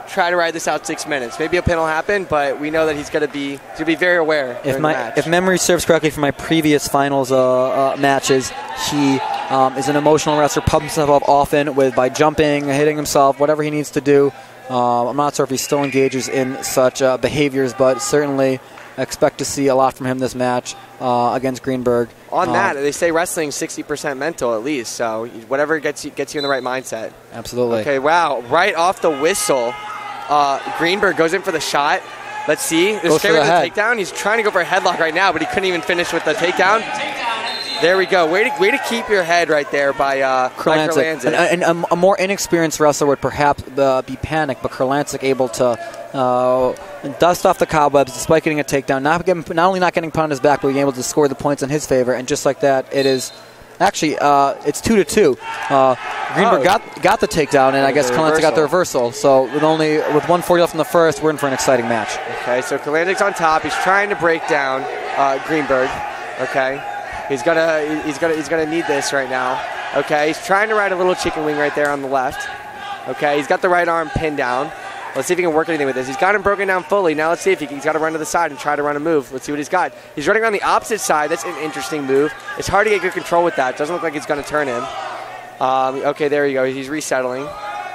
try to ride this out 6 minutes. Maybe a pin will happen, but we know that he's going to be very aware during the match. If memory serves correctly from my previous finals matches, he is an emotional wrestler, pumps himself up often by jumping, hitting himself, whatever he needs to do. I'm not sure if he still engages in such behaviors, but certainly expect to see a lot from him this match against Greenberg. On that, they say wrestling 60% mental at least, so whatever gets you in the right mindset. Absolutely. Okay, wow. Right off the whistle, Greenberg goes in for the shot. Let's see. There's straight with the takedown. He's trying to go for a headlock right now, but he couldn't even finish with the takedown. There we go. Way to keep your head right there by Kurlansik. And a more inexperienced wrestler would perhaps be panicked, but Kurlansik able to dust off the cobwebs despite getting a takedown. Not only not getting put on his back, but being able to score the points in his favor. And just like that, it is actually it's 2-2. Greenberg got the takedown, and I guess Kurlansik got the reversal. So with 1:40 left in the first, we're in for an exciting match. Okay, so Kurlandik's on top. He's trying to break down Greenberg. Okay. He's gonna need this right now. Okay, he's trying to ride a little chicken wing right there on the left. Okay, he's got the right arm pinned down. Let's see if he can work anything with this. He's got him broken down fully. Now let's see if he's got to run to the side and try to run a move. Let's see what he's got. He's running on the opposite side. That's an interesting move. It's hard to get good control with that. It doesn't look like he's going to turn him. Okay, there you go. He's resettling.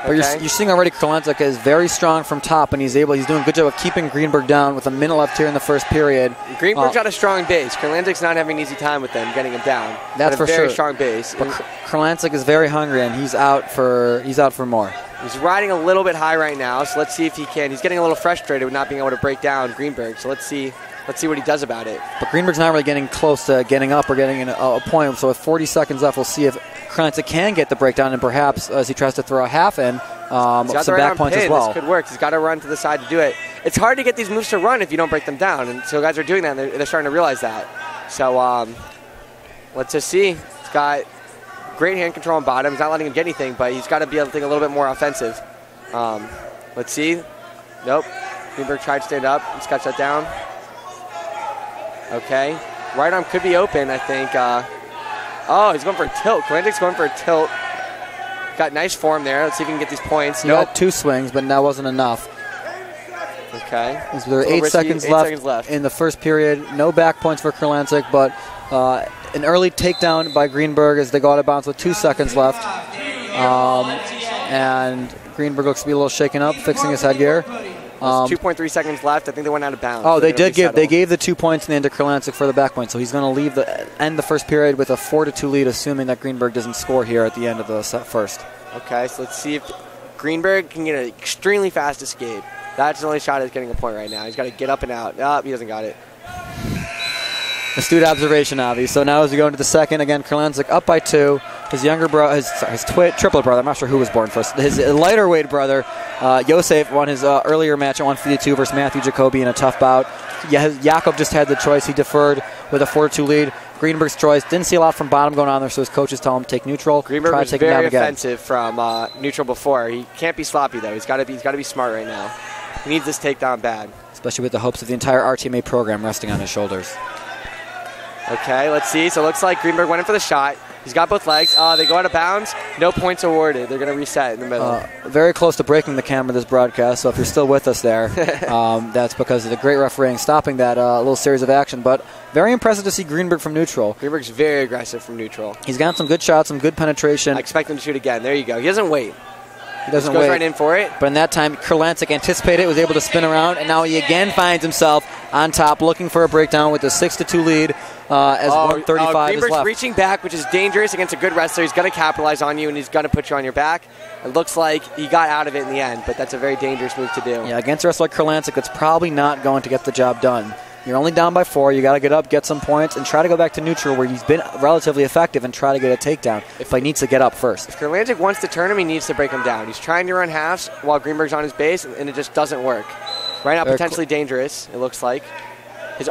But you're seeing already Kurlansik is very strong from top, and he's doing a good job of keeping Greenberg down with a minute left here in the first period. Greenberg's got a strong base. Kurlandik's not having an easy time with them, getting him down. That's for sure. Very strong base. But Kurlansik is very hungry, and he's out for more. He's riding a little bit high right now, so let's see if he can. He's getting a little frustrated with not being able to break down Greenberg, so let's see what he does about it. But Greenberg's not really getting close to getting up or getting a point, so with 40 seconds left, we'll see if Kurlansik can get the breakdown, and perhaps as he tries to throw a half in, some back points as well. This could work. He's got to run to the side to do it. It's hard to get these moves to run if you don't break them down, and so guys are doing that, and they're starting to realize that. So let's just see. He's got great hand control on bottom. He's not letting him get anything, but he's got to be able to think a little bit more offensive. Let's see. Nope. Greenberg tried to stand up. He's got shut down. Okay. Right arm could be open, I think. He's going for a tilt. Kurlandik's going for a tilt. got nice form there. Let's see if he can get these points. He got 2 swings, but that wasn't enough. Okay. There were 8 seconds left in the first period. No back points for Kurlantic, but an early takedown by Greenberg as they go out of bounds with 2 seconds left. And Greenberg looks to be a little shaken up, fixing his headgear. 2.3 seconds left. I think they went out of bounds. Oh, they gave the 2 points in the end to Kurlantic for the back point. So he's going to end the first period with a 4-2 lead, assuming that Greenberg doesn't score here at the end of the first. Okay, so let's see if Greenberg can get an extremely fast escape. That's the only shot he's getting a point right now. He's got to get up and out. Oh, he doesn't got it. Astute observation, Avi. So now as we go into the second, again, Kurlantic up by 2. His younger brother, his triplet brother, I'm not sure who was born first. His lighter weight brother, Josef, won his earlier match at 152 versus Matthew Jacoby in a tough bout. Jakob just had the choice. He deferred with a 4-2 lead. Greenberg's choice. Didn't see a lot from bottom going on there, so his coaches tell him to take neutral. Greenberg was very offensive from neutral before. He can't be sloppy, though. He's got to be smart right now. He needs this takedown bad. Especially with the hopes of the entire RTMA program resting on his shoulders. Okay, let's see. So it looks like Greenberg went in for the shot. He's got both legs. They go out of bounds. No points awarded. They're going to reset in the middle. Very close to breaking the camera this broadcast, so if you're still with us there, that's because of the great refereeing stopping that little series of action. But very impressive to see Greenberg from neutral. Greenberg's very aggressive from neutral. He's got some good shots, some good penetration. I expect him to shoot again. There you go. He doesn't wait. He doesn't goes wait. right in for it. But in that time, Kurlantic anticipated it, was able to spin around, and now he again finds himself on top, looking for a breakdown with a 6-2 lead as 135 is Greenberg's left. reaching back, which is dangerous against a good wrestler. He's going to capitalize on you, and he's going to put you on your back. It looks like he got out of it in the end, but that's a very dangerous move to do. Yeah, against a wrestler like Kurlantic, that's probably not going to get the job done. You're only down by 4. You got to get up, get some points, and try to go back to neutral where he's been relatively effective and try to get a takedown. If he needs to get up first. If Kurlantic wants to turn him, he needs to break him down. He's trying to run halves while Greenberg's on his base, and it just doesn't work. Right now, potentially dangerous, it looks like. His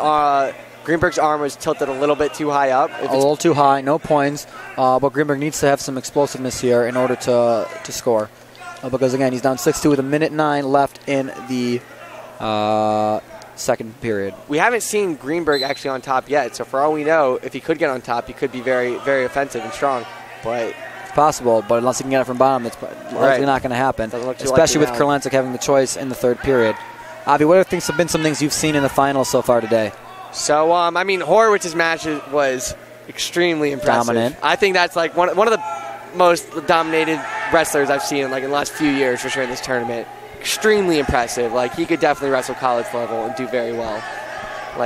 Greenberg's arm was tilted a little bit too high up. A little too high, no points. But Greenberg needs to have some explosiveness here in order to score. Because, again, he's down 6-2 with 1:09 left in the second period. We haven't seen Greenberg actually on top yet, so for all we know, if he could get on top, he could be very, very offensive and strong. But it's possible, but unless he can get it from bottom, that's likely not going to happen, especially with Kurlantic having the choice in the third period. Avi, what have been some things you've seen in the finals so far today? So, Horowitz's match was extremely impressive. Dominant. I think that's like one of the most dominated wrestlers I've seen in the last few years for sure in this tournament. Extremely impressive. He could definitely wrestle college level and do very well.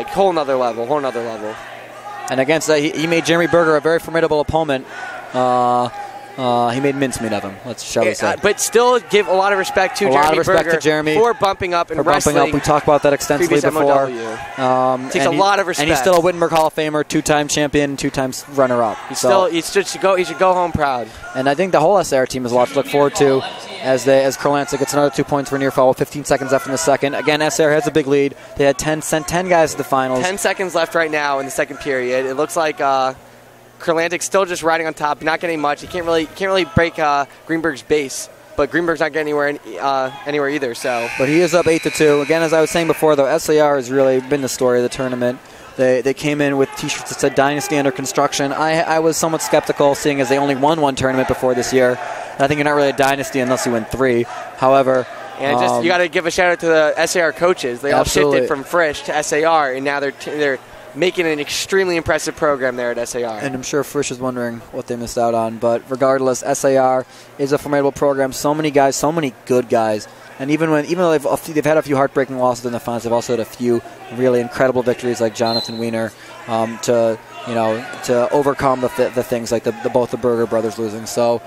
Whole nother level. And against that, he made Jeremy Berger a very formidable opponent. He made mincemeat of him, shall we say. But still give a lot of respect to Jeremy Berger for bumping up and wrestling. We talked about that extensively before. Takes a lot of respect. And he's still a Wittenberg Hall of Famer, 2-time champion, 2-time runner-up. He should go home proud. And I think the whole SAR team has a lot to look forward to as Kurlantic gets another 2 points for near fall with 15 seconds left in the second. Again, SAR has a big lead. They had 10 guys to the finals. 10 seconds left right now in the second period. It looks like Kurlantic still just riding on top, not getting much. He can't really break Greenberg's base, but Greenberg's not getting anywhere either. So, but he is up 8-2. Again, as I was saying before, though, SAR has really been the story of the tournament. They came in with T-shirts that said "Dynasty under construction." I was somewhat skeptical, seeing as they only won one tournament before this year. I think you're not really a dynasty unless you win 3. However, and you got to give a shout out to the SAR coaches. They all shifted from Frisch to SAR, and now they're making an extremely impressive program there at SAR. And I'm sure Frisch is wondering what they missed out on. But regardless, SAR is a formidable program. So many guys, so many good guys. And even though they've had a few heartbreaking losses in the finals, they've also had a few really incredible victories like Jonathan Wiener to overcome the things like both the Berger brothers losing. So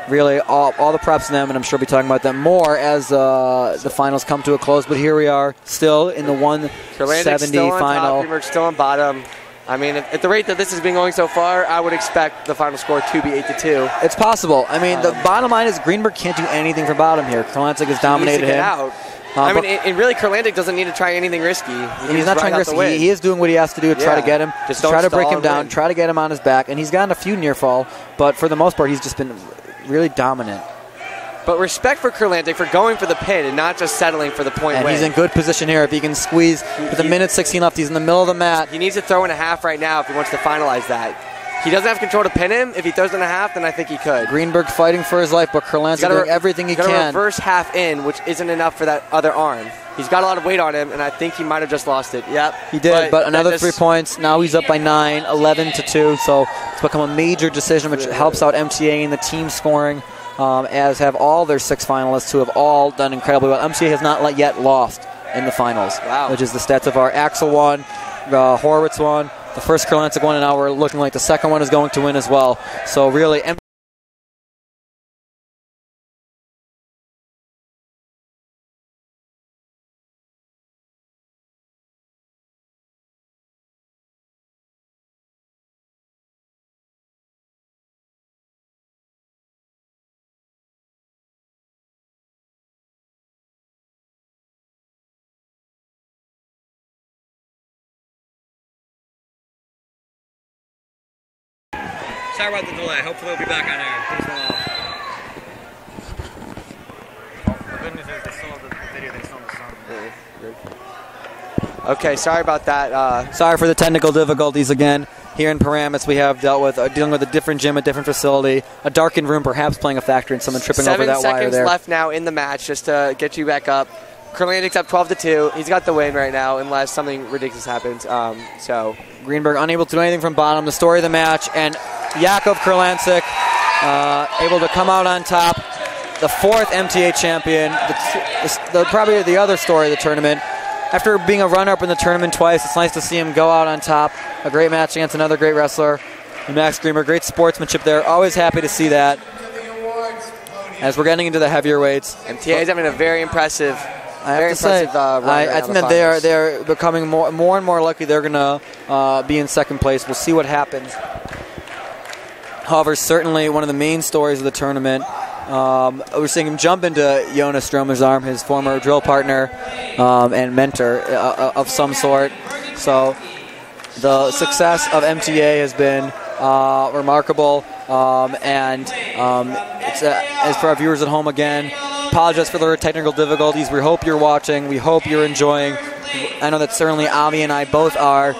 really all the props to them, and I'm sure we'll be talking about them more as the finals come to a close. But here we are, still in the 170 final. Greenberg's still on bottom. At the rate that this has been going so far, I would expect the final score to be 8-2. It's possible. The bottom line is Greenberg can't do anything from bottom here. Kurlantic has dominated him. Out. And really, Kurlantic doesn't need to try anything risky. He's not trying risky. He is doing what he has to do to try to get him, just try to break him down, try to get him on his back. And he's gotten a few near fall, but for the most part, he's just been really dominant. But respect for Kurlantic for going for the pin and not just settling for the point win. And he's in good position here. If he can squeeze with a minute 16 left, he's in the middle of the mat. He needs to throw in a half right now if he wants to finalize that. He doesn't have control to pin him. If he throws in a half, then I think he could. Greenberg fighting for his life, but Kurlansik doing everything he can. Got to reverse half in, which isn't enough for that other arm. He's got a lot of weight on him, and I think he might have just lost it. Yep. He did, but another 3 points. Now he's up by 9, 11-2, so it's become a major decision, which helps out MTA in the team scoring, as have all their 6 finalists who have all done incredibly well. MTA has not yet lost in the finals, which is the stats of our Axel won, Horowitz won, the first Kurlansik won, and now we're looking like the second one is going to win as well. So really, sorry about the delay. Hopefully we'll be back on air. The good news is they still have the video, they still have the sound. Okay, sorry about that. Sorry for the technical difficulties again. Here in Paramus, we have dealing with a different gym, a different facility, a darkened room, perhaps playing a factor in someone tripping over that wire there. 7 seconds left now in the match, just to get you back up. Kurlansik up 12-2. He's got the win right now, unless something ridiculous happens. So Greenberg unable to do anything from bottom. The story of the match, and Yakov Kurlansik able to come out on top, the 4th MTA champion. Probably the other story of the tournament. After being a runner-up in the tournament twice, it's nice to see him go out on top. A great match against another great wrestler, Max Greenberg. Great sportsmanship there. Always happy to see that. As we're getting into the heavier weights, MTA is having a very impressive. I think that they are becoming more and more likely they're going to be in second place. We'll see what happens. However, certainly one of the main stories of the tournament, we're seeing him jump into Jonas Stromer's arm, his former drill partner and mentor of some sort. So the success of MTA has been remarkable, and as for our viewers at home again, apologize for the technical difficulties. We hope you're watching. We hope you're enjoying. I know that certainly Avi and I both are.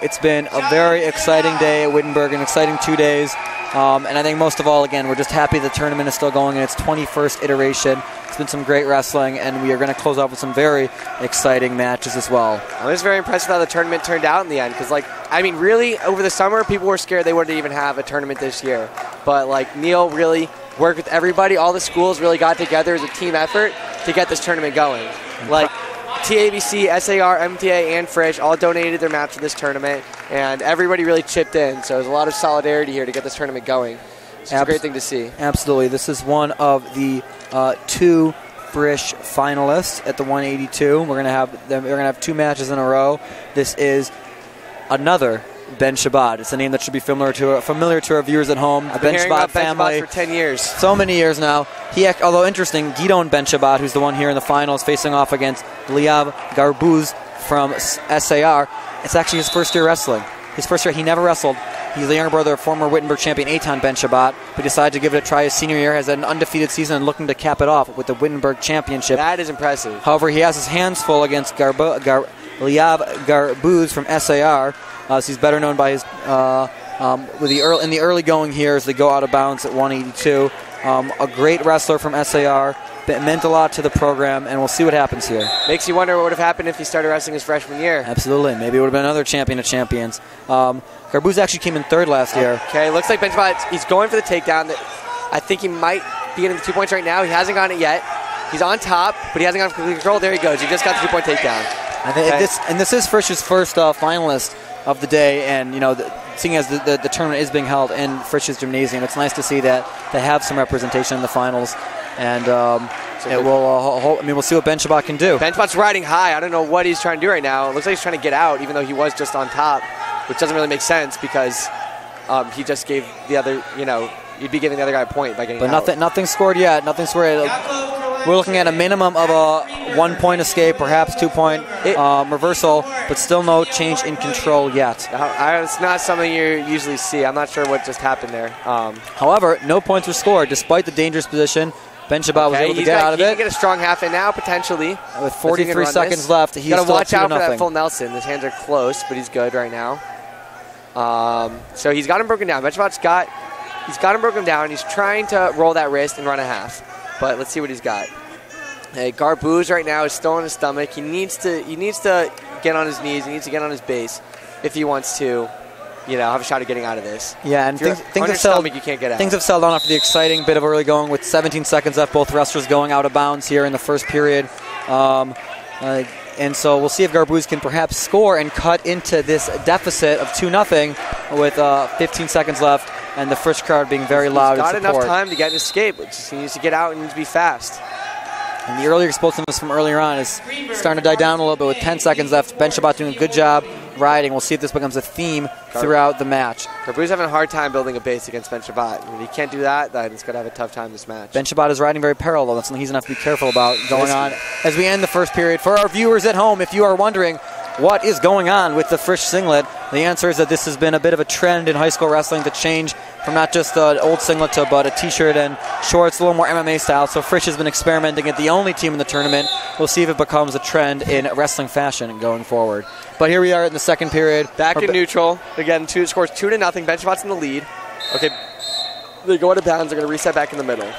It's been a very exciting day at Wittenberg, an exciting 2 days. And I think most of all, again, we're just happy the tournament is still going in its 21st iteration. It's been some great wrestling, and we are going to close off with some very exciting matches as well. I was very impressed with how the tournament turned out in the end, because, really, over the summer, people were scared they wouldn't even have a tournament this year. But, Neil really worked with everybody. All the schools really got together as a team effort to get this tournament going. TABC, SAR, MTA, and Frisch all donated their match for this tournament, and everybody really chipped in. So there's a lot of solidarity here to get this tournament going. It's a great thing to see. Absolutely. This is one of the 2 Frisch finalists at the 182. We're gonna have 2 matches in a row. This is another Ben Shabbat. It's a name that should be familiar to our viewers at home. I've been Ben hearing Shabbat about family Ben Shabbat for 10 years. So many years now. Although interesting, Gidon Ben Shabbat, who's the one here in the finals, facing off against Liav Garbuz from SAR. It's actually his first year wrestling. His first year, he never wrestled. He's the younger brother of former Wittenberg champion Eitan Ben Shabbat, who decided to give it a try his senior year, has an undefeated season and looking to cap it off with the Wittenberg championship. That is impressive. However, he has his hands full against Liav Garbuz from SAR. So he's better known by his in the early going here as they go out of bounds at 182. A great wrestler from SAR. It meant a lot to the program, and we'll see what happens here. Makes you wonder what would have happened if he started wrestling his freshman year. Absolutely. Maybe it would have been another champion of champions. Garbuz actually came in 3rd last year. Okay, looks like Ben Shabbat, he's going for the takedown. I think he might be getting the 2 points right now. He hasn't gotten it yet. He's on top, but he hasn't gotten complete control. There he goes. He just got the 2-point takedown. I think this is Frisch's first finalist of the day, and seeing as the tournament is being held in Frisch's gymnasium, it's nice to see that they have some representation in the finals, and we'll see what Ben Shabbat can do. Ben Shabbat's riding high. I don't know what he's trying to do right now. It looks like he's trying to get out, even though he was just on top, which doesn't really make sense because he just gave the other, you'd be giving the other guy a point by getting out. But nothing scored yet. Nothing scored yet. We're looking at a minimum of a 1-point escape, perhaps 2-point reversal, but still no change in control yet. It's not something you usually see. I'm not sure what just happened there. However, no points were scored despite the dangerous position. Ben Shabbat was able to get out of it. He can get a strong half in now, potentially. With 43 seconds left, he's got to watch out for that nothing. full Nelson. His hands are close, but he's good right now. So he's got him broken down. Benchabat's got him broken down. He's trying to roll that wrist and run a half. But let's see what he's got. Hey, Garbuz right now is still on his stomach. He needs to get on his knees. He needs to get on his base if he wants to, have a shot at getting out of this. Yeah, and things have stomach, you can't get out. Things have settled down after the exciting bit of early going with 17 seconds left. Both wrestlers going out of bounds here in the first period. And so we'll see if Garbuz can perhaps score and cut into this deficit of 2-0 with 15 seconds left, and the Frisch crowd being very loud in support. He's got enough time to get an escape. He needs to get out and needs to be fast. And the earlier explosiveness from earlier on is starting to die down a little bit with 10 seconds left. Benchabat doing a good job riding. We'll see if this becomes a theme throughout the match. Garbuz having a hard time building a base against Benchabat. If he can't do that, then he's going to have a tough time this match. Benchabat is riding very parallel. That's something he's going to have to be careful about going on as we end the first period. For our viewers at home, if you are wondering what is going on with the Frisch singlet, the answer is that this has been a bit of a trend in high school wrestling to change from not just an old singlet to but a t-shirt and shorts, a little more MMA style. So Frisch has been experimenting at the only team in the tournament. We'll see if it becomes a trend in wrestling fashion going forward. But here we are in the second period. Back in neutral. Again, scores 2-0. Benchabat's in the lead. Okay, they go out of bounds. They're going to reset back in the middle.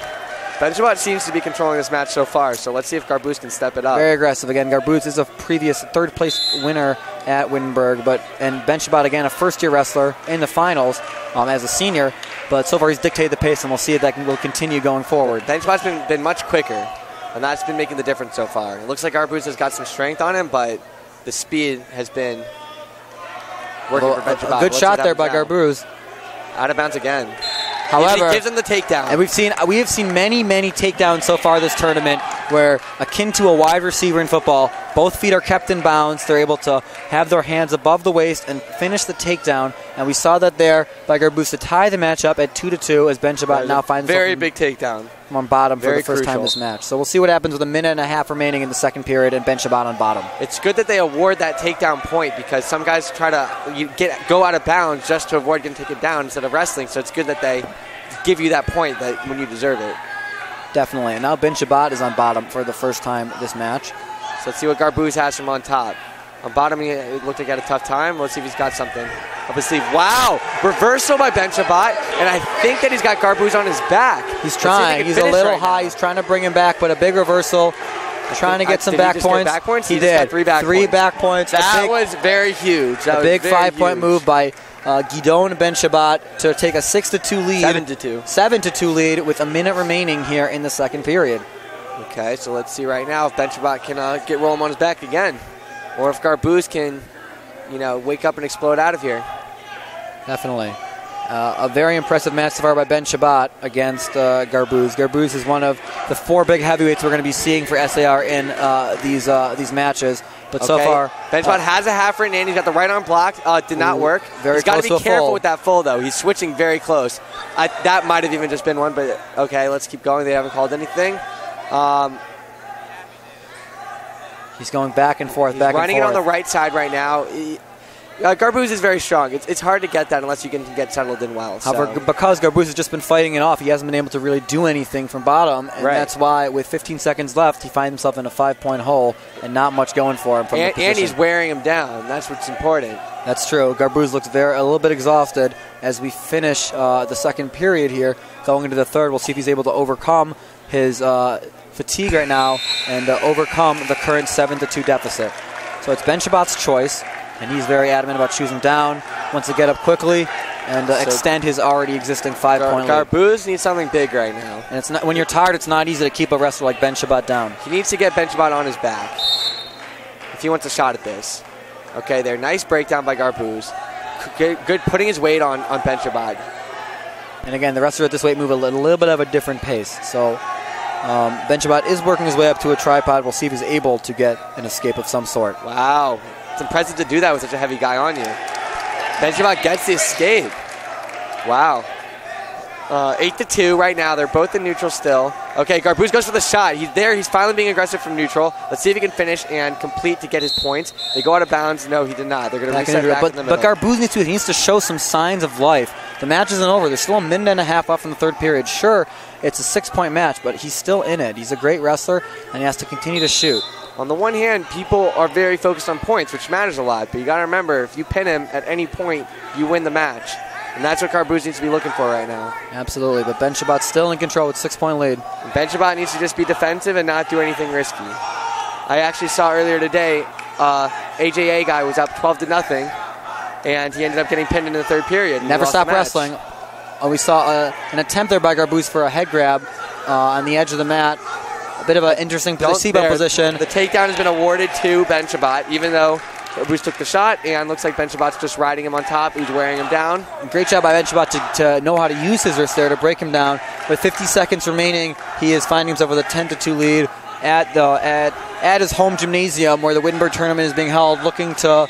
Benchabat seems to be controlling this match so far, so let's see if Garbuz can step it up. Very aggressive. Again, Garbuz is a previous third-place winner at Wittenberg, and Benchabat, again, a first-year wrestler in the finals as a senior, but so far he's dictated the pace, and we'll see if that will continue going forward. Benchabat's been much quicker, and that's been making the difference so far. It looks like Garbuz has got some strength on him, but the speed has been working for Benchabat. A good shot there by Garbuz. Out of bounds again. However, he gives him the takedown. And we have seen many takedowns so far this tournament where, akin to a wide receiver in football, both feet are kept in bounds. They're able to have their hands above the waist and finish the takedown. And we saw that there by Garbuz to tie the match up at 2-2 as Benchabat now finds very big takedown on bottom for the first time this match. So we'll see what happens with a minute and a half remaining in the second period and Benchabat on bottom. It's good that they award that takedown point because some guys try to go out of bounds just to avoid getting taken down instead of wrestling. So it's good that they give you that point that when you deserve it. Definitely. And now Benchabat is on bottom for the first time this match. So let's see what Garbuz has from on top. On bottom, it looked like he had a tough time. Let's see if he's got something up his sleeve. Wow! Reversal by Benchabat, and I think that he's got Garbuz on his back. He's trying. He's a little high. He's trying to bring him back, but a big reversal. Trying to get some back points. He did. Three back points. That was very huge. A big 5-point move by Guidon Benchabat to take a 6-2 lead. 7-2. 7-2 lead with a minute remaining here in the second period. Okay, so let's see right now if Benchabat can get Rollum on his back again. Or if Garbuz can, wake up and explode out of here. Definitely. A very impressive match so far by Benchabat against Garbuz. Garbuz is one of the 4 big heavyweights we're going to be seeing for SAR in these matches. But so far, Benchabat has a half right, and he's got the right arm blocked. Did not work. He's got to be careful with that full, though. He's switching very close. That might have even just been one, but okay, let's keep going. They haven't called anything. He's going back and forth, running it on the right side right now. Garbuz is very strong. It's hard to get that unless you can get settled in well. However, because Garbuz has just been fighting it off, he hasn't been able to really do anything from bottom, and that's why with 15 seconds left, he finds himself in a 5-point hole and not much going for him from the position. And he's wearing him down. That's what's important. That's true. Garbuz looks a little bit exhausted as we finish the second period here. Going into the third, we'll see if he's able to overcome his fatigue right now and overcome the current 7-2 deficit. So it's Benchabat's choice, and he's very adamant about choosing down, wants to get up quickly and extend his already existing 5-point lead. Garbuz needs something big right now. And it's not, when you're tired, it's not easy to keep a wrestler like Benchabat down. He needs to get Benchabat on his back if he wants a shot at this. Okay, there, nice breakdown by Garbuz. Good putting his weight on Benchabat. And again, the wrestler at this weight move a little bit of a different pace. So Benchabat is working his way up to a tripod. We'll see if he's able to get an escape of some sort. Wow. It's impressive to do that with such a heavy guy on you. Benchabat gets the escape. Wow. 8-2 right now. They're both in neutral still. Okay, Garbuz goes for the shot. He's there. He's finally being aggressive from neutral. Let's see if he can finish and complete to get his points. They go out of bounds. No, he did not. They're going to reset back in the middle. But Garbuz needs to show some signs of life. The match isn't over. There's still a minute and a half left in the third period. Sure, it's a 6-point match, but he's still in it. He's a great wrestler, and he has to continue to shoot. on the one hand, people are very focused on points, which matters a lot. But you got to remember, if you pin him at any point, you win the match. And that's what Carbuz needs to be looking for right now. Absolutely, but Ben Shabbat's still in control with 6-point lead. And Ben Shabbat needs to just be defensive and not do anything risky. I actually saw earlier today, AJA guy was up 12-0, and he ended up getting pinned in the third period. Never stop wrestling. We saw an attempt there by Carbuz for a head grab on the edge of the mat. A bit of an interesting placebo position. The takedown has been awarded to Ben Shabbat, even though Carbuz took the shot, and looks like Ben Shabbat's just riding him on top. He's wearing him down. Great job by Ben Shabbat to know how to use his wrist there to break him down. With 50 seconds remaining, he is finding himself with a 10-2 lead at his home gymnasium where the Wittenberg tournament is being held, looking to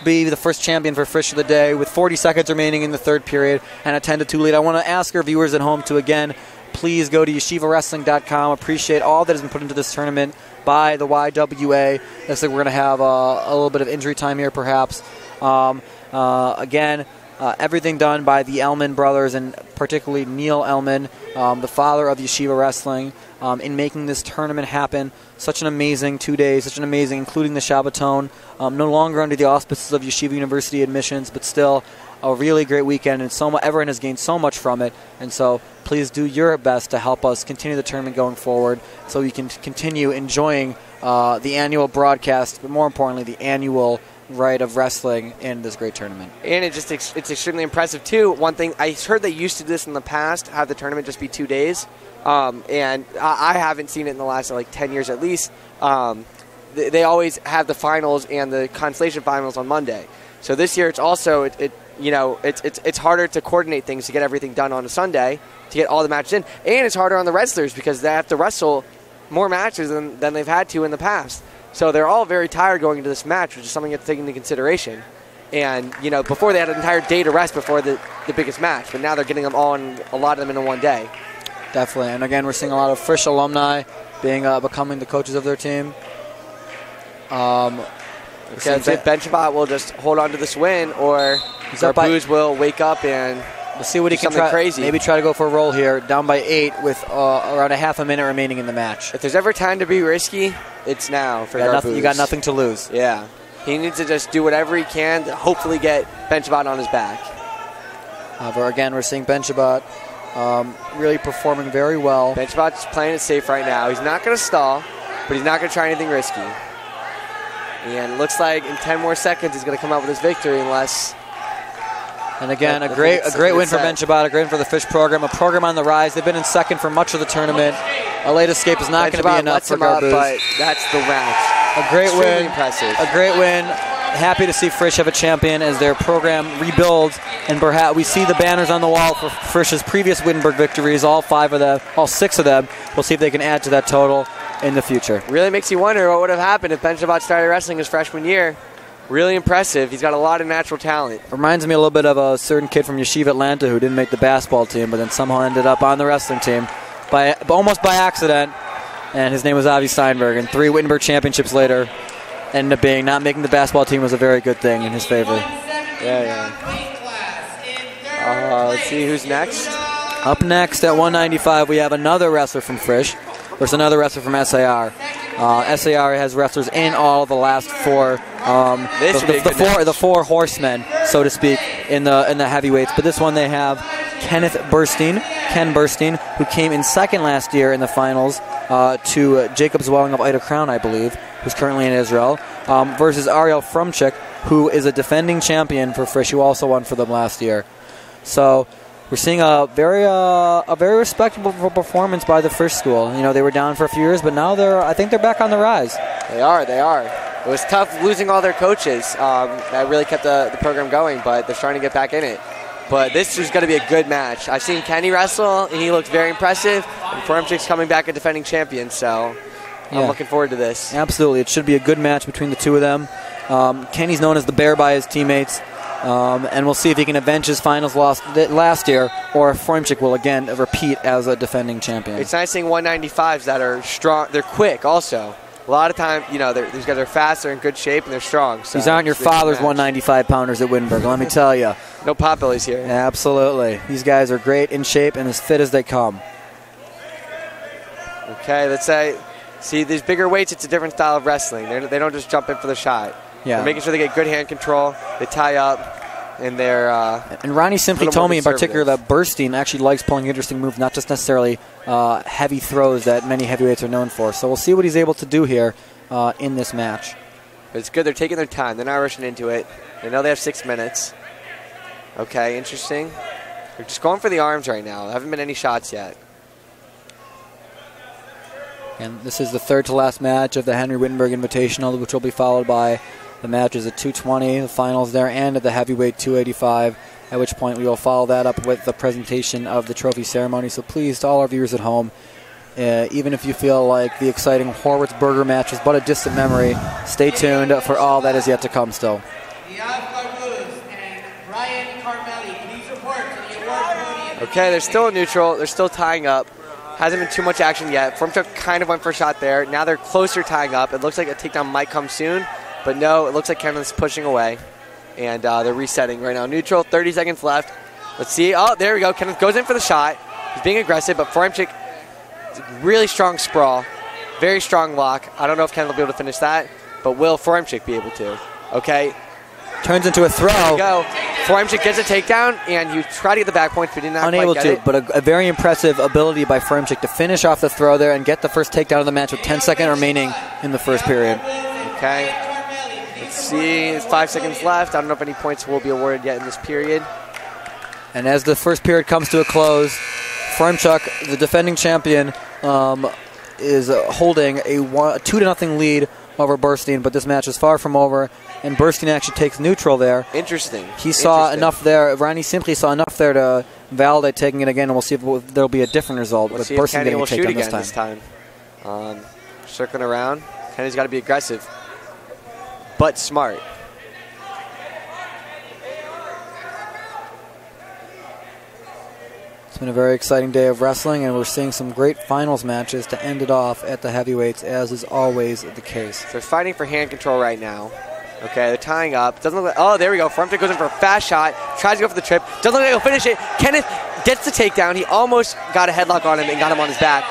be the first champion for Frisch of the day with 40 seconds remaining in the third period and a 10-2 lead. I want to ask our viewers at home to, again, please go to yeshivawrestling.com. Appreciate all that has been put into this tournament by the YWA. Looks like we're going to have a little bit of injury time here, perhaps. Again, everything done by the Elman brothers, and particularly Neil Elman, the father of Yeshiva Wrestling, in making this tournament happen. Such an amazing 2 days, including the Shabbaton. No longer under the auspices of Yeshiva University admissions, but still a really great weekend, and everyone has gained so much from it. And so please do your best to help us continue the tournament going forward so we can continue enjoying the annual broadcast, but more importantly, the annual right of wrestling in this great tournament. And it's extremely impressive, too. One thing, I heard they used to do this in the past, have the tournament just be 2 days. And I haven't seen it in the last 10 years at least. They always have the finals and the consolation finals on Monday. So this year it's also it's harder to coordinate things to get everything done on a Sunday to get all the matches in, and it's harder on the wrestlers because they have to wrestle more matches than they've had to in the past. So they're all very tired going into this match, which is something you have to take into consideration. And before they had an entire day to rest before the biggest match, but now they're getting them all in, a lot of them in one day. Definitely, and again, we're seeing a lot of Frisch alumni becoming the coaches of their team. Okay, let's see if Ben Shabbat will just hold on to this win, or Carbuz will wake up and we'll see what he can try. Crazy. Maybe try to go for a roll here, down by 8 with around a half a minute remaining in the match. If there's ever time to be risky, it's now for Carbuz. You got nothing to lose. Yeah. He needs to just do whatever he can to hopefully get Ben Shabbat on his back. However, again, we're seeing Ben Shabbat really performing very well. Ben Shabbat's playing it safe right now. He's not going to stall, but he's not going to try anything risky. And it looks like in 10 more seconds he's going to come out with his victory unless... And again, a great win for Ben Shabbat, a great win for the Frisch program, a program on the rise. They've been in second for much of the tournament. A late escape is not going to be enough for Carbuz. But that's the match. A great win. Impressive. A great win. Happy to see Frisch have a champion as their program rebuilds, and perhaps we see the banners on the wall for Frisch's previous Wittenberg victories, all 6 of them. We'll see if they can add to that total in the future. Really makes you wonder what would have happened if Ben Shabbat started wrestling his freshman year. Really impressive. He's got a lot of natural talent. Reminds me a little bit of a certain kid from Yeshiva Atlanta who didn't make the basketball team, but then somehow ended up on the wrestling team almost by accident. And his name was Avi Steinberg. And 3 Wittenberg championships later, ended up being not making the basketball team was a very good thing in his favor. Yeah. Let's see who's next. Up next at 195, we have another wrestler from Frisch versus another wrestler from SAR. SAR has wrestlers in all of the last 4, the 4 horsemen, so to speak, in the heavyweights. But this one they have Ken Burstein, who came in second last year in the finals to Jacob Zwelling of Ida Crown, I believe, who's currently in Israel, versus Ariel Frumchik, who is a defending champion for Frisch, who also won for them last year. So we're seeing a very respectable performance by the Frisch school. They were down for a few years, but now I think they're back on the rise. They are. It was tough losing all their coaches. That really kept the program going, but they're starting to get back in it. But this is going to be a good match. I've seen Kenny wrestle, and he looks very impressive. And Frumchik's coming back a defending champion, so I'm looking forward to this. Absolutely. It should be a good match between the two of them. Kenny's known as the Bear by his teammates. And we'll see if he can avenge his finals loss last year, or if Frumchik will again repeat as a defending champion. It's nice seeing 195s that are strong. They're quick also. A lot of time, these guys are fast, they're in good shape, and they're strong. So these aren't your father's 195-pounders at Wittenberg, let me tell you. No potbellies here. Absolutely. These guys are great in shape and as fit as they come. Okay, let's say See, these bigger weights, it's a different style of wrestling. They don't just jump in for the shot. Yeah. They're making sure they get good hand control. They tie up, and they're and Ronnie simply told me in particular that Burstein actually likes pulling interesting moves, not just necessarily heavy throws that many heavyweights are known for. So we'll see what he's able to do here in this match. But it's good. They're taking their time. They're not rushing into it. They know they have 6 minutes. Okay, interesting. They're just going for the arms right now. There haven't been any shots yet. And this is the third to last match of the Henry Wittenberg Invitational, which will be followed by the matches at 220, the finals there, and at the heavyweight 285, at which point we will follow that up with the presentation of the trophy ceremony. So please, to all our viewers at home, even if you feel like the exciting Horwitz-Berger match is but a distant memory, stay tuned for all that is yet to come still. Okay, they're still in neutral. They're still tying up. Hasn't been too much action yet. Formchuk kind of went for a shot there. Now they're closer tying up. It looks like a takedown might come soon, but no, it looks like Kenneth's pushing away, and they're resetting right now. Neutral, 30 seconds left. Let's see. Oh, there we go. Kenneth goes in for the shot. He's being aggressive, but Formchuk, really strong sprawl, very strong lock. I don't know if Kenneth will be able to finish that, but will Formchuk be able to? Okay. Turns into a throw. There we go. Formchuk gets a takedown, and you try to get the back points, but did not unable quite get to, it. but a very impressive ability by Formchuk to finish off the throw there and get the first takedown of the match with 10 seconds remaining in the first period. Okay. Let's see. There's 5 seconds left. I don't know if any points will be awarded yet in this period. And as the first period comes to a close, Formchuk, the defending champion, is holding a 2-0 lead over Burstein, but this match is far from over, and Burstein actually takes neutral there. Interesting. He saw enough there. Ronnie simply saw enough there to validate taking it again, and we'll see if there'll be a different result with Burstein getting a takedown this time. Circling around. Kenny's got to be aggressive, but smart. It's been a very exciting day of wrestling, and we're seeing some great finals matches to end it off at the heavyweights, as is always the case. They're fighting for hand control right now. Okay, they're tying up. Doesn't look like, oh, there we go. Formchuk goes in for a fast shot, tries to go for the trip. Doesn't look like he'll finish it. Kenneth gets the takedown. He almost got a headlock on him and got him on his back,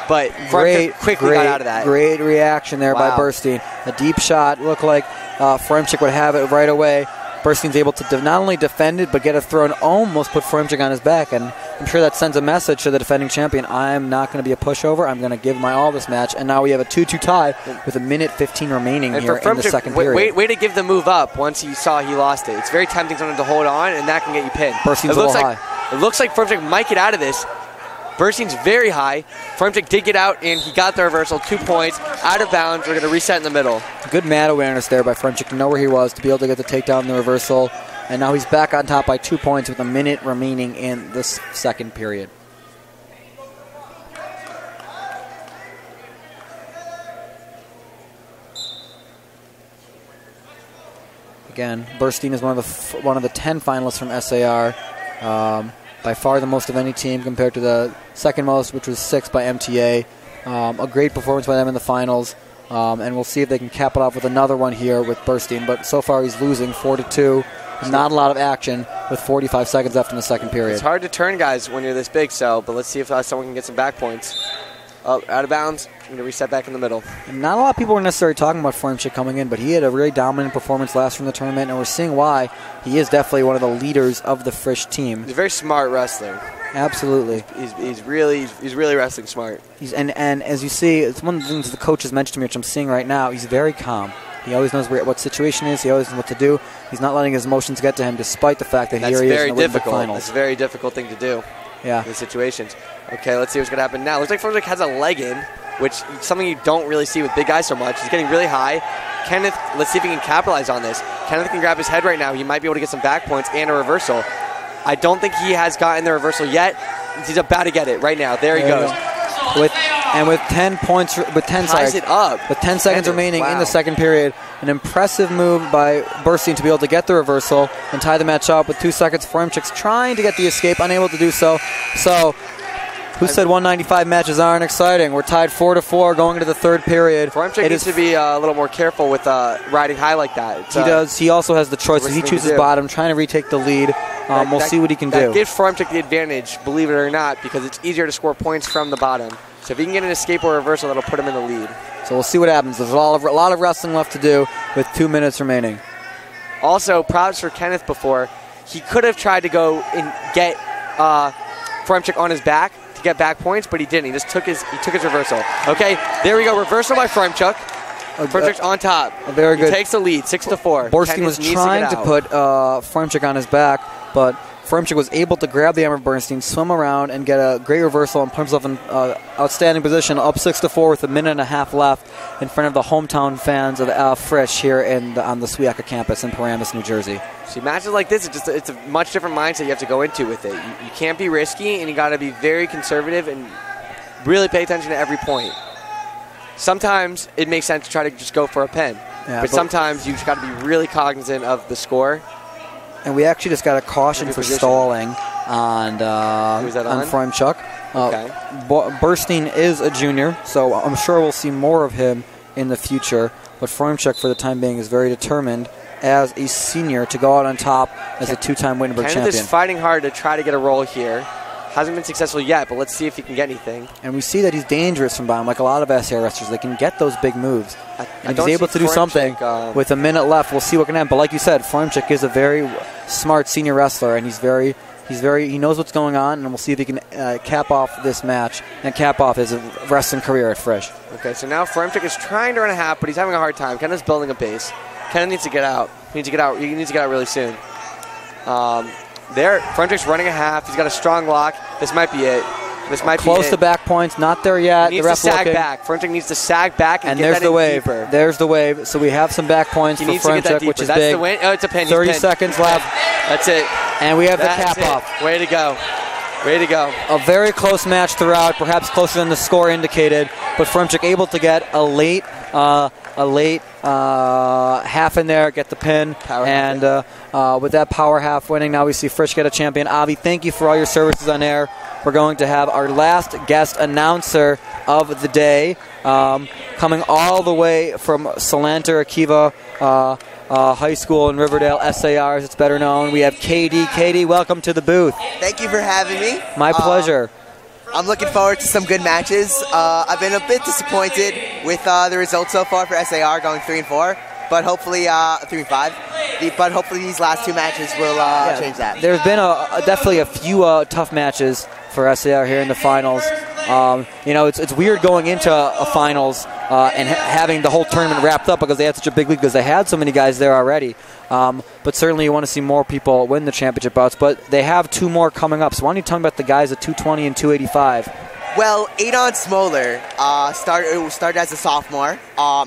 but Formchuk quickly got out of that. Great reaction there by Burstein. A deep shot. Looked like Formchuk would have it right away. Burstein's able to not only defend it, but get a throw and almost put Formchuk on his back. And I'm sure that sends a message to the defending champion. I'm not going to be a pushover. I'm going to give my all this match. And now we have a 2-2 tie with 1:15 remaining here in the second period. Way to give the move up once he saw he lost it. It's very tempting someone to hold on, and that can get you pinned. Burstein's a little high. It looks like Formchuk might get out of this. Burstein's very high. Formchuk did get out, and he got the reversal. 2 points. Out of bounds. We're going to reset in the middle. Good mat awareness there by Formchuk to know where he was, to be able to get the takedown and the reversal. And now he's back on top by 2 points with a minute remaining in this second period. Again, Burstein is one of the 10 finalists from SAR. By far the most of any team compared to the second most, which was 6 by MTA. A great performance by them in the finals. And we'll see if they can cap it off with another one here with Burstein. But so far he's losing 4-2. Not a lot of action with 45 seconds left in the second period. It's hard to turn guys when you're this big, but let's see if someone can get some back points. Out of bounds. I'm going to reset back in the middle. And not a lot of people were necessarily talking about Formchuk coming in, but he had a really dominant performance last from the tournament, and we're seeing why. He is definitely one of the leaders of the Frisch team. He's a very smart wrestler. Absolutely. He's really wrestling smart. And as you see, it's one of the things the coach has mentioned to me, which I'm seeing right now. He's very calm. He always knows what situation is. He always knows what to do. He's not letting his emotions get to him, despite the fact that here he is in the Wittenberg finals. That's a very difficult thing to do. Yeah. In these situations. Okay, let's see what's going to happen now. Looks like Formchuk has a leg in, which is something you don't really see with big guys so much. He's getting really high. Kenneth, let's see if he can capitalize on this. Kenneth can grab his head right now. He might be able to get some back points and a reversal. I don't think he has gotten the reversal yet. He's about to get it right now. There he goes. With 10 points, with 10 seconds remaining in the second period, an impressive move by Burstein to be able to get the reversal and tie the match up with 2 seconds. Formchuk's trying to get the escape, unable to do so. So Who said 195 matches aren't exciting? We're tied 4-4 going into the third period. Frisch needs to be a little more careful with riding high like that. He does. He also has the choice. He chooses bottom, trying to retake the lead. We'll see what he can do. That gives Frisch the advantage, believe it or not, because it's easier to score points from the bottom. So if he can get an escape or reversal, that'll put him in the lead. So we'll see what happens. There's a lot of wrestling left to do with 2 minutes remaining. Also, props for Kenneth before. He could have tried to go and get Frisch on his back to get back points, but he didn't. He just took his reversal. Okay, there we go. Reversal by Frisch. Frisch on top. Very good. He takes the lead, 6-4. Borsky was trying to put Frisch on his back, but Frisch was able to grab the arm of Bernstein, swim around, and get a great reversal and put himself in outstanding position, up 6-4 with a minute and a half left in front of the hometown fans of Frisch here on the Suiaka campus in Paramus, New Jersey. See, matches like this, it's a much different mindset you have to go into with it. You can't be risky, and you got to be very conservative and really pay attention to every point. Sometimes it makes sense to try to just go for a pin, but sometimes you just got to be really cognizant of the score. And we actually just got a caution for stalling on Frisch. Okay. Bernstein is a junior, so I'm sure we'll see more of him in the future. But Frisch, for the time being, is very determined as a senior to go out on top as a two-time Wittenberg champion. Kenneth is fighting hard to try to get a roll here. Hasn't been successful yet, but let's see if he can get anything. And we see that he's dangerous from bottom, like a lot of SAR wrestlers. They can get those big moves. And he's able to do something with a minute left. We'll see what can happen. But like you said, Frisch is a very smart senior wrestler, and he knows what's going on, and we'll see if he can cap off this match and cap off his wrestling career at Frisch. Okay, so now Frisch is trying to run a half, but he's having a hard time. Kenneth's building a base. Kenneth needs to get out. He needs to get out really soon. There, Frisch's running a half. He's got a strong lock. This might be it. Close to back points. Not there yet. He needs to sag back. Frisch needs to sag back and get there's that the wave. Deeper. There's the wave. So we have some back points for Frisch, which is big. The win. Oh, it's a pin. 30 seconds left. That's it. And we have the cap off. Way to go. Way to go. A very close match throughout, perhaps closer than the score indicated, but Frisch able to get a late half in there, get the pin, with that power half winning, now we see Frisch get a champion. Avi, thank you for all your services on air. We're going to have our last guest announcer of the day, coming all the way from Salanter Akiva High School in Riverdale, SAR as it's better known. We have KD. KD, welcome to the booth. Thank you for having me. My pleasure. I'm looking forward to some good matches. I've been a bit disappointed with the results so far for SAR going 3-4, but hopefully 3-5. But hopefully these last two matches will change that. There's been definitely a few tough matches for SAR here in the finals. It's weird going into a finals and having the whole tournament wrapped up because they had such a big lead because they had so many guys there already. But certainly you want to see more people win the championship bouts. But they have two more coming up. So why don't you tell me about the guys at 220 and 285? Well, Adon Smoller started as a sophomore.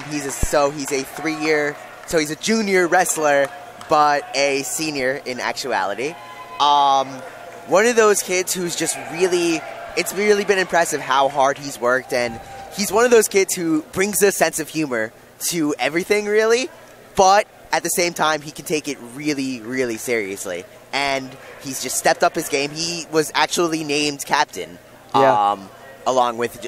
He's a 3-year, so he's a junior wrestler, but a senior in actuality. One of those kids who's just it's really been impressive how hard he's worked, and he's one of those kids who brings a sense of humor to everything, really, but at the same time, he can take it really, really seriously. And he's just stepped up his game. He was actually named captain, along with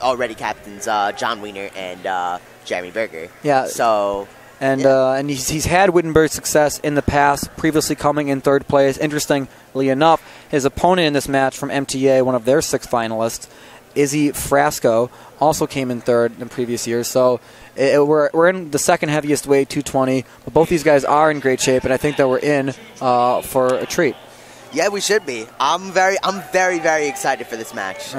already captains John Wiener and Jeremy Berger. Yeah. So... And he's had Wittenberg success in the past, previously coming in third place. Interestingly enough, his opponent in this match from MTA, one of their 6 finalists, Izzy Frasco, also came in third in previous years. So we're in the second heaviest weight, 220. But both these guys are in great shape, and I think that we're in for a treat. Yeah, we should be. I'm very, very excited for this match.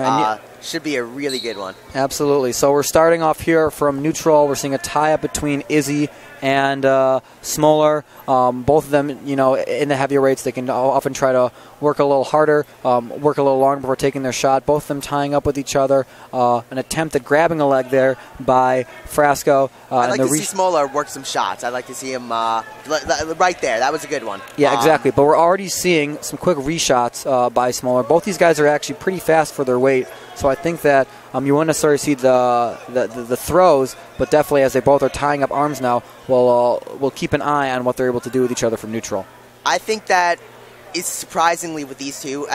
Should be a really good one. Absolutely. So we're starting off here from neutral. We're seeing a tie-up between Izzy and Smoller. Both of them, in the heavier weights, they can often try to work a little harder, work a little longer before taking their shot. Both of them tying up with each other. An attempt at grabbing a leg there by Frasco. I'd like to see Smoller work some shots. I'd like to see him right there. That was a good one. Yeah, exactly. But we're already seeing some quick reshots by Smoller. Both these guys are actually pretty fast for their weight. So I think that you won't necessarily see the throws, but definitely as they both are tying up arms now, we'll keep an eye on what they're able to do with each other from neutral. I think that is surprisingly with these two.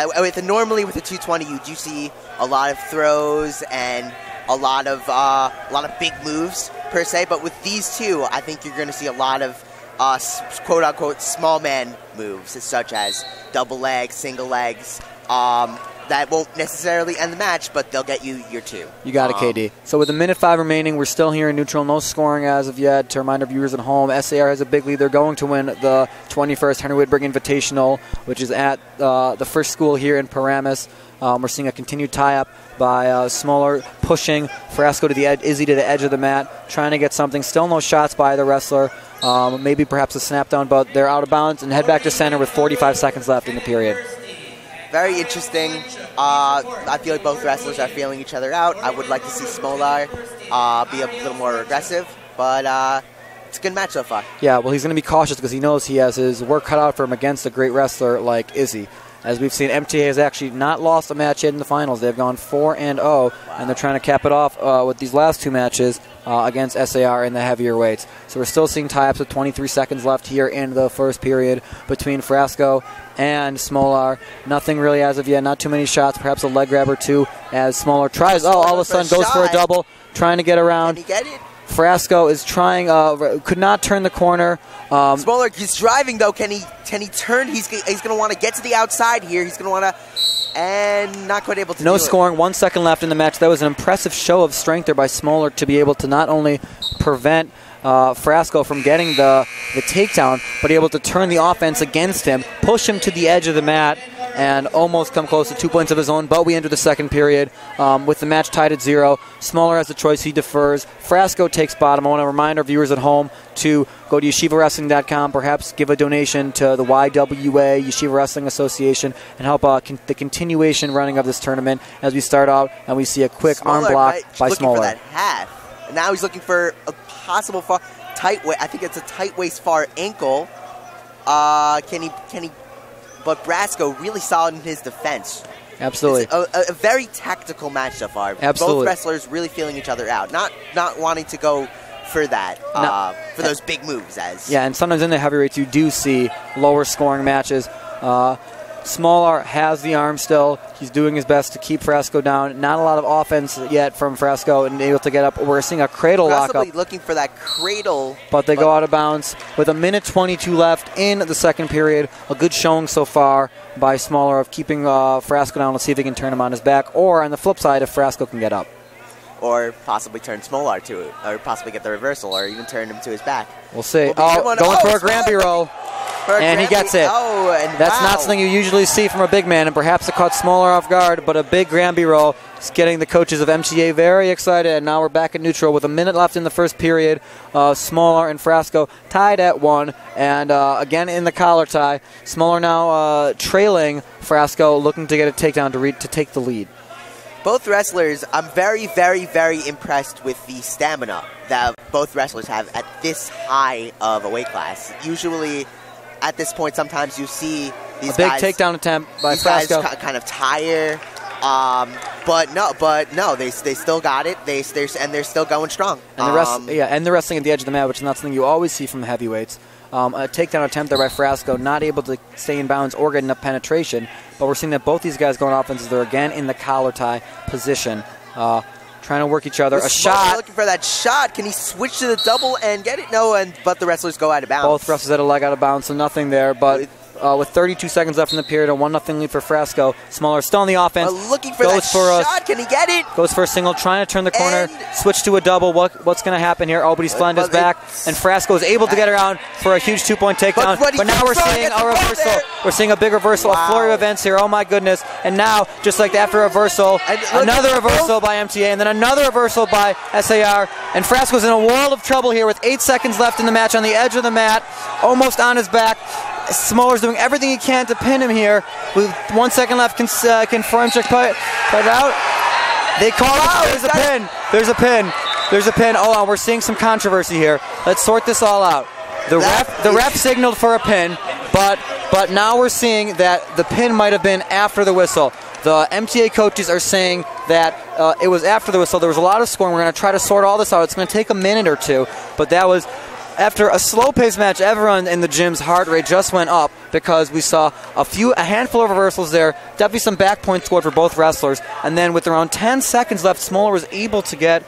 Normally with the 220, you do see a lot of throws and a lot of big moves per se. But with these two, I think you're going to see a lot of quote unquote small man moves, such as double legs, single legs. That won't necessarily end the match, but they'll get you your two. You got it, KD. So with 1:05 remaining, we're still here in neutral. No scoring as of yet. To remind our viewers at home, SAR has a big lead. They're going to win the 21st Henry Wittenberg Invitational, which is at the first school here in Paramus. We're seeing a continued tie-up by Smoller pushing Frasco to the edge, Izzy to the edge of the mat, trying to get something. Still no shots by the wrestler. Maybe perhaps a snap down, but they're out of bounds and head back to center with 45 seconds left in the period. Very interesting. I feel like both wrestlers are feeling each other out. I would like to see Smolar be a little more aggressive, but it's a good match so far. Yeah, well, he's going to be cautious because he knows he has his work cut out for him against a great wrestler like Izzy. As we've seen, MTA has actually not lost a match yet in the finals. They've gone 4-0, and they're trying to cap it off with these last two matches against SAR in the heavier weights. So we're still seeing tie-ups with 23 seconds left here in the first period between Frasco and Smolar. Nothing really as of yet, not too many shots, perhaps a leg grab or two as Smolar tries, all of a sudden goes for a double, trying to get around. Can he get it? Frasco is trying, could not turn the corner. Smolar, he's driving though. Can he turn? He's going to want to get to the outside here. He's going to want to, and not quite able to. No do scoring. It. 1 second left in the match. That was an impressive show of strength there by Smolar to be able to not only prevent Frasco from getting the takedown, but able to turn the offense against him, push him to the edge of the mat, and almost come close to 2 points of his own. But we enter the second period with the match tied at 0. Smolar has the choice. He defers. Frasco takes bottom. I want to remind our viewers at home to go to yeshivawrestling.com, perhaps give a donation to the YWA, Yeshiva Wrestling Association, and help the continuation running of this tournament as we start out and we see a quick arm block by looking Smolar. For that half. Now he's looking for a possible tight waist. I think it's a tight waist far ankle. Can he? But Brasco really solid in his defense. Absolutely. It's a very tactical match so far. Absolutely. Both wrestlers really feeling each other out. Not wanting to go for that, for those big moves. Yeah, and sometimes in the heavyweights you do see lower scoring matches. Smolar has the arm still. He's doing his best to keep Frasco down. Not a lot of offense yet from Frasco and able to get up. We're seeing a cradle lockup. Looking for that cradle. But they go out of bounds with 1:22 left in the second period. A good showing so far by Smolar of keeping Frasco down. Let's see if he can turn him on his back. Or on the flip side, if Frasco can get up. Or possibly turn Smolar to it. Or possibly get the reversal. Or even turn him to his back. We'll see. Going for a Granby roll. And he gets it. That's not something you usually see from a big man, and perhaps it caught Smolar off guard, but a big Granby roll is getting the coaches of MTA very excited, and now we're back at neutral with a minute left in the first period. Smolar and Frasco tied at 1, and again in the collar tie. Smolar now trailing Frasco, looking to get a takedown to take the lead. Both wrestlers, I'm very, very, very impressed with the stamina that both wrestlers have at this high of a weight class. Usually, at this point, sometimes you see these guys. A big takedown attempt by Frasco. Guys kind of tire, but no, they still got it. They're still going strong. And they're wrestling at the edge of the mat, which is not something you always see from the heavyweights. A takedown attempt there by Frasco, not able to stay in bounds or get enough penetration. But we're seeing that both these guys going offenses. They're again in the collar tie position. Trying to work each other. A shot. Looking for that shot. Can he switch to the double and get it? No, but the wrestlers go out of bounds. Both wrestlers had a leg out of bounds, so nothing there. But with 32 seconds left in the period, a 1-0 lead for Frasco. Smolar still on the offense. Looking for that shot. Can he get it? Goes for a single, trying to turn the corner. Switch to a double. What's going to happen here? But he's flying his back. And Frasco is able to get around for a huge 2-point takedown. But now we're seeing a reversal. We're seeing a big reversal, a flurry of events here. Oh, my goodness. And now, just like after reversal, another reversal by MTA, and then another reversal by SAR. And Frasco's in a world of trouble here with 8 seconds left in the match on the edge of the mat, almost on his back. Smolar's doing everything he can to pin him here. With 1 second left, can Frisch put it out? They call it. There's a pin. There's a pin. There's a pin. Oh, we're seeing some controversy here. Let's sort this all out. The ref signaled for a pin, but now we're seeing that the pin might have been after the whistle. The MTA coaches are saying that it was after the whistle. There was a lot of scoring. We're going to try to sort all this out. It's going to take a minute or two, but that was after a slow-paced match, everyone in the gym's heart rate just went up because we saw a handful of reversals there, definitely some back point scored for both wrestlers, and then with around 10 seconds left, Smolar was able to get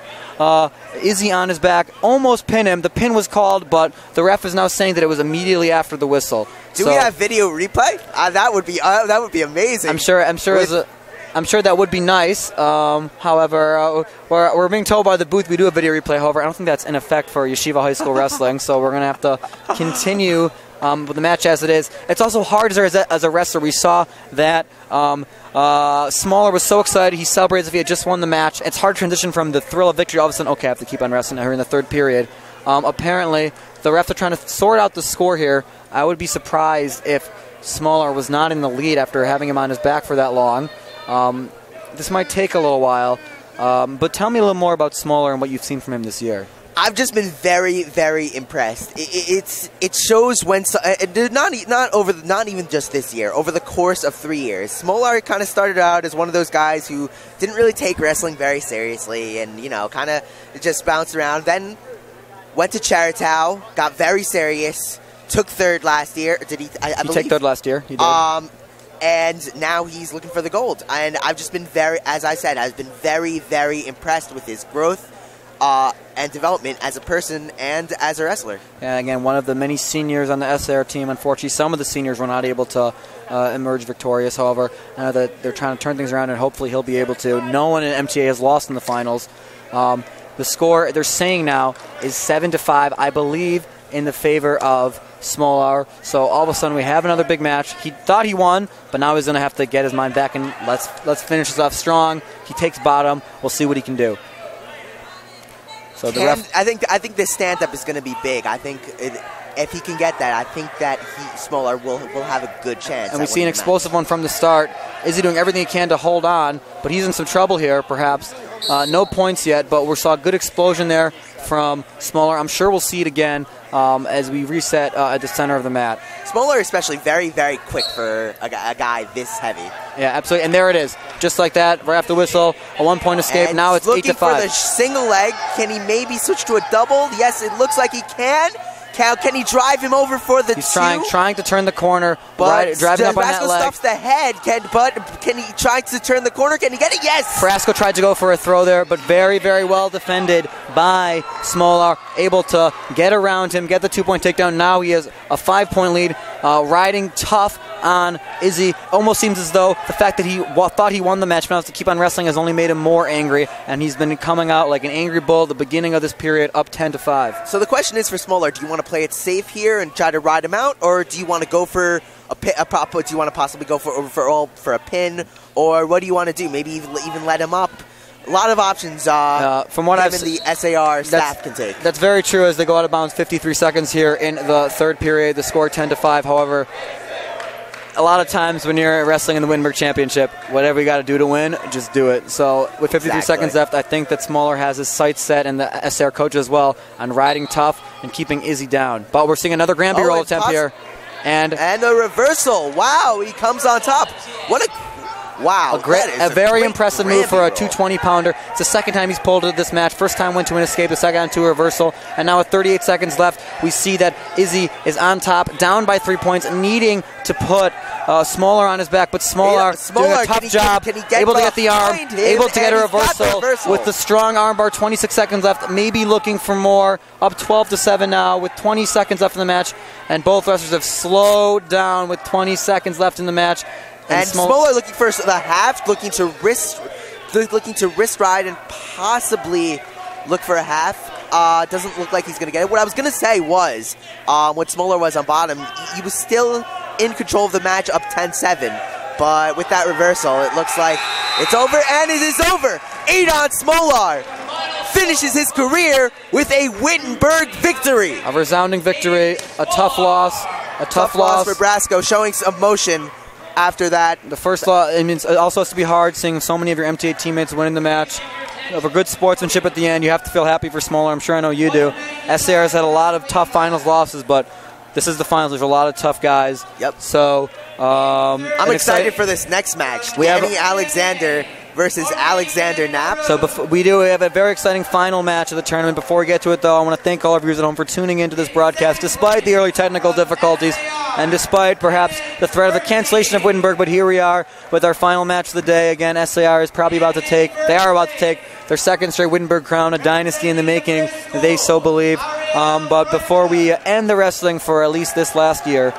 Izzy on his back, almost pin him. The pin was called, but the ref is now saying that it was immediately after the whistle. Do we have video replay? That would be amazing. I'm sure that would be nice. However, we're being told by the booth we do a video replay. However, I don't think that's in effect for Yeshiva High School Wrestling, so we're going to have to continue with the match as it is. It's also hard as a wrestler. We saw that Smolar was so excited. He celebrates as if he had just won the match. It's hard to transition from the thrill of victory. All of a sudden, okay, I have to keep on wrestling here in the third period. Apparently, the refs are trying to sort out the score here. I would be surprised if Smolar was not in the lead after having him on his back for that long. This might take a little while, but tell me a little more about Smolar and what you've seen from him this year. I've just been very, very impressed. It shows when not even just this year, over the course of 3 years. Smolar kind of started out as one of those guys who didn't really take wrestling very seriously, and kind of just bounced around. Then went to Charitau, got very serious, took third last year. Did he? I believe. Take third last year. He did. And now he's looking for the gold. And I've just been I've been very, very impressed with his growth and development as a person and as a wrestler. And again, one of the many seniors on the SAR team. Unfortunately, some of the seniors were not able to emerge victorious. However, that they're trying to turn things around, and hopefully he'll be able to. No one in MTA has lost in the finals. The score they're saying now is 7-5, I believe, in the favor of Smolar. So all of a sudden we have another big match. He thought he won, but now he's going to have to get his mind back and let's finish this off strong. He takes bottom. We'll see what he can do. So the ref, I think this stand-up is going to be big. I think if he can get that, I think that Smolar will have a good chance. And we see an explosive one from the start. Is he doing everything he can to hold on? But he's in some trouble here, perhaps. No points yet, but we saw a good explosion there from Smolar. I'm sure we'll see it again as we reset at the center of the mat. Smolar especially very, very quick for a guy this heavy. Yeah, absolutely. And there it is. Just like that, right after the whistle, a one-point escape. And now it's 8-5. Looking for the single leg. Can he maybe switch to a double? Yes, it looks like he can. Can he drive him over for the He's two? trying to turn the corner, but driving up on that leg. Stops the head, but can he try to turn the corner? Can he get it? Yes! Frasco tried to go for a throw there, but very, very well defended by Smolar, able to get around him, get the 2-point takedown. Now he has a 5-point lead, riding tough on Izzy. Almost seems as though the fact that he thought he won the match, but now to keep on wrestling has only made him more angry, and he's been coming out like an angry bull at the beginning of this period, up 10-5. So the question is for Smolar, do you want to play it safe here and try to ride him out, or do you want to go for do you want to possibly go for a pin, or what do you want to do? Maybe even let him up. A lot of options from what I've seen, the SAR staff can take. That's very true as they go out of bounds 53 seconds here in the third period. The score 10-5. However, a lot of times when you're wrestling in the Wittenberg Championship, whatever you got to do to win, just do it. So with 53 seconds left, I think that Smolar has his sights set, and the SR coach as well, on riding tough and keeping Izzy down. But we're seeing another Granby roll attempt here. And a reversal. Wow, he comes on top. A very impressive move for a 220-pounder. It's the second time he's pulled this match. First time went to an escape, the second time to a reversal. And now with 38 seconds left, we see that Izzy is on top, down by 3 points, needing to put Smolar on his back. But Smolar doing a tough job, able to get the arm, able to get a reversal with the strong armbar. 26 seconds left, maybe looking for more. Up 12-7 now with 20 seconds left in the match. And both wrestlers have slowed down with 20 seconds left in the match. And Smolar looking for the half, looking to wrist ride and possibly look for a half. Doesn't look like he's going to get it. What I was going to say was, when Smolar was on bottom, he was still in control of the match, up 10-7. But with that reversal, it looks like it's over, and it is over. Adon Smolar finishes his career with a Wittenberg victory. A resounding victory, a tough loss. A tough loss for Brasco, showing some motion. After that, the first loss, it also has to be hard seeing so many of your MTA teammates winning the match. For good sportsmanship at the end, you have to feel happy for Smolar. I'm sure I know you do. SAR has had a lot of tough finals losses, but this is the finals. There's a lot of tough guys. Yep. So I'm excited for this next match. Danny Alexander versus Alexander Knapp. So we have a very exciting final match of the tournament. Before we get to it, though, I want to thank all of you at home for tuning into this broadcast, despite the early technical difficulties and despite perhaps the threat of the cancellation of Wittenberg. But here we are with our final match of the day. Again, SAR is probably about to take their second straight Wittenberg crown, a dynasty in the making, they so believe. But before we end the wrestling for at least this last year,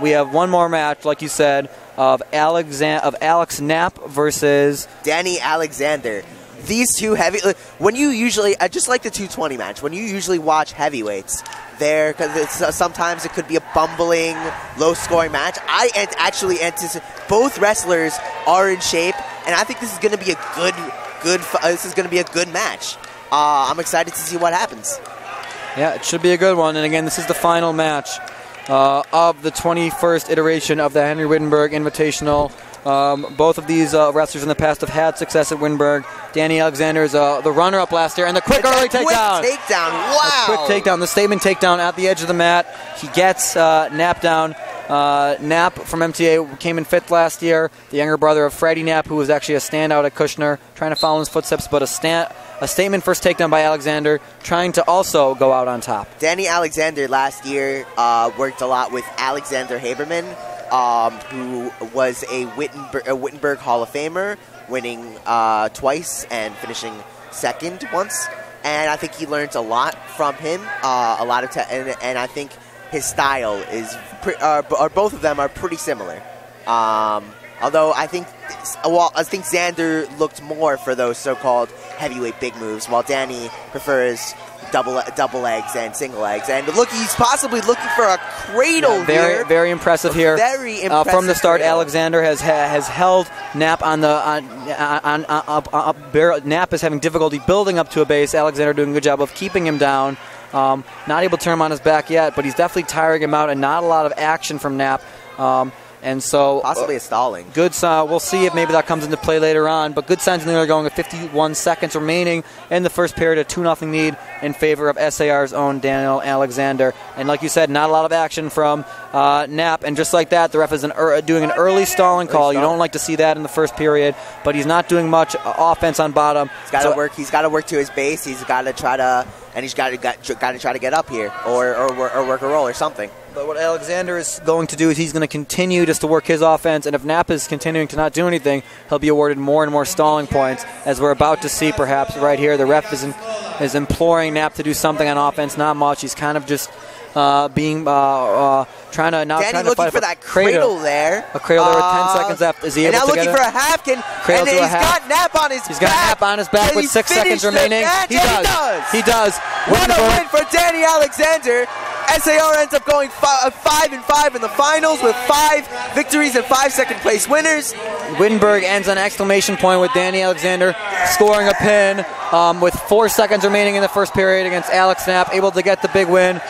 we have one more match, like you said, of Alex Knapp versus Danny Alexander. These two when you usually, just like the 220 match, when you usually watch heavyweights, because sometimes it could be a bumbling, low-scoring match. I actually anticipate both wrestlers are in shape, and I think this is going to be a good match. I'm excited to see what happens. Yeah, it should be a good one. And again, this is the final match of the 21st iteration of the Henry Wittenberg Invitational. Both of these wrestlers in the past have had success at Wittenberg. Danny Alexander is the runner-up last year, and the quick early takedown. Wow. A quick takedown, the statement takedown at the edge of the mat. He gets Knapp down. Knapp from MTA came in fifth last year. The younger brother of Freddie Knapp, who was actually a standout at Kushner, trying to follow in his footsteps, but a statement first takedown by Alexander, trying to also go out on top. Danny Alexander last year worked a lot with Alexander Haberman, who was a Wittenberg Hall of Famer, winning twice and finishing second once. And I think he learned a lot from him. And I think his style is, or both of them are pretty similar. Although I think Xander looked more for those so-called heavyweight big moves, while Danny prefers double legs and single legs. And look, he's possibly looking for a cradle here. Very impressive here. Very impressive. From the start, cradle. Alexander has held Knapp on Knapp is having difficulty building up to a base. Alexander doing a good job of keeping him down. Not able to turn him on his back yet, but he's definitely tiring him out, and not a lot of action from Knapp. And so possibly a stalling. Good sign. We'll see if maybe that comes into play later on. But good signs in there, going with 51 seconds remaining in the first period, a 2-0 lead in favor of SAR's own Daniel Alexander. And like you said, not a lot of action from Knapp. And just like that, the ref is doing an early stalling call. You don't like to see that in the first period, but he's not doing much offense on bottom. He's got to work. He's got to work to his base. He's got to try to. And he's got to try to get up here or work a roll or something. But what Alexander is going to do is he's going to continue just to work his offense, and if Knapp is continuing to not do anything, he'll be awarded more and more stalling points, as we're about to see perhaps right here. The ref is imploring Knapp to do something on offense, not much. He's kind of just trying to looking for that cradle there. A cradle there with 10 seconds left. Is he able to get it? And now looking for a half. And he's got Knapp on his back. He's got Knapp on his back with 6 seconds remaining. He does. What a win for Danny Alexander. SAR ends up going 5-5 in the finals with 5 victories and 5 second-place winners. Wittenberg ends on an exclamation point with Danny Alexander scoring a pin with 4 seconds remaining in the first period against Alex Knapp, able to get the big win,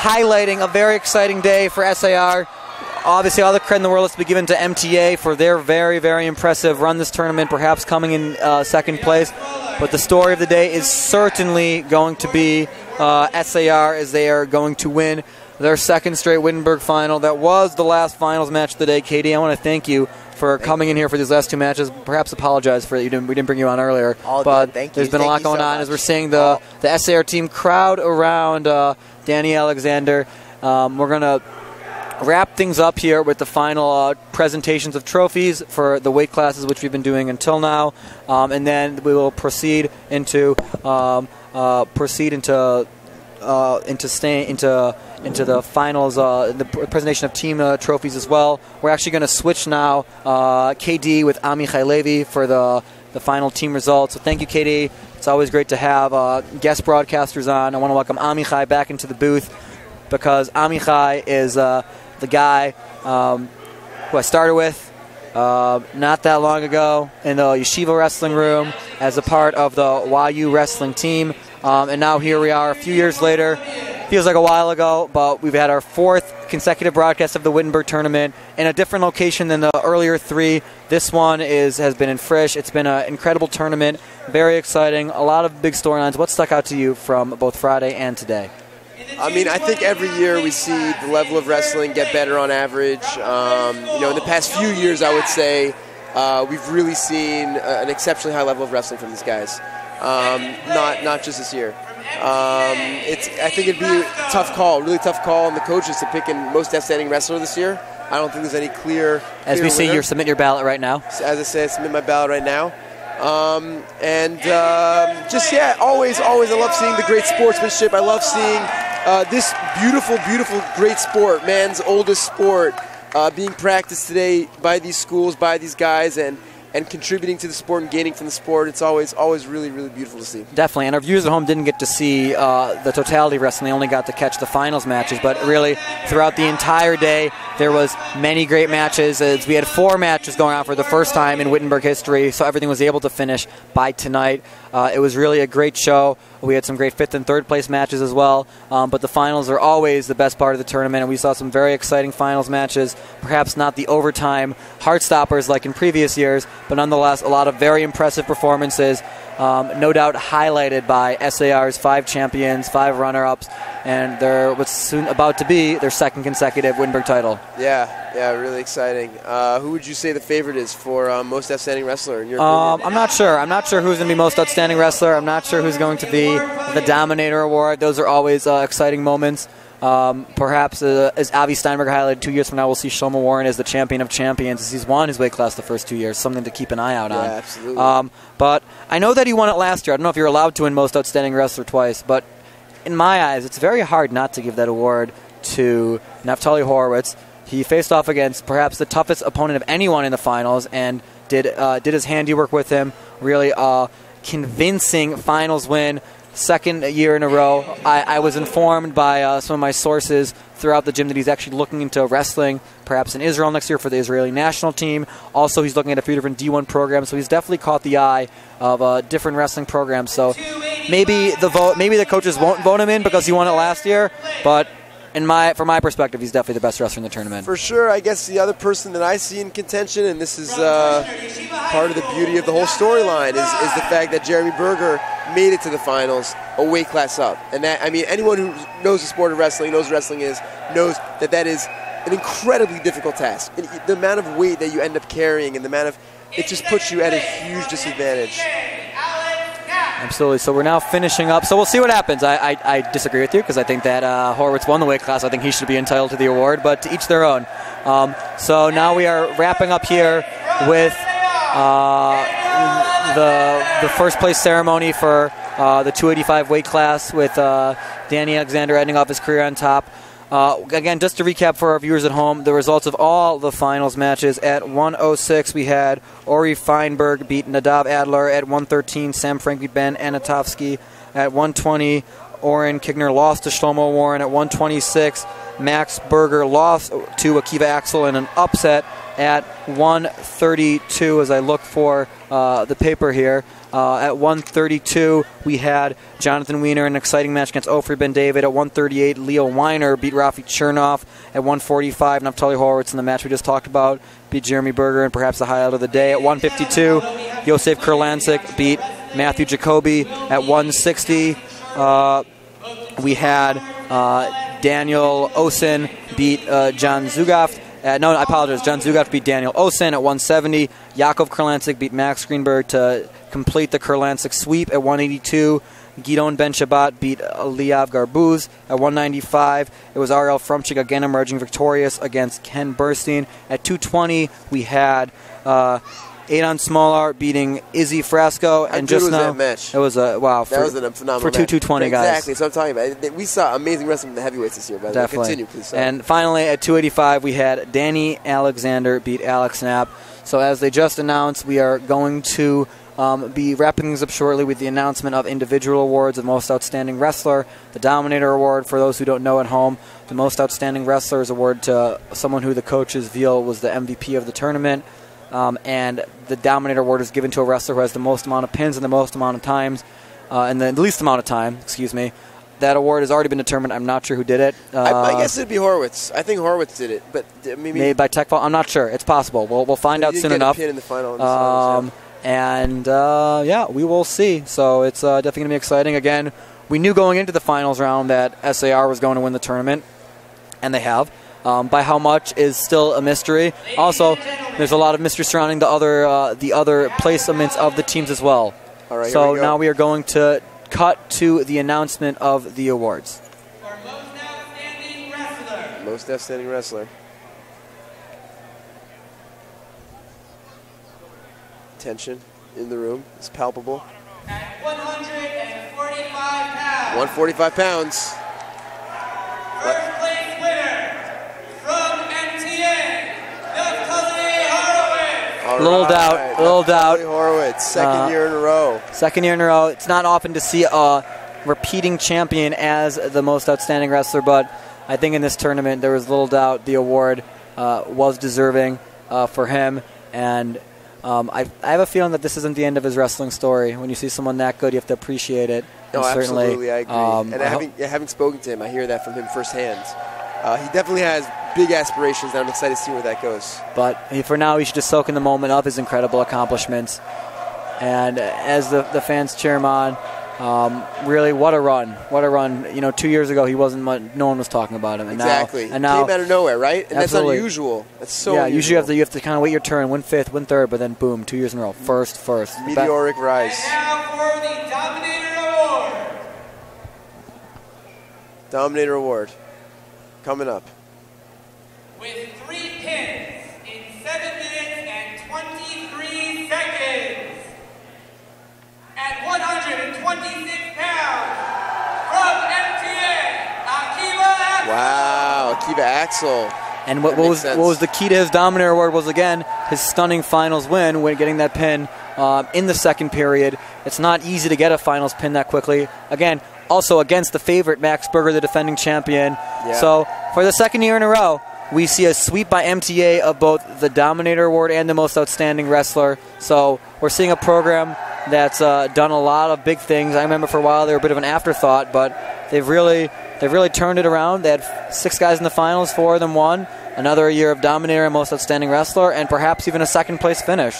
highlighting a very exciting day for SAR. Obviously, all the credit in the world is to be given to MTA for their very, very impressive run this tournament, perhaps coming in second place. But the story of the day is certainly going to be SAR, as they are going to win their second straight Wittenberg final. That was the last finals match of the day. Katie, I want to thank you for coming in here for these last 2 matches. Perhaps apologize for that we didn't bring you on earlier. But there's been a lot going on as we're seeing the SAR team crowd around Danny Alexander. We're going to wrap things up here with the final presentations of trophies for the weight classes, which we've been doing until now, and then we will proceed into the finals, the presentation of team trophies as well. We're actually going to switch now, KD with Amichai Levi for the final team results. So thank you, KD. It's always great to have guest broadcasters on. I want to welcome Amichai back into the booth, because Amichai is the guy who I started with not that long ago in the Yeshiva wrestling room as a part of the YU wrestling team. And now here we are a few years later. Feels like a while ago, but we've had our 4th consecutive broadcast of the Wittenberg tournament in a different location than the earlier 3. This one has been in Frisch. It's been an incredible tournament, very exciting, a lot of big storylines. What stuck out to you from both Friday and today? I mean, I think every year we see the level of wrestling get better on average. In the past few years, I would say we've really seen an exceptionally high level of wrestling from these guys. Not just this year. I think it'd be a tough call, really tough call on the coaches to pick in most outstanding wrestler this year. I don't think there's any clear. As we see, you submit your ballot right now. As I say, I submit my ballot right now. Always, I love seeing the great sportsmanship. I love seeing this beautiful, beautiful, great sport, man's oldest sport, being practiced today by these schools, by these guys, and contributing to the sport and gaining from the sport. It's always really, really beautiful to see. Definitely, and our viewers at home didn't get to see the totality of wrestling. They only got to catch the finals matches, but really, throughout the entire day, there was many great matches. We had 4 matches going on for the first time in Wittenberg history, so everything was able to finish by tonight. It was really a great show. We had some great 5th and 3rd place matches as well, but the finals are always the best part of the tournament, and we saw some very exciting finals matches, perhaps not the overtime heart-stoppers like in previous years, but nonetheless a lot of very impressive performances, no doubt highlighted by SAR's 5 champions, 5 runner-ups, and there was soon about to be their 2nd consecutive Wittenberg title. Yeah, really exciting. Who would you say the favorite is for most outstanding wrestler in your opinion? I'm not sure. I'm not sure who's going to be most outstanding wrestler. I'm not sure who's going to be the Dominator Award. Those are always exciting moments. Perhaps, as Avi Steinberg highlighted, 2 years from now, we'll see Shlomo Warren as the champion of champions, as he's won his weight class the first 2 years. Something to keep an eye out on. Yeah, absolutely. But I know that he won it last year. I don't know if you're allowed to win most outstanding wrestler twice, but in my eyes, it's very hard not to give that award to Naftali Horowitz. He faced off against perhaps the toughest opponent of anyone in the finals and did his handiwork with him. Really convincing finals win. 2nd year in a row. I was informed by some of my sources throughout the gym that he's actually looking into wrestling, perhaps in Israel next year for the Israeli national team. Also, he's looking at a few different D1 programs, so he's definitely caught the eye of different wrestling programs. So maybe the coaches won't vote him in because he won it last year, but from my perspective, he's definitely the best wrestler in the tournament. For sure. I guess the other person that I see in contention, and this is part of the beauty of the whole storyline, is the fact that Jeremy Berger made it to the finals a weight class up. And that, I mean, anyone who knows the sport of wrestling, knows what wrestling is, knows that is an incredibly difficult task. And the amount of weight that you end up carrying and the amount of, it just puts you at a huge disadvantage. Absolutely. So we're now finishing up. So we'll see what happens. I disagree with you because I think that Horowitz won the weight class. I think he should be entitled to the award, but to each their own. So now we are wrapping up here with the first place ceremony for the 285 weight class with Danny Alexander ending off his career on top. Again, just to recap for our viewers at home, the results of all the finals matches. At 106, we had Ori Feinberg beat Nadav Adler. At 113, Sam Frank beat Ben Anatovsky. At 120, Oren Kigner lost to Shlomo Warren. At 126, Max Berger lost to Akiva Axel in an upset. At 132, as I look for the paper here, at 132, we had Jonathan Wiener in an exciting match against Ofri Ben David. At 138, Leo Weiner beat Rafi Chernoff. At 145, Naftali Horowitz in the match we just talked about beat Jeremy Berger, and perhaps the highlight of the day. At 152, Yosef Kurlansik beat Matthew Jacoby. At 160, we had Daniel Osen beat John Zugaft. No, I apologize. John Zugaft beat Daniel Osen. At 170, Yakov Kurlansik beat Max Greenberg to complete the Kurlansik sweep. At 182, Gidon Ben Shabbat beat Liav Garbuz. At 195, it was Ariel Frumchik again emerging victorious against Ken Burstein. At 220, we had Adon Smolar beating Izzy Frasco. How and good just was now, that match? It was a wow. That was a phenomenal for 220 match. guys. Exactly. So I'm talking about. We saw amazing wrestling from the heavyweights this year. By the way. Definitely. Continue, please. And finally, at 285, we had Danny Alexander beat Alex Knapp. So as they just announced, we are going to be wrapping things up shortly with the announcement of individual awards of Most Outstanding Wrestler, the Dominator Award, for those who don't know at home. The Most Outstanding Wrestler is awarded to someone who the coaches feel was the MVP of the tournament. And the Dominator Award is given to a wrestler who has the most amount of pins and the most amount of times, and the least amount of time, excuse me. That award has already been determined. I'm not sure who did it. I guess it'd be Horowitz. I think Horowitz did it, but maybe made by Tech Fall. I'm not sure. It's possible. We'll find out soon enough. Pin in the final. Yeah, we will see. So it's definitely going to be exciting. Again, we knew going into the finals round that SAR was going to win the tournament, and they have. By how much is still a mystery. Also, there's a lot of mystery surrounding the other placements of the teams as well. All right, so here we go. now we are going to cut to the announcement of the awards. For most outstanding wrestler. Most outstanding wrestler. Tension in the room is palpable. At 145 pounds. 145 pounds. First place winner from MTA, Naftali Horowitz. All Little doubt, little doubt. Naftali Horowitz, second year in a row. Second year in a row. It's not often to see a repeating champion as the most outstanding wrestler, but I think in this tournament there was little doubt the award was deserving for him. And I have a feeling that this isn't the end of his wrestling story. When you see someone that good, you have to appreciate it. No, And certainly, absolutely, I agree. And having spoken to him, I hear that from him firsthand. He definitely has big aspirations, and I'm excited to see where that goes. But for now, he should just soak in the moment of his incredible accomplishments. And as the fans cheer him on, really, what a run! What a run! 2 years ago, he wasn't much, no one was talking about him. And Exactly. Now, Came out of nowhere, right? And Absolutely. that's unusual. That's so yeah, unusual. usually you have to kind of wait your turn, win fifth, win third, but then boom, 2 years in a row, first. Meteoric rise. And now for the Dominator Award. Dominator Award. Coming up. With 3 pins in 7 minutes and 23 seconds. At 126 pounds, from MTA, Akiva Axel. Wow, Akiva Axel. And what That makes was sense. what was the key to his Dominator Award was, again, his stunning finals win when getting that pin in the second period. It's not easy to get a finals pin that quickly. Again, also against the favorite, Max Berger, the defending champion. Yeah. So for the second year in a row, we see a sweep by MTA of both the Dominator Award and the Most Outstanding Wrestler. So we're seeing a program that's done a lot of big things. I remember for a while they were a bit of an afterthought, but they've really turned it around. They had 6 guys in the finals, 4 of them won. Another year of Dominator and Most Outstanding Wrestler, and perhaps even a second-place finish.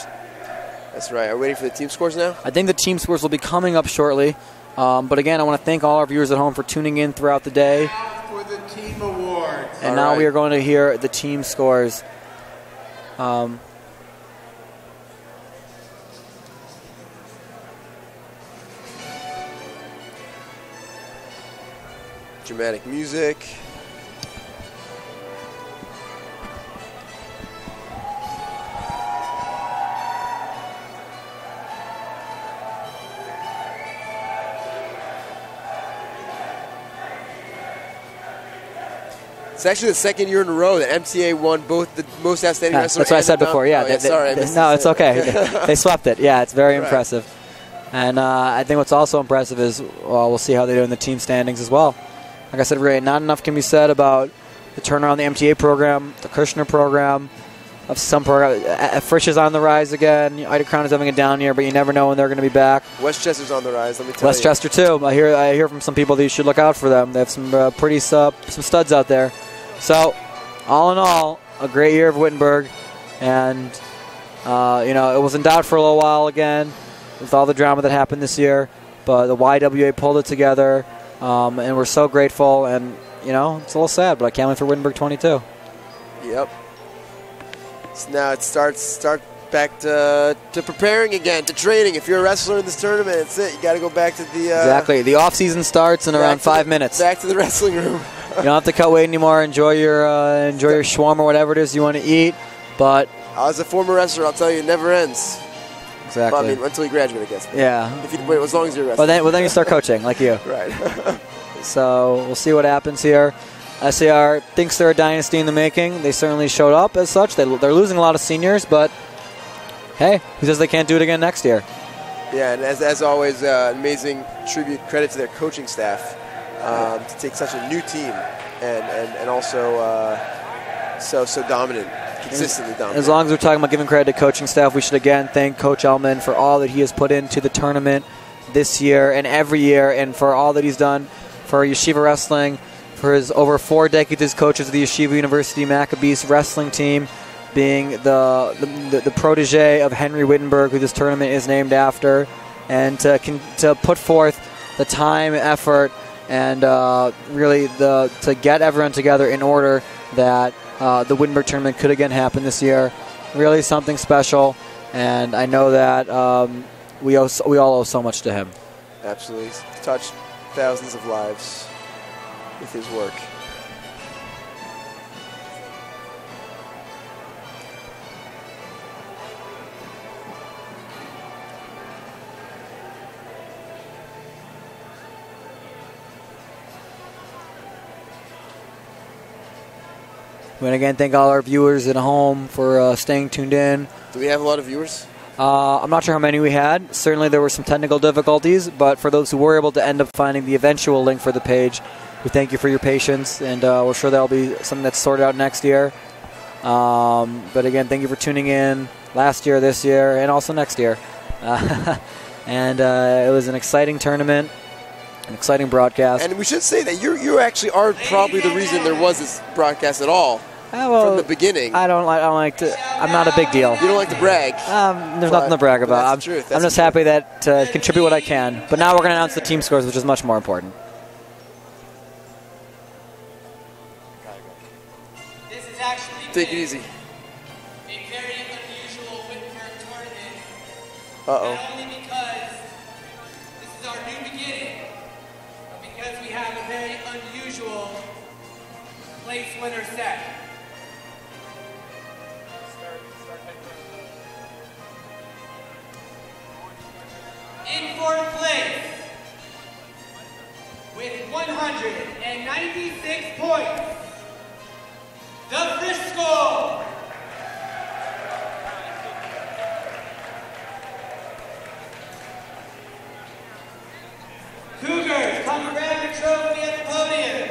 That's right. Are we waiting for the team scores now? I think the team scores will be coming up shortly. But again, I want to thank all our viewers at home for tuning in throughout the day. Now for the team awards. And All now right. we are going to hear the team scores. Dramatic music. It's actually the second year in a row that MTA won both the most outstanding Yeah, wrestler. that's what I and said the before. Yeah, sorry, I missed no, it. it's okay. They swept it. Yeah, it's very Right. impressive. And I think what's also impressive is we'll see how they do in the team standings as well. Like I said, Ray, not enough can be said about the turnaround of the MTA program, the Kushner program, of some program. Frisch is on the rise again. Ida Crown is having a down year, but you never know when they're going to be back. Westchester's on the rise. Let me tell you. Westchester too. I hear from some people that you should look out for them. They have some some studs out there. So, all in all, a great year of Wittenberg, and it was in doubt for a little while again with all the drama that happened this year. But the YWA pulled it together, and we're so grateful. And it's a little sad, but I can't wait for Wittenberg 22. Yep. So now it starts back to preparing again, to training. If you're a wrestler in this tournament, it's it. You got to go back to the Exactly. The off season starts in around 5 minutes. Back to the wrestling room. You don't have to cut weight anymore. Enjoy your shawarma or whatever it is you want to eat. But As a former wrestler, I'll tell you, it never ends. exactly. Well, I mean, until you graduate, I guess. Yeah. If you wait, as long as you're a wrestler. Well, then you start coaching like you. Right. So we'll see what happens here. SAR thinks they're a dynasty in the making. They certainly showed up as such. They're losing a lot of seniors, but hey, who says they can't do it again next year? Yeah, and as always, amazing tribute, credit to their coaching staff to take such a new team and also so dominant, consistently dominant. As long as we're talking about giving credit to coaching staff, we should again thank Coach Ellman for all that he has put into the tournament this year and every year, and for all that he's done for Yeshiva Wrestling, for his over 4 decades as coach of the Yeshiva University Maccabees wrestling team, being the protege of Henry Wittenberg, who this tournament is named after, and to put forth the time, effort, and really to get everyone together in order that the Wittenberg tournament could again happen this year. really something special, and I know that we all owe so much to him. Absolutely. He's touched thousands of lives with his work. We want to again thank all our viewers at home for staying tuned in. Do we have a lot of viewers? I'm not sure how many we had. Certainly there were some technical difficulties, but for those who were able to end up finding the eventual link for the page, we thank you for your patience, and we're sure that'll be something that's sorted out next year. But again, thank you for tuning in last year, this year, and also next year. And it was an exciting tournament, an exciting broadcast. And we should say that you actually are probably the reason there was this broadcast at all. From the beginning. I don't like to. I'm not a big deal. You don't like to brag. There's nothing to brag about. That's the truth. I'm just happy that to contribute what I can. But now we're going to announce the team scores, which is much more important. This is actually Take it easy. a very unusual Wittenberg tournament. Uh-oh. Not only because this is our new beginning, but because we have a very unusual place winner set. In fourth place, with 196 points, the Frisch School. Cougars, come grab your trophy at the podium.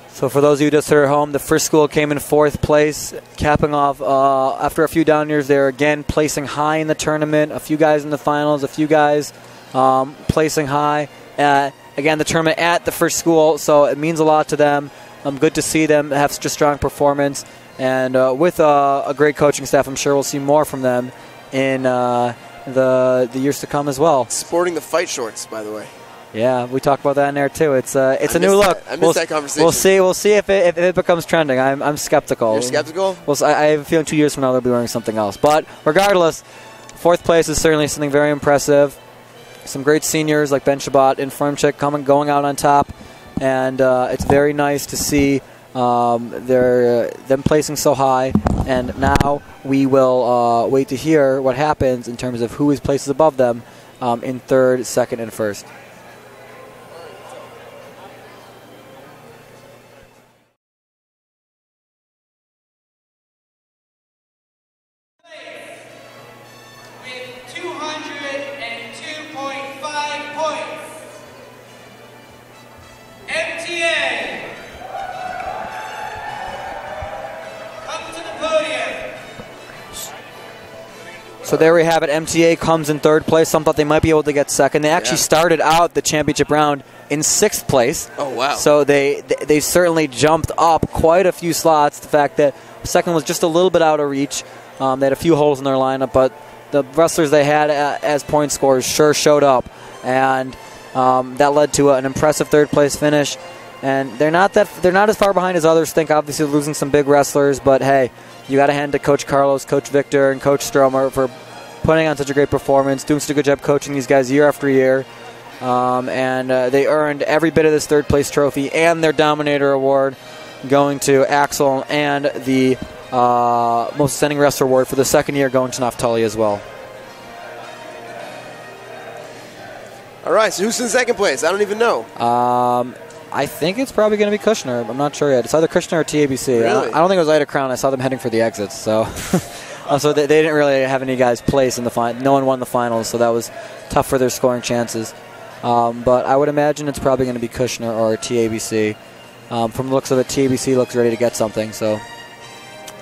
So for those of you just here at home, the Frisch School came in fourth place, capping off after a few down years. They're again placing high in the tournament. A few guys in the finals, a few guys placing high. Again, the tournament at the Frisch School, so it means a lot to them. Good to see them have such a strong performance. And with a great coaching staff, I'm sure we'll see more from them in the years to come as well. Sporting the fight shorts, by the way. Yeah, we talked about that in there too. It's a new look. I missed that conversation. We'll see if it becomes trending. I'm skeptical. You're skeptical? Well, I have a feeling 2 years from now they'll be wearing something else. But regardless, fourth place is certainly something very impressive. Some great seniors like Ben Shabbat and Formchik going out on top, and it's very nice to see them placing so high. And now we will wait to hear what happens in terms of who is places above them in third, second, and first. With 202.5 points, MTA. Come to the podium. So there we have it. MTA comes in third place. Some thought they might be able to get second. They actually started out the championship round in sixth place. Oh, wow. So they certainly jumped up quite a few slots. The fact that second was just a little bit out of reach. They had a few holes in their lineup, but the wrestlers they had as point scorers sure showed up. And that led to an impressive third place finish. And they're not as far behind as others think. Obviously losing some big wrestlers, but hey, you got to hand to Coach Carlos, Coach Victor, and Coach Stromer for putting on such a great performance, doing such a good job coaching these guys year after year. And they earned every bit of this third place trophy and their Dominator Award, going to Axel, and the Most Ascending Wrestler Award for the second year going to Naftali as well. All right, so who's in second place? I don't even know. I think it's probably going to be Kushner. I'm not sure yet. It's either Kushner or TABC. Really? I don't think it was Ida Crown. I saw them heading for the exits. So also they didn't really have any guys place in the final. No one won the finals, so that was tough for their scoring chances. But I would imagine it's probably going to be Kushner or TABC. From the looks of it, TABC looks ready to get something. So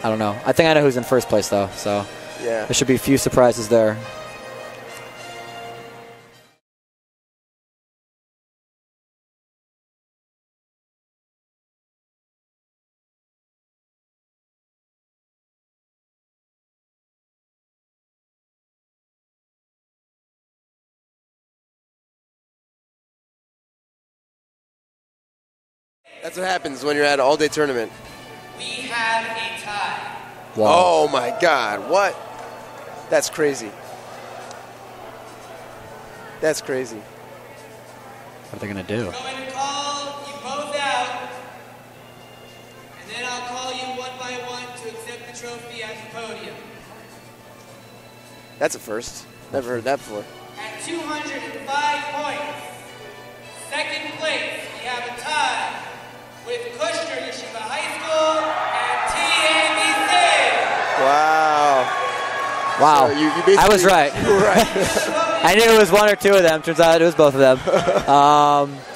I don't know. I think I know who's in first place, though. So Yeah. there should be a few surprises there. That's what happens when you're at an all-day tournament. We have a tie. Wow. Oh my God! What? That's crazy. That's crazy. What are they gonna do? I'm going to call you both out, and then I'll call you one by one to accept the trophy at the podium. That's a first. Never heard that before. At 205 points, second place, we have a tie with Kushner Yeshiva High School and TABC. Wow. Wow. So you basically, I was right. You were right. I knew it was one or two of them. Turns out it was both of them.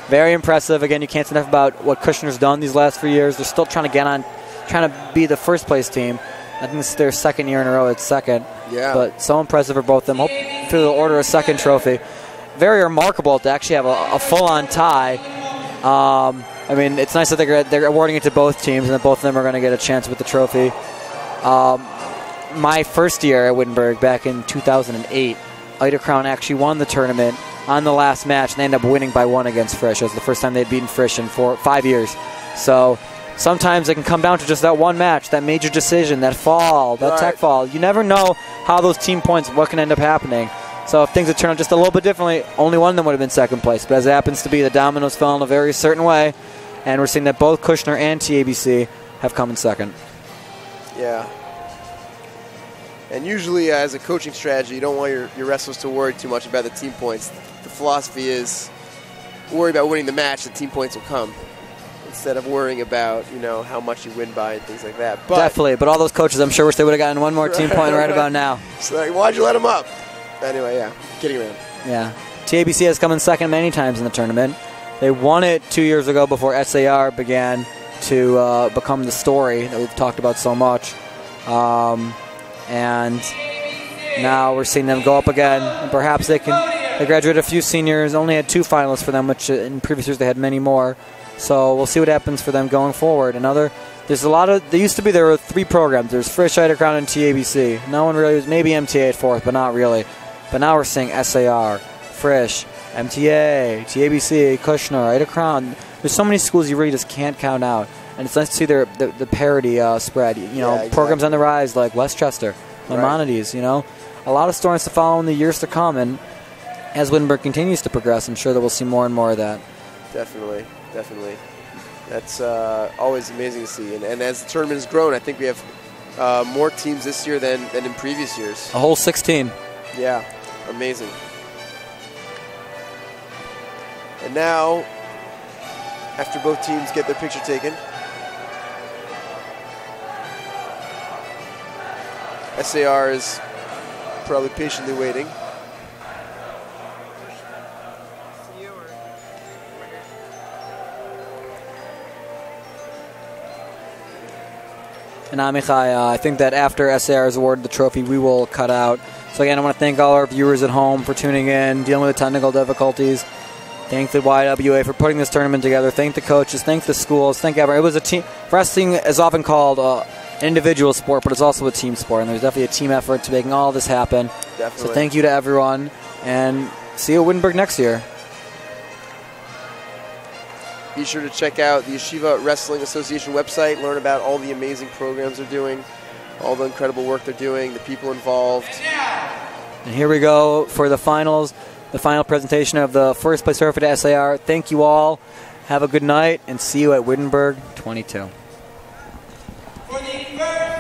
Very impressive. Again, you can't say enough about what Kushner's done these last 3 years. They're still trying to be the first place team. I think this is their second year in a row at second. Yeah. But so impressive for both of them. Hopefully they'll order a second trophy. Very remarkable to actually have a full-on tie. I mean, it's nice that they're awarding it to both teams and that both of them are going to get a chance with the trophy. My first year at Wittenberg back in 2008, Ida Crown actually won the tournament on the last match, and they ended up winning by 1 against Frisch. It was the first time they'd beaten Frisch in 5 years. So sometimes it can come down to just that one match, that major decision, that fall, that tech fall. You never know how those team points, what can end up happening. So if things had turned out just a little bit differently, only one of them would have been second place. But as it happens to be, the dominoes fell in a very certain way, and we're seeing that both Kushner and TABC have come in second. Yeah. And usually, as a coaching strategy, you don't want your wrestlers to worry too much about the team points. The philosophy is worry about winning the match, the team points will come, instead of worrying about, how much you win by and things like that. But definitely. But all those coaches, I'm sure, wish they would have gotten one more team point right about now. So why'd you let them up? Anyway, yeah, kidding around. Yeah. TABC has come in second many times in the tournament. They won it 2 years ago before SAR began to become the story that we've talked about so much. And now we're seeing them go up again. And perhaps they graduated a few seniors, only had 2 finalists for them, which in previous years they had many more. So we'll see what happens for them going forward. There were 3 programs. There's Frisch, Ida Crown, and TABC. No one really was, maybe MTA at 4th, but not really. But now we're seeing SAR, Frisch, MTA, TABC, Kushner, Ida Crown. There's so many schools you really just can't count out. And it's nice to see the parity spread. Exactly. Programs on the rise like Westchester, Maimonides, a lot of stories to follow in the years to come. And as Wittenberg continues to progress, I'm sure that we'll see more and more of that. Definitely. That's always amazing to see. And as the tournament has grown, I think we have more teams this year than in previous years. A whole 16. Yeah, amazing. And now, after both teams get their picture taken, SAR is probably patiently waiting. And Amichai, I think that after SAR is awarded the trophy, we will cut out. So again, I want to thank all our viewers at home for tuning in, dealing with the technical difficulties. Thank the YWA for putting this tournament together. Thank the coaches. Thank the schools. Thank everyone. It was a team. Wrestling is often called an individual sport, but it's also a team sport, and there's definitely a team effort to making all this happen. Definitely. So thank you to everyone, and see you at Wittenberg next year. Be sure to check out the Yeshiva Wrestling Association website, learn about all the amazing programs they're doing, all the incredible work they're doing, the people involved. And here we go for the finals, the final presentation of the first place trophy to SAR. Thank you all. Have a good night, and see you at Wittenberg 22. For the first